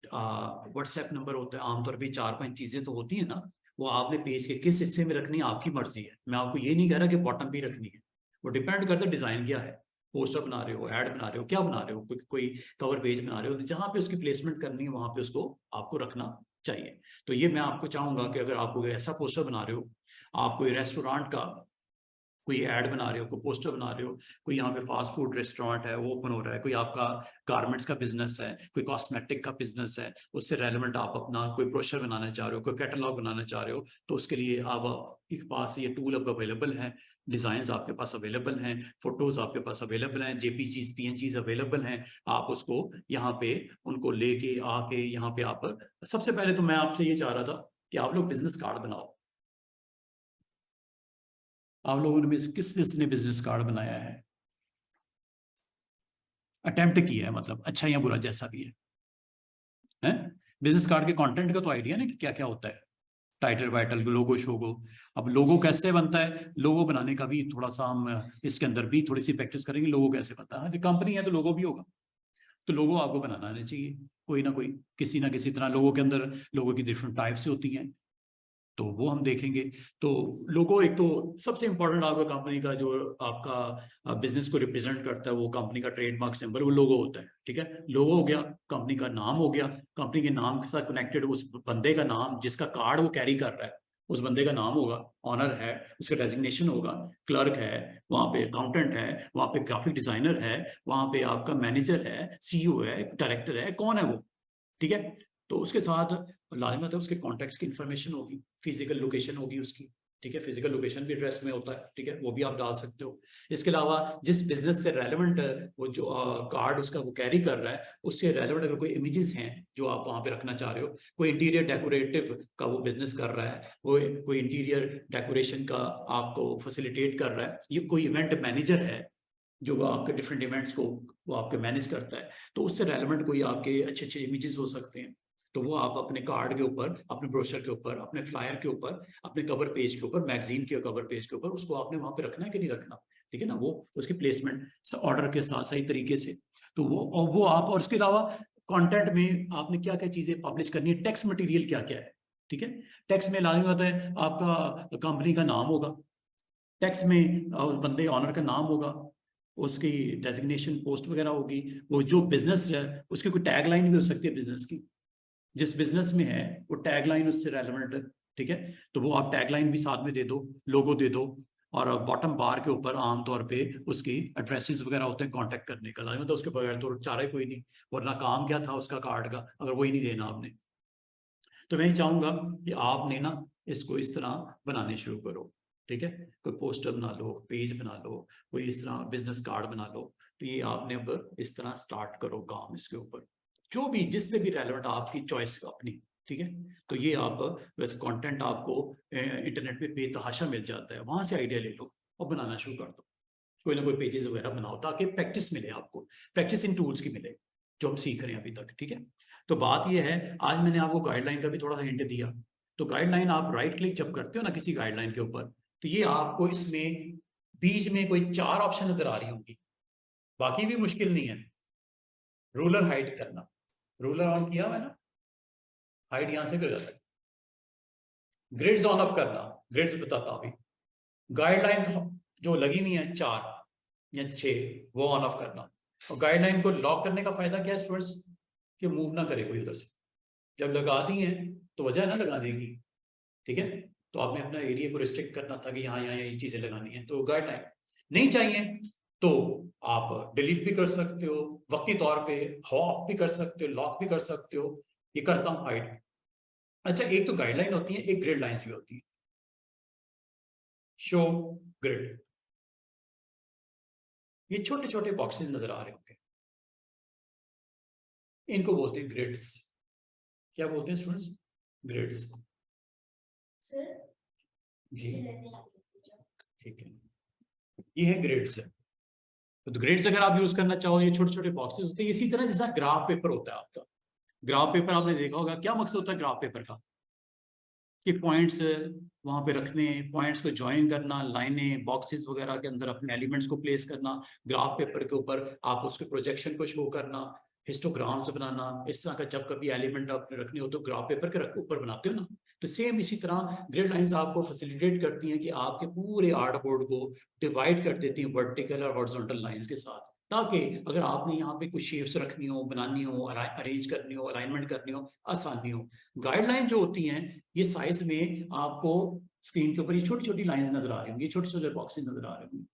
व्हाट्सएप नंबर होता है, आमतौर पे 4-5 चीजें तो होती है ना, वो आपने पेज के किस हिस्से में रखनी है आपकी मर्जी है। मैं आपको ये नहीं कह रहा कि बॉटम भी रखनी है, वो डिपेंड करता है डिजाइन क्या है, पोस्टर बना रहे हो, ऐड बना रहे हो, क्या बना रहे हो, कोई कवर पेज बना रहे हो, जहां पे उसकी प्लेसमेंट करनी है वहां पे उसको आपको रखना चाहिए। तो ये मैं आपको चाहूंगा कि अगर आप कोई ऐसा पोस्टर बना रहे हो, आप कोई रेस्टोरेंट का कोई ऐड बना रहे हो, कोई पोस्टर बना रहे हो, कोई यहाँ पे फास्ट फूड रेस्टोरेंट है वो ओपन हो रहा है, कोई आपका गारमेंट्स का बिजनेस है, कोई कॉस्मेटिक का बिजनेस है, उससे रेलेवेंट आप अपना कोई ब्रोशर बनाना चाह रहे हो, कोई कैटलॉग बनाना चाह रहे हो, तो उसके लिए आप के पास ये टूल अब अवेलेबल हैं, डिजाइन आपके पास अवेलेबल हैं, फोटोज आपके पास अवेलेबल हैं, JPGs PNGs अवेलेबल हैं, आप उसको यहाँ पे उनको लेके आके यहाँ पे आप, सबसे पहले तो मैं आपसे ये चाह रहा था कि आप लोग बिजनेस कार्ड बनाओ। आप लोगों ने किसने बिजनेस कार्ड बनाया है, अटेम्प्ट किया है, मतलब अच्छा या बुरा जैसा भी है? बिजनेस कार्ड के कंटेंट का तो आइडिया ना कि क्या क्या होता है, टाइटल वाइटल, लोगो शोगो। अब लोगो कैसे बनता है, लोगो बनाने का भी थोड़ा सा हम इसके अंदर भी थोड़ी सी प्रैक्टिस करेंगे, लोगो कैसे बनता है, कंपनी है तो लोगो भी होगा, तो लोगो आपको बनाना आना चाहिए, कोई ना कोई किसी ना किसी तरह। लोगों के अंदर लोगों की डिफरेंट टाइप्स होती हैं, तो वो हम देखेंगे। तो लोगो एक तो सबसे इंपॉर्टेंट आपका कंपनी का जो आपका बिजनेस को रिप्रेजेंट करता है, वो कंपनी का ट्रेडमार्क सिंबल वो लोगो होता है, ठीक है। लोगो हो गया, कंपनी का नाम हो गया, कंपनी के नाम के साथ कनेक्टेड उस बंदे का नाम, जिसका कार्ड वो कैरी कर रहा है, उस बंदे का नाम होगा, ऑनर है, उसका डेजिग्नेशन होगा, क्लर्क है, वहाँ पे अकाउंटेंट है, वहाँ पे ग्राफिक डिजाइनर है, वहाँ पे आपका मैनेजर है, सीईओ है, डायरेक्टर है, कौन है वो, ठीक है। तो उसके साथ लाजमत है उसके कॉन्टैक्ट्स की इंफॉर्मेशन होगी, फिजिकल लोकेशन होगी उसकी, ठीक है। फिजिकल लोकेशन भी एड्रेस में होता है, ठीक है, वो भी आप डाल सकते हो। इसके अलावा जिस बिजनेस से रेलेवेंट वो जो कार्ड उसका वो कैरी कर रहा है, उससे रेलेवेंट अगर कोई इमेजेस हैं जो आप वहाँ पे रखना चाह रहे हो, कोई इंटीरियर डेकोरेटिव का वो बिजनेस कर रहा है, वो कोई इंटीरियर डेकोरेशन का आपको फैसिलिटेट कर रहा है, ये कोई इवेंट मैनेजर है जो आपके डिफरेंट इवेंट्स को वो आपके मैनेज करता है, तो उससे रेलेवेंट कोई आपके अच्छे अच्छे इमेजेस हो सकते हैं। तो वो आप अपने कार्ड के ऊपर, अपने ब्रोशर के ऊपर, अपने फ्लायर के ऊपर, अपने कवर पेज के ऊपर, मैगजीन के कवर पेज के ऊपर उसको आपने वहां पे रखना है कि नहीं रखना, ठीक है ना। वो उसकी प्लेसमेंट ऑर्डर के साथ सही तरीके से, तो वो आप, और उसके अलावा कंटेंट में आपने क्या क्या चीजें पब्लिश करनी है, टेक्स्ट मटेरियल क्या क्या है, ठीक है। टेक्स्ट में लाजमी होता है आपका कंपनी का नाम होगा, टेक्स्ट में उस बंदे ऑनर का नाम होगा, उसकी डेजिग्नेशन पोस्ट वगैरह होगी, वो जो बिजनेस है उसकी कोई टैग लाइन भी हो सकती है बिजनेस की, जिस बिजनेस में है वो टैग लाइन उससे रेलेवेंट है, ठीक है। तो वो आप टैग लाइन भी साथ में दे दो, लोगो दे दो, और बॉटम बार के ऊपर आमतौर पे उसकी एड्रेसेस वगैरह होते हैं कांटेक्ट करने का, मतलब उसके बगैर तो चारा ही कोई नहीं, वरना काम क्या था उसका कार्ड का अगर वही नहीं देना आपने। तो मैं चाहूंगा कि आपने ना इसको इस तरह बनाने शुरू करो, ठीक है। कोई पोस्टर बना लो, पेज बना लो, कोई इस तरह बिजनेस कार्ड बना लो। तो ये आपने अब इस तरह स्टार्ट करो काम इसके ऊपर, जो भी जिससे भी रेलेवेंट आपकी चॉइस अपनी, ठीक है। तो ये आप वैसे कंटेंट आपको इंटरनेट पे बेतहाशा मिल जाता है, वहां से आइडिया ले लो और बनाना शुरू कर दो। कोई ना कोई पेजेस वगैरह बनाओ ताकि प्रैक्टिस मिले आपको, प्रैक्टिस इन टूल्स की मिले जो हम सीख रहे हैं अभी तक, ठीक है। तो बात ये है, आज मैंने आपको गाइडलाइन का भी थोड़ा सा हिंट दिया। तो गाइडलाइन आप राइट क्लिक जब करते हो ना किसी गाइडलाइन के ऊपर, तो ये आपको इसमें बीच में कोई 4 ऑप्शन नजर आ रही होंगी, बाकी भी मुश्किल नहीं है। रूलर हाइड करना, रूलर ऑन किया मैंने, हाइड यहां से भी हो जाता है। ग्रिड्स ऑन ऑफ करना, ग्रिड्स बताता हूं अभी। गाइडलाइन जो लगी हुई है 4 या 6, वो ऑन ऑफ करना। और गाइडलाइन को लॉक करने का फायदा क्या है स्टूडेंट्स, कि मूव ना करे कोई उधर से। जब लगा दी है तो वजह है ना लगाने की, ठीक है। तो आपने अपना एरिया को रिस्ट्रिक्ट करना था कि यहाँ यहाँ ये चीजें लगानी है, तो गाइडलाइन नहीं चाहिए तो आप डिलीट भी कर सकते हो, वक्ती तौर पे ऑफ भी कर सकते हो, लॉक भी कर सकते हो। ये करता हूँ हाइड। अच्छा, एक तो गाइडलाइन होती है, एक ग्रिड लाइंस भी होती है। शो ग्रिड, ये छोटे छोटे बॉक्सेस नजर आ रहे होंगे, इनको बोलते हैं ग्रिड्स। क्या बोलते हैं स्टूडेंट्स, ग्रिड्स जी, ठीक है। ये है ग्रिड्स है। तो ग्रिड्स अगर आप यूज करना चाहो, ये छोटे छोटे बॉक्सेस होते हैं, इसी तरह जैसा ग्राफ पेपर होता है आपका। ग्राफ पेपर आपने देखा होगा, क्या मकसद होता है ग्राफ पेपर का, कि पॉइंट्स वहां पे रखने, पॉइंट्स को ज्वाइन करना, लाइनें बॉक्सेस वगैरह के अंदर अपने एलिमेंट्स को प्लेस करना, ग्राफ पेपर के ऊपर आप उसके प्रोजेक्शन को शो करना, हिस्टोग्राम्स बनाना। इस तरह का जब कभी एलिमेंट आपने रखने हो तो ग्राफ पेपर के ऊपर बनाते हो ना। तो सेम इसी तरह ग्रिड लाइंस आपको फैसिलिटेट करती हैं कि आपके पूरे आर्ट बोर्ड को डिवाइड कर देती हैं वर्टिकल और हॉरिजॉन्टल लाइंस के साथ, ताकि अगर आपने यहाँ पे कुछ शेप्स रखनी हो, बनानी हो, अरेंज करनी हो, अलाइनमेंट करनी हो, आसानी हो। गाइडलाइन जो होती हैं ये साइज में आपको स्क्रीन के ऊपर ये छोटी छोटी लाइंस नजर आ रही होंगी, छोटे छोटे बॉक्सेस नजर आ रहे होंगे,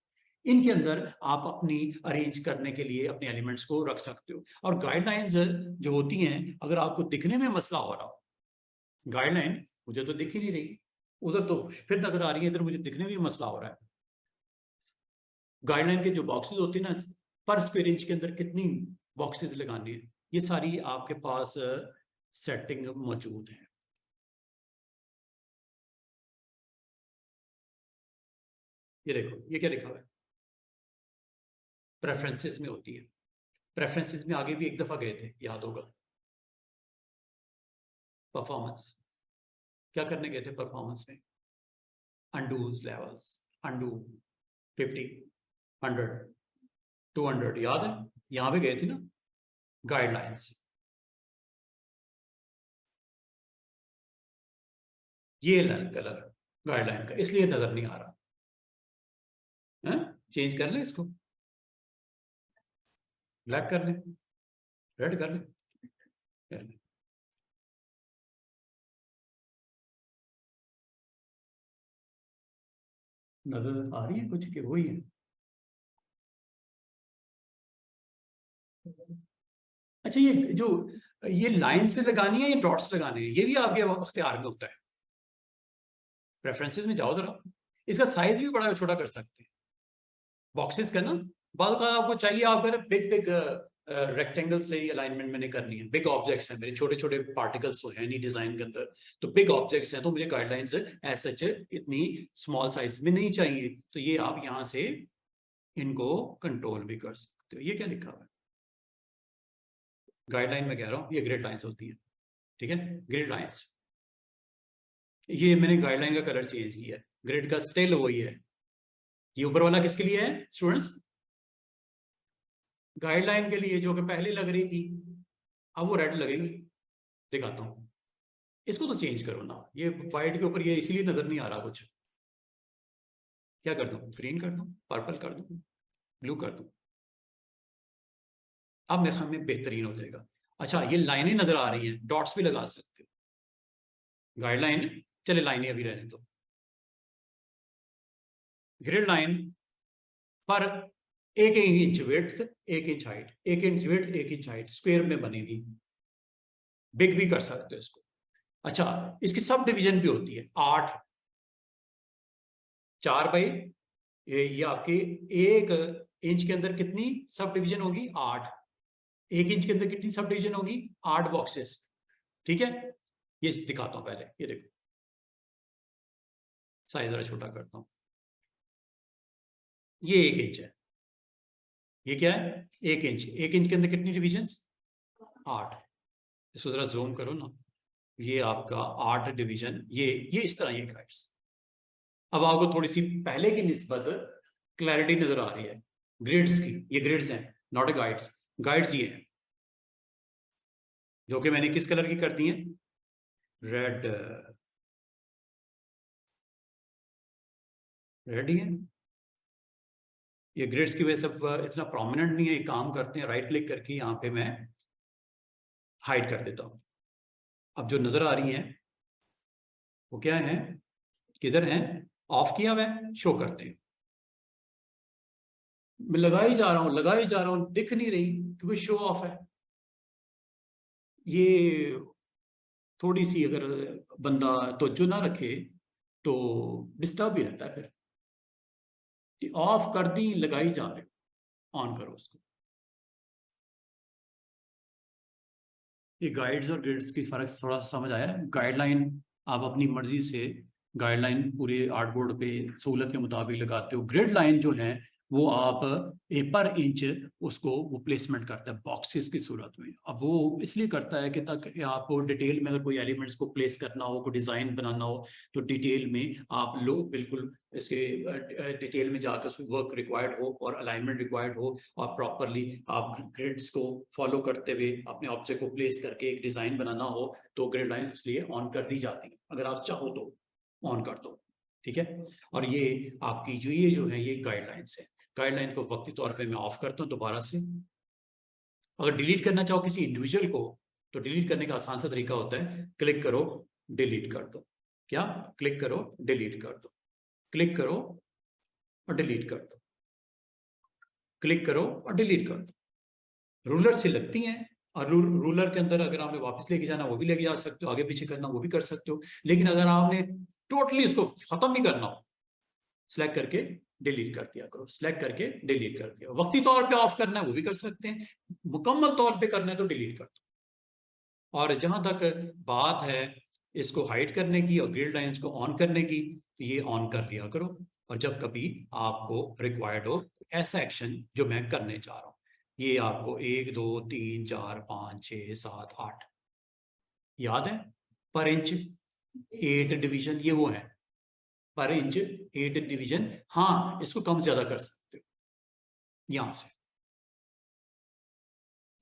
इनके अंदर आप अपनी अरेंज करने के लिए अपने एलिमेंट्स को रख सकते हो। और गाइडलाइंस जो होती हैं, अगर आपको दिखने में मसला हो रहा हो, गाइडलाइन मुझे तो दिख ही नहीं रही, उधर तो फिर नजर आ रही है, इधर मुझे दिखने में भी मसला हो रहा है। गाइडलाइन के जो बॉक्सेस होती है ना, पर स्क्वायर इंच के अंदर कितनी बॉक्सेस लगानी है, ये सारी आपके पास सेटिंग मौजूद है। ये देखो, ये क्या लिखा हुआ है, प्रेफरेंसेस में होती है। प्रेफरेंसेस में आगे भी एक दफा गए थे, याद होगा। परफॉर्मेंस, क्या करने गए थे परफॉर्मेंस में, अनडू लेवल्स, अनडू 50, 100, 200, याद है, यहां पे गए थे ना। गाइडलाइंस, ये कलर गाइडलाइन का, इसलिए नजर नहीं आ रहा है। चेंज कर ले इसको, ब्लैक कर ले, रेड कर ले। नजर आ रही है कुछ कि वही है? अच्छा, ये जो ये लाइन से लगानी है या डॉट्स लगाने हैं, ये भी आपके अख्तियार में होता है। प्रेफरेंसेस में जाओ जरा, इसका साइज भी बड़ा छोटा कर सकते हैं बॉक्सेस का ना। बाद का आपको चाहिए, आप अगर बिग बिग रेक्टेंगल से ही अलाइनमेंट मैंने करनी है, बिग ऑब्जेक्ट्स हैं मेरे, छोटे छोटे पार्टिकल्स तो है नहीं डिजाइन के अंदर, तो बिग ऑब्जेक्ट्स हैं, तो मुझे गाइडलाइंस एज सच इतनी स्मॉल साइज में नहीं चाहिए, तो ये आप यहाँ से इनको कंट्रोल भी कर सकते हो। ये क्या लिखा हुआ है? गाइडलाइन में कह रहा हूँ, ये ग्रिड लाइंस होती है, ठीक है, ग्रिड लाइंस। ये मैंने गाइडलाइन का कलर चेंज किया है, ग्रिड का स्टिल वही है। ये ऊपर वाला किसके लिए है स्टूडेंट्स? गाइडलाइन के लिए, जो कि पहले लग रही थी, अब वो रेड लगेगी। दिखाता हूं, इसको तो चेंज करो ना, ये व्हाइट के ऊपर ये इसलिए नजर नहीं आ रहा कुछ। क्या कर दूं, ग्रीन कर दूं, पर्पल कर दूं, ब्लू कर दूं? अब मेरे ख्याल में बेहतरीन हो जाएगा। अच्छा, ये लाइनें नजर आ रही हैं, डॉट्स भी लगा सकते हो। गाइडलाइन, चले लाइनें अभी रहने दो। ग्रिड लाइन पर 1 inch width, 1 inch height, 1 inch width, 1 inch height, square में बनेगी। बिग भी कर सकते हो इसको। अच्छा, इसकी सब डिवीजन भी होती है 8, 4 बाई, ये आपके 1 इंच के अंदर कितनी सब डिवीजन होगी? 8। 1 इंच के अंदर कितनी सब डिवीजन होगी? 8 बॉक्सेस, ठीक है। ये दिखाता हूं पहले, ये देखो, साइज जरा छोटा करता हूं। ये 1 इंच है, ये क्या है? 1 इंच। 1 इंच के अंदर कितनी डिविजन? 8। इसको जरा जूम करो ना, ये आपका 8 डिवीजन, ये इस तरह ये गाइड्स। अब आपको थोड़ी सी पहले की निस्बत क्लैरिटी नजर आ रही है ग्रिड्स की। ये ग्रिड्स हैं, नॉट गाइड्स। गाइड्स ये हैं जो कि मैंने किस कलर की कर दी हैं? रेड, रेड ही है। ये ग्रिड्स की वजह से इतना प्रोमिनेंट नहीं है। एक काम करते हैं, राइट क्लिक करके यहाँ पे मैं हाइड कर देता हूँ। अब जो नजर आ रही हैं वो क्या है, किधर है? ऑफ किया हुआ है, शो करते हैं। मैं लगा ही जा रहा हूं, लगा ही जा रहा हूं, दिख नहीं रही क्योंकि शो ऑफ है। ये थोड़ी सी अगर बंदा तवज्जो ना रखे तो डिस्टर्ब ही रहता है फिर। ऑफ कर दी, लगाई जा रहे, ऑन करो उसको। ये गाइड्स और ग्रिड्स की फर्क थोड़ा सा समझ आया? गाइडलाइन आप अपनी मर्जी से गाइडलाइन पूरे आर्टबोर्ड पे सहूलत के मुताबिक लगाते हो। ग्रिड लाइन जो है वो आप पर इंच उसको वो प्लेसमेंट करता है बॉक्सेस की सूरत में। अब वो इसलिए करता है कि ताकि आपको डिटेल में अगर कोई एलिमेंट्स को प्लेस करना हो, कोई डिजाइन बनाना हो, तो डिटेल में आप लोग बिल्कुल इसके डिटेल में जाकर वर्क रिक्वायर्ड हो और अलाइनमेंट रिक्वायर्ड हो, और प्रॉपरली आप ग्रिड्स को फॉलो करते हुए अपने ऑब्जेक्ट को प्लेस करके एक डिजाइन बनाना हो, तो ग्रिड लाइन इसलिए ऑन कर दी जाती है। अगर आप चाहो तो ऑन कर दो, ठीक है। और ये आपकी जो है ये गाइडलाइंस है। गाइडलाइन को वक्ती तौर पे मैं ऑफ करता हूँ दोबारा से। अगर डिलीट करना चाहो किसी इंडिविजुअल को, तो डिलीट करने का आसान सा तरीका होता है, क्लिक करो, डिलीट कर दो। क्या? क्लिक करो, डिलीट कर दो, क्लिक करो और डिलीट कर दो, क्लिक करो और डिलीट कर दो। रूलर से लगती हैं, और रूलर के अंदर अगर आपने वापस लेके जाना वो भी लेके जा सकते हो, आगे पीछे करना वो भी कर सकते हो। लेकिन अगर आपने टोटली इसको खत्म ही करना हो, सिलेक्ट करके डिलीट कर दिया करो, सिलेक्ट करके डिलीट कर दिया। वक्ती तौर पे ऑफ करना है वो भी कर सकते हैं, मुकम्मल तौर पे करना है तो डिलीट कर दो। और जहां तक बात है इसको हाइड करने की और ग्रिड लाइंस को ऑन करने की, तो ये ऑन कर लिया करो। और जब कभी आपको रिक्वायर्ड हो ऐसा एक्शन जो मैं करने जा रहा हूं, ये आपको 1 2 3 4 5 6 7 8 याद है? पर इंच 8 डिवीजन, ये वो है पर इंच 8 डिवीजन। हाँ, इसको कम ज्यादा कर सकते हो यहां से।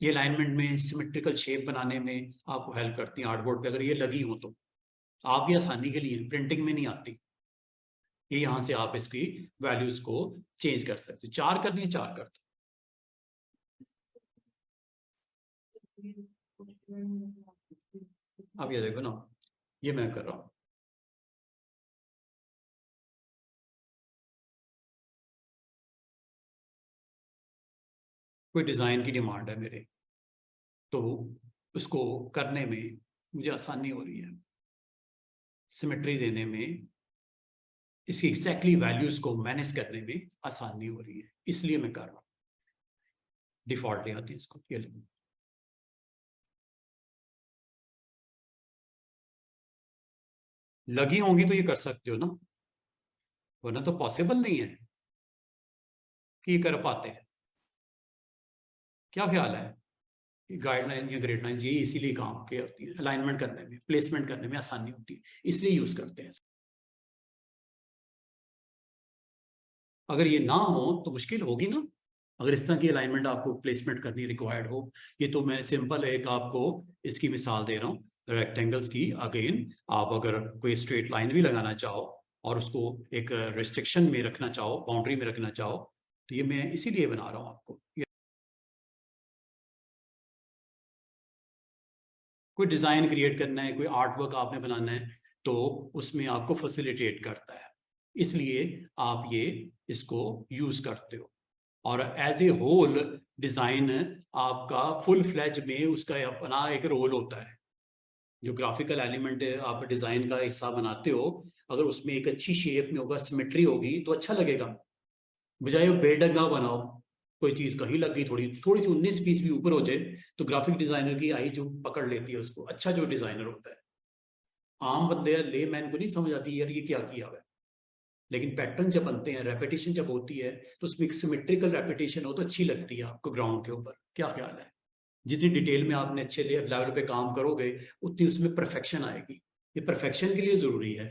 ये अलाइनमेंट में सिमेट्रिकल शेप बनाने में आपको हेल्प करती हैं आर्टबोर्ड पे, अगर ये लगी हो तो आपकी आसानी के लिए, प्रिंटिंग में नहीं आती। ये यहाँ से आप इसकी वैल्यूज को चेंज कर सकते हो। 4 करनी है 4 कर दो। अब ये देखो ना, ये मैं कर रहा हूँ। कोई डिजाइन की डिमांड है मेरे, तो उसको करने में मुझे आसानी हो रही है, सिमेट्री देने में, इसकी एग्जैक्टली वैल्यूज को मैनेज करने में आसानी हो रही है, इसलिए मैं कर रहा हूँ। डिफॉल्ट ले आती है इसको, ये लगी होंगी तो ये कर सकते हो ना, वरना तो पॉसिबल नहीं है कि ये कर पाते हैं। क्या ख्याल है? गाइडलाइन या ग्रेडलाइंस ये इसीलिए काम के होती है, अलाइनमेंट करने में, प्लेसमेंट करने में आसानी होती है, इसलिए यूज करते हैं। अगर ये ना हो तो मुश्किल होगी ना, अगर इस तरह की अलाइनमेंट आपको प्लेसमेंट करनी रिक्वायर्ड हो। ये तो मैं सिंपल एक आपको इसकी मिसाल दे रहा हूँ रेक्टेंगल्स की। अगेन आप अगर कोई स्ट्रेट लाइन भी लगाना चाहो और उसको एक रेस्ट्रिक्शन में रखना चाहो, बाउंड्री में रखना चाहो, तो ये मैं इसीलिए बना रहा हूँ आपको। कोई डिज़ाइन क्रिएट करना है, कोई आर्ट वर्क आपने बनाना है, तो उसमें आपको फैसिलिटेट करता है, इसलिए आप ये इसको यूज करते हो। और एज ए होल डिज़ाइन आपका फुल फ्लैज में उसका अपना एक रोल होता है। जो ग्राफिकल एलिमेंट आप डिज़ाइन का हिस्सा बनाते हो, अगर उसमें एक अच्छी शेप में होगा, सिमेट्री होगी, तो अच्छा लगेगा। बजाय बेढंगा बनाओ, कोई चीज़ कहीं लग गई, थोड़ी थोड़ी सी 19-20 भी ऊपर हो जाए, तो ग्राफिक डिज़ाइनर की आई जो पकड़ लेती है उसको, अच्छा जो डिज़ाइनर होता है। आम बंदे ले मैन को नहीं समझ आती यार ये क्या किया हुआ है। लेकिन पैटर्न जब बनते हैं, रेपिटेशन जब होती है, तो उसमें एक सिमेट्रिकल रेपिटेशन हो तो अच्छी लगती है आपको ग्राउंड के ऊपर। क्या ख्याल है? जितनी डिटेल में आपने अच्छे लेवल पे काम करोगे, उतनी उसमें परफेक्शन आएगी। ये परफेक्शन के लिए जरूरी है।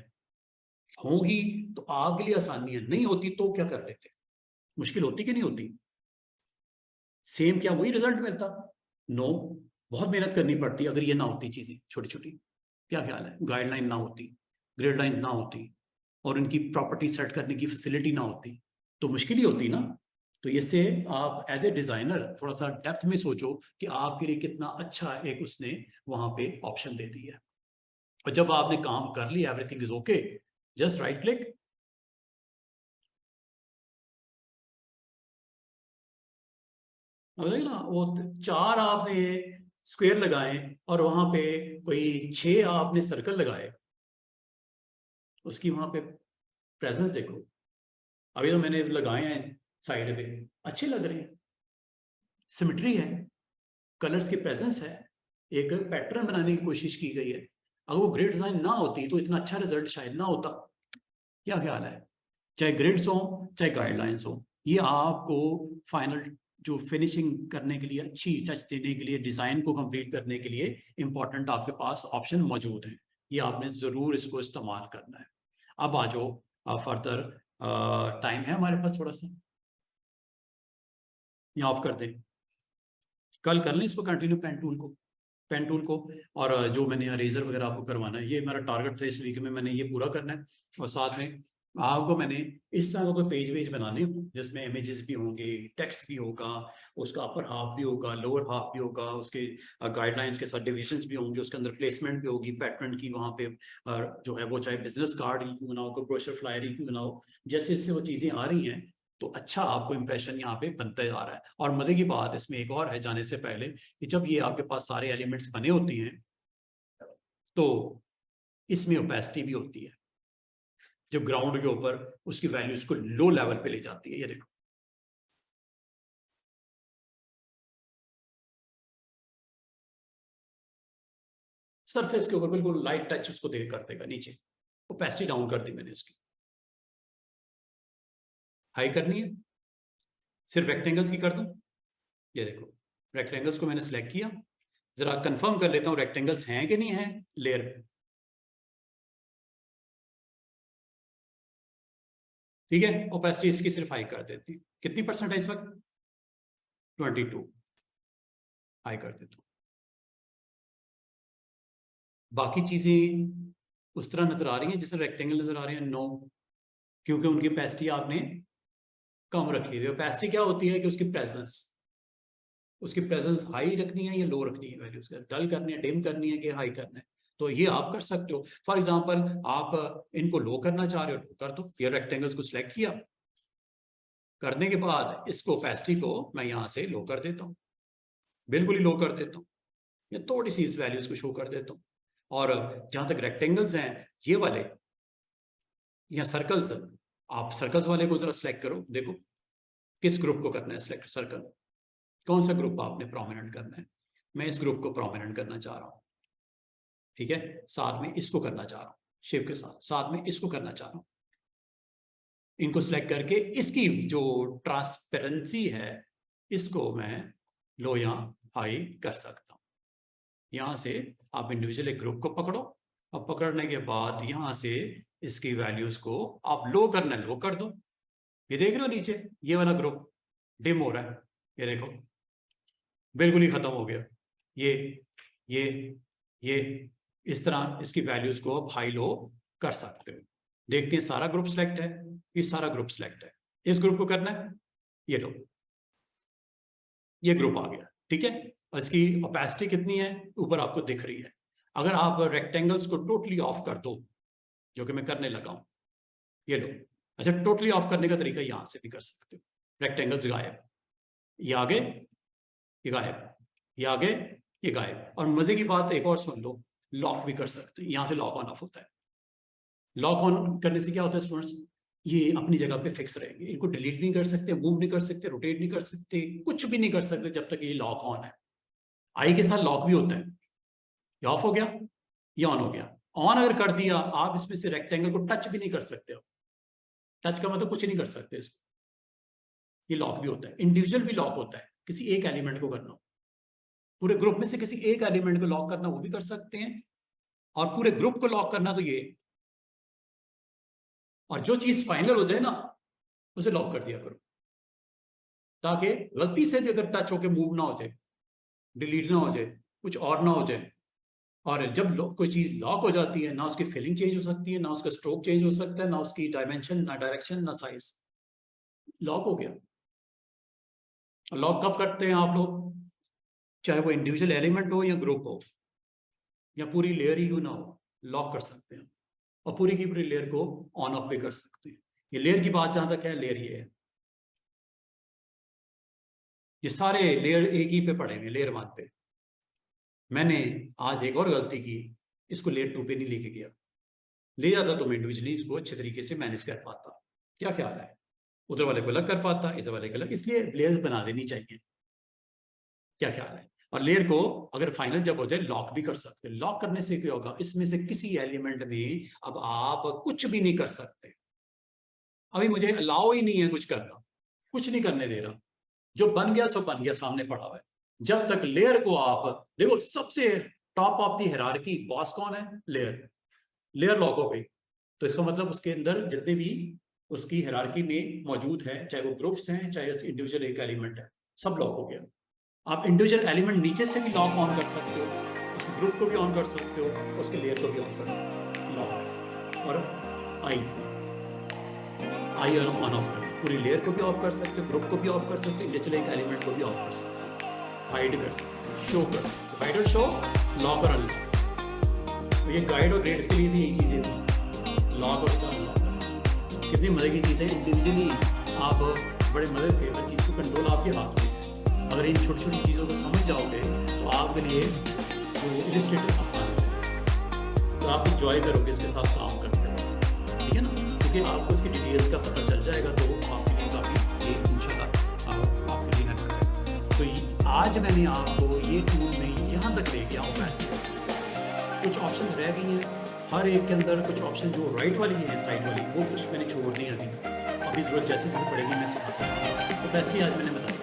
होगी तो आपके लिए आसानी है, नहीं होती तो क्या कर लेते? मुश्किल होती कि नहीं होती? सेम क्या वही रिजल्ट मिलता? नो, बहुत मेहनत करनी पड़ती अगर ये ना होती चीजें छोटी छोटी। क्या ख्याल है? गाइडलाइन ना होती, ग्रेड लाइन ना होती, और इनकी प्रॉपर्टी सेट करने की फैसिलिटी ना होती, तो मुश्किल ही होती ना। तो इससे आप एज ए डिजाइनर थोड़ा सा डेप्थ में सोचो कि आपके लिए कितना अच्छा एक उसने वहां पे ऑप्शन दे दी है। और जब आपने काम कर लिया, everything is okay, just right click. बताइए ना, वो 4 आपने स्क्वायर लगाए और वहां पे कोई 6 आपने सर्कल लगाए, उसकी वहां पे प्रेजेंस देखो। अभी तो मैंने लगाए हैं साइड पे, अच्छे लग रहे हैं, सिमेट्री है, कलर्स की प्रेजेंस है, एक पैटर्न बनाने की कोशिश की गई है। अगर वो ग्रिड डिजाइन ना होती तो इतना अच्छा रिजल्ट शायद ना होता। क्या ख्याल है? चाहे ग्रिड्स हो, चाहे गाइडलाइंस हो, ये आपको फाइनल जो फिनिशिंग करने के लिए, अच्छी टच देने के लिए, डिजाइन को कंप्लीट करने के लिए इंपॉर्टेंट आपके पास ऑप्शन मौजूद हैं। ये आपने जरूर इसको इस्तेमाल करना है। अब आ जाओ फर्दर, टाइम है हमारे पास थोड़ा सा, ये ऑफ कर दें, कल कर लें इसको कंटिन्यू पेन टूल को, पेन टूल को। और जो मैंने अरेजर वगैरह आपको करवाना है, ये मेरा टारगेट था इस वीक में, मैंने ये पूरा करना है। और साथ में आपको मैंने इस तरह का कोई पेज वेज बनाने हो जिसमें इमेजेस भी होंगे, टेक्स्ट भी होगा, उसका अपर हाफ भी होगा, लोअर हाफ भी होगा, उसके गाइडलाइंस के साथ डिविजन्स भी होंगे, उसके अंदर प्लेसमेंट भी होगी, पैटर्न की वहाँ पे जो है वो, चाहे बिजनेस कार्ड ही क्यों बनाओ, कोई ब्रोशर फ्लायर ही क्यों बनाओ, जैसे जैसे वो चीज़ें आ रही हैं, तो अच्छा आपको इंप्रेशन यहाँ पे बनता जा रहा है। और मजे की बात इसमें एक और है जाने से पहले, कि जब ये आपके पास सारे एलिमेंट्स बने होती हैं, तो इसमें ओपेसिटी भी होती है, जो ग्राउंड के ऊपर उसकी वैल्यूज को लो लेवल पे ले जाती है। ये देखो, सरफेस के ऊपर बिल्कुल लाइट टच उसको दे कर देगा नीचे। ओपेसिटी डाउन कर दी मैंने इसकी, हाई करनी है, सिर्फ रेक्टेंगल्स की कर दूं। ये देखो, रेक्टेंगल्स को मैंने सिलेक्ट किया, जरा कंफर्म कर लेता हूँ रेक्टेंगल्स हैं कि नहीं है लेयर पे। ठीक है, ओपेसिटी इसकी सिर्फ हाई कर देती, कितनी परसेंट है इस वक्त? 22। हाई कर देता हूँ। बाकी चीजें उस तरह नजर आ रही हैं जैसे रेक्टेंगल नजर आ रहे हैं? नो, क्योंकि उनकी ओपेसिटी आपने कम रखी हुई। ओपेसिटी क्या होती है कि उसकी प्रेजेंस हाई रखनी है या लो रखनी है, वैल्यूज का डल करनी है, डिम करनी है कि हाई करना है, तो ये आप कर सकते हो। फॉर एग्जांपल आप इनको लो करना चाह रहे हो, लो कर दो। ये रेक्टेंगल्स को सिलेक्ट किया, करने के बाद इसको ओपेसिटी को मैं यहाँ से लो कर देता हूँ, बिल्कुल ही लो कर देता हूँ, या थोड़ी सी इस वैल्यूज को शो कर देता हूँ। और जहाँ तक रेक्टेंगल्स हैं ये वाले या सर्कल्स, आप सर्कल्स वाले को जरा सिलेक्ट करो, देखो किस ग्रुप को करना है सिलेक्ट सर्कल, कौन सा ग्रुप आपने प्रोमिनेंट करना है। मैं इस ग्रुप को प्रोमिनेंट करना चाह रहा हूँ, ठीक है, साथ में इसको करना चाह रहा हूँ, शेप के साथ में इसको करना चाह रहा हूँ। इनको सिलेक्ट करके इसकी जो ट्रांसपेरेंसी है इसको मैं लो या हाई कर सकता हूँ। यहाँ से आप इंडिविजुअल एक ग्रुप को पकड़ो, और पकड़ने के बाद यहाँ से इसकी वैल्यूज को आप लो करना है, लो कर दो। ये देख रहे हो नीचे ये वाला ग्रुप डिम हो रहा है, ये देखो बिल्कुल ही खत्म हो गया। ये इस तरह इसकी वैल्यूज को आप हाई लो कर सकते हो। देखते हैं सारा ग्रुप सिलेक्ट है, ये सारा ग्रुप सिलेक्ट है, इस ग्रुप को करना है, ये लो ये ग्रुप आ गया, ठीक है। और इसकी ओपेसिटी कितनी है ऊपर आपको दिख रही है। अगर आप रेक्टेंगल्स को टोटली ऑफ कर दो, जो कि मैं करने लगा हूं, ये लो। अच्छा, टोटली ऑफ करने का तरीका यहां से भी कर सकते हो। रेक्टेंगल्स गायब, ये आगे, ये गायब, ये आगे, ये गायब। और मजे की बात एक और सुन लो, लॉक भी कर सकते हैं, यहां से लॉक ऑन ऑफ होता है। लॉक ऑन करने से क्या होता है स्टूडेंट्स, ये अपनी जगह पे फिक्स रहेंगे, इनको डिलीट नहीं कर सकते, मूव नहीं कर सकते, रोटेट नहीं कर सकते, कुछ भी नहीं कर सकते जब तक ये लॉक ऑन है। आई के साथ लॉक भी होता है, ये ऑफ हो गया, ये ऑन हो गया। ऑन अगर कर दिया, आप इसमें से रेक्टेंगल को टच भी नहीं कर सकते हो। टच का मतलब कुछ नहीं कर सकते इसको, ये लॉक भी होता है। इंडिविजुअल भी लॉक होता है, किसी एक एलिमेंट को करना हो, पूरे ग्रुप में से किसी एक एलिमेंट को लॉक करना वो भी कर सकते हैं, और पूरे ग्रुप को लॉक करना तो ये। और जो चीज फाइनल हो जाए ना उसे लॉक कर दिया करो, ताकि गलती से भी अगर टच होकर मूव ना हो जाए, डिलीट ना हो जाए, कुछ और ना हो जाए। और जब कोई चीज लॉक हो जाती है, ना उसकी फिलिंग चेंज हो सकती है, ना उसका स्ट्रोक चेंज हो सकता है, ना उसकी डायमेंशन, ना डायरेक्शन, ना साइज, लॉक हो गया। लॉक कब करते हैं आप लोग, चाहे वो इंडिविजुअल एलिमेंट हो या ग्रुप हो या पूरी लेयर ही क्यों ना हो, लॉक कर सकते हैं। और पूरी की पूरी लेयर को ऑन ऑफ भी कर सकते हैं। ये लेयर की बात जहां तक है, लेयर ये है, ये सारे लेयर एक ही पे पड़े हुए, लेयर 1 पे। मैंने आज एक और गलती की, इसको लेयर 2 पे नहीं लेके गया, ले जाता तो मैं इंडिविजुअली इसको अच्छे तरीके से मैनेज कर पाता। क्या ख्याल है, उधर वाले को अलग कर पाता, इधर वाले को अलग, इसलिए लेयर बना देनी चाहिए। क्या ख्याल है। और लेयर को अगर फाइनल जब हो जाए लॉक भी कर सकते हैं। लॉक करने से क्या होगा, इसमें से किसी एलिमेंट में अब आप कुछ भी नहीं कर सकते। अभी मुझे अलाउ ही नहीं है कुछ करना, कुछ नहीं करने दे रहा, जो बन गया सो बन गया, सामने पड़ा हुआ है। जब तक लेयर को आप देखो, सबसे top of the hierarchy boss कौन है, लेयर। लेयर लॉक हो गई तो इसका मतलब उसके अंदर जितने भी उसकी हायरार्की में मौजूद है, चाहे वो ग्रुप्स हैं चाहे इंडिविजुअल एक एलिमेंट है, सब लॉक हो गया। आप इंडिविजुअल एलिमेंट नीचे से भी लॉक ऑन कर सकते हो, उस ग्रुप को भी ऑन कर सकते हो, उसके लेयर को भी ऑन कर सकते हो, लॉक। और आई ऑन ऑफ कर, पूरी लेयर को भी ऑफ कर सकते हो, ग्रुप को भी ऑफ कर सकते हो, इंडिविजुअल एक एलिमेंट को भी ऑफ कर सकते हो, हाइड कर सकते हो, शो कर सकते हो। हाइड और शो, लॉक और अनलॉक। तो ये गाइड और ग्रेड्स के लिए भी यही चीजें थी, लॉक और अनलॉक। कितनी मजे की चीज़ है, इंडिविजुअली आप बड़े मजे से हर चीज़ को कंट्रोल आपके हाथ में। अगर इन छोटी छोटी चीज़ों को समझ जाओगे तो आपके लिए जो इलस्ट्रेटर आसान है, तो आप इंजॉय करोगे इसके साथ काम करते हो, ठीक है ना। क्योंकि आपको इसकी डिटेल्स का पता चल जाएगा तो आपके लिए काफ़ी ये इंशाल्लाह आपके लिए हेल्प करेगा। तो आज मैंने आपको ये टूल में यहाँ तक ले गया हूँ। वैसे कुछ ऑप्शन रह गई हैं, हर एक के अंदर कुछ ऑप्शन जो राइट वाली है, साइड वाली, वो कुछ मैंने छोड़ दी अभी जरूरत जैसे जैसे पड़ेगी मैं सिखाता हूँ। तो बेस्ट ही आज मैंने बताया।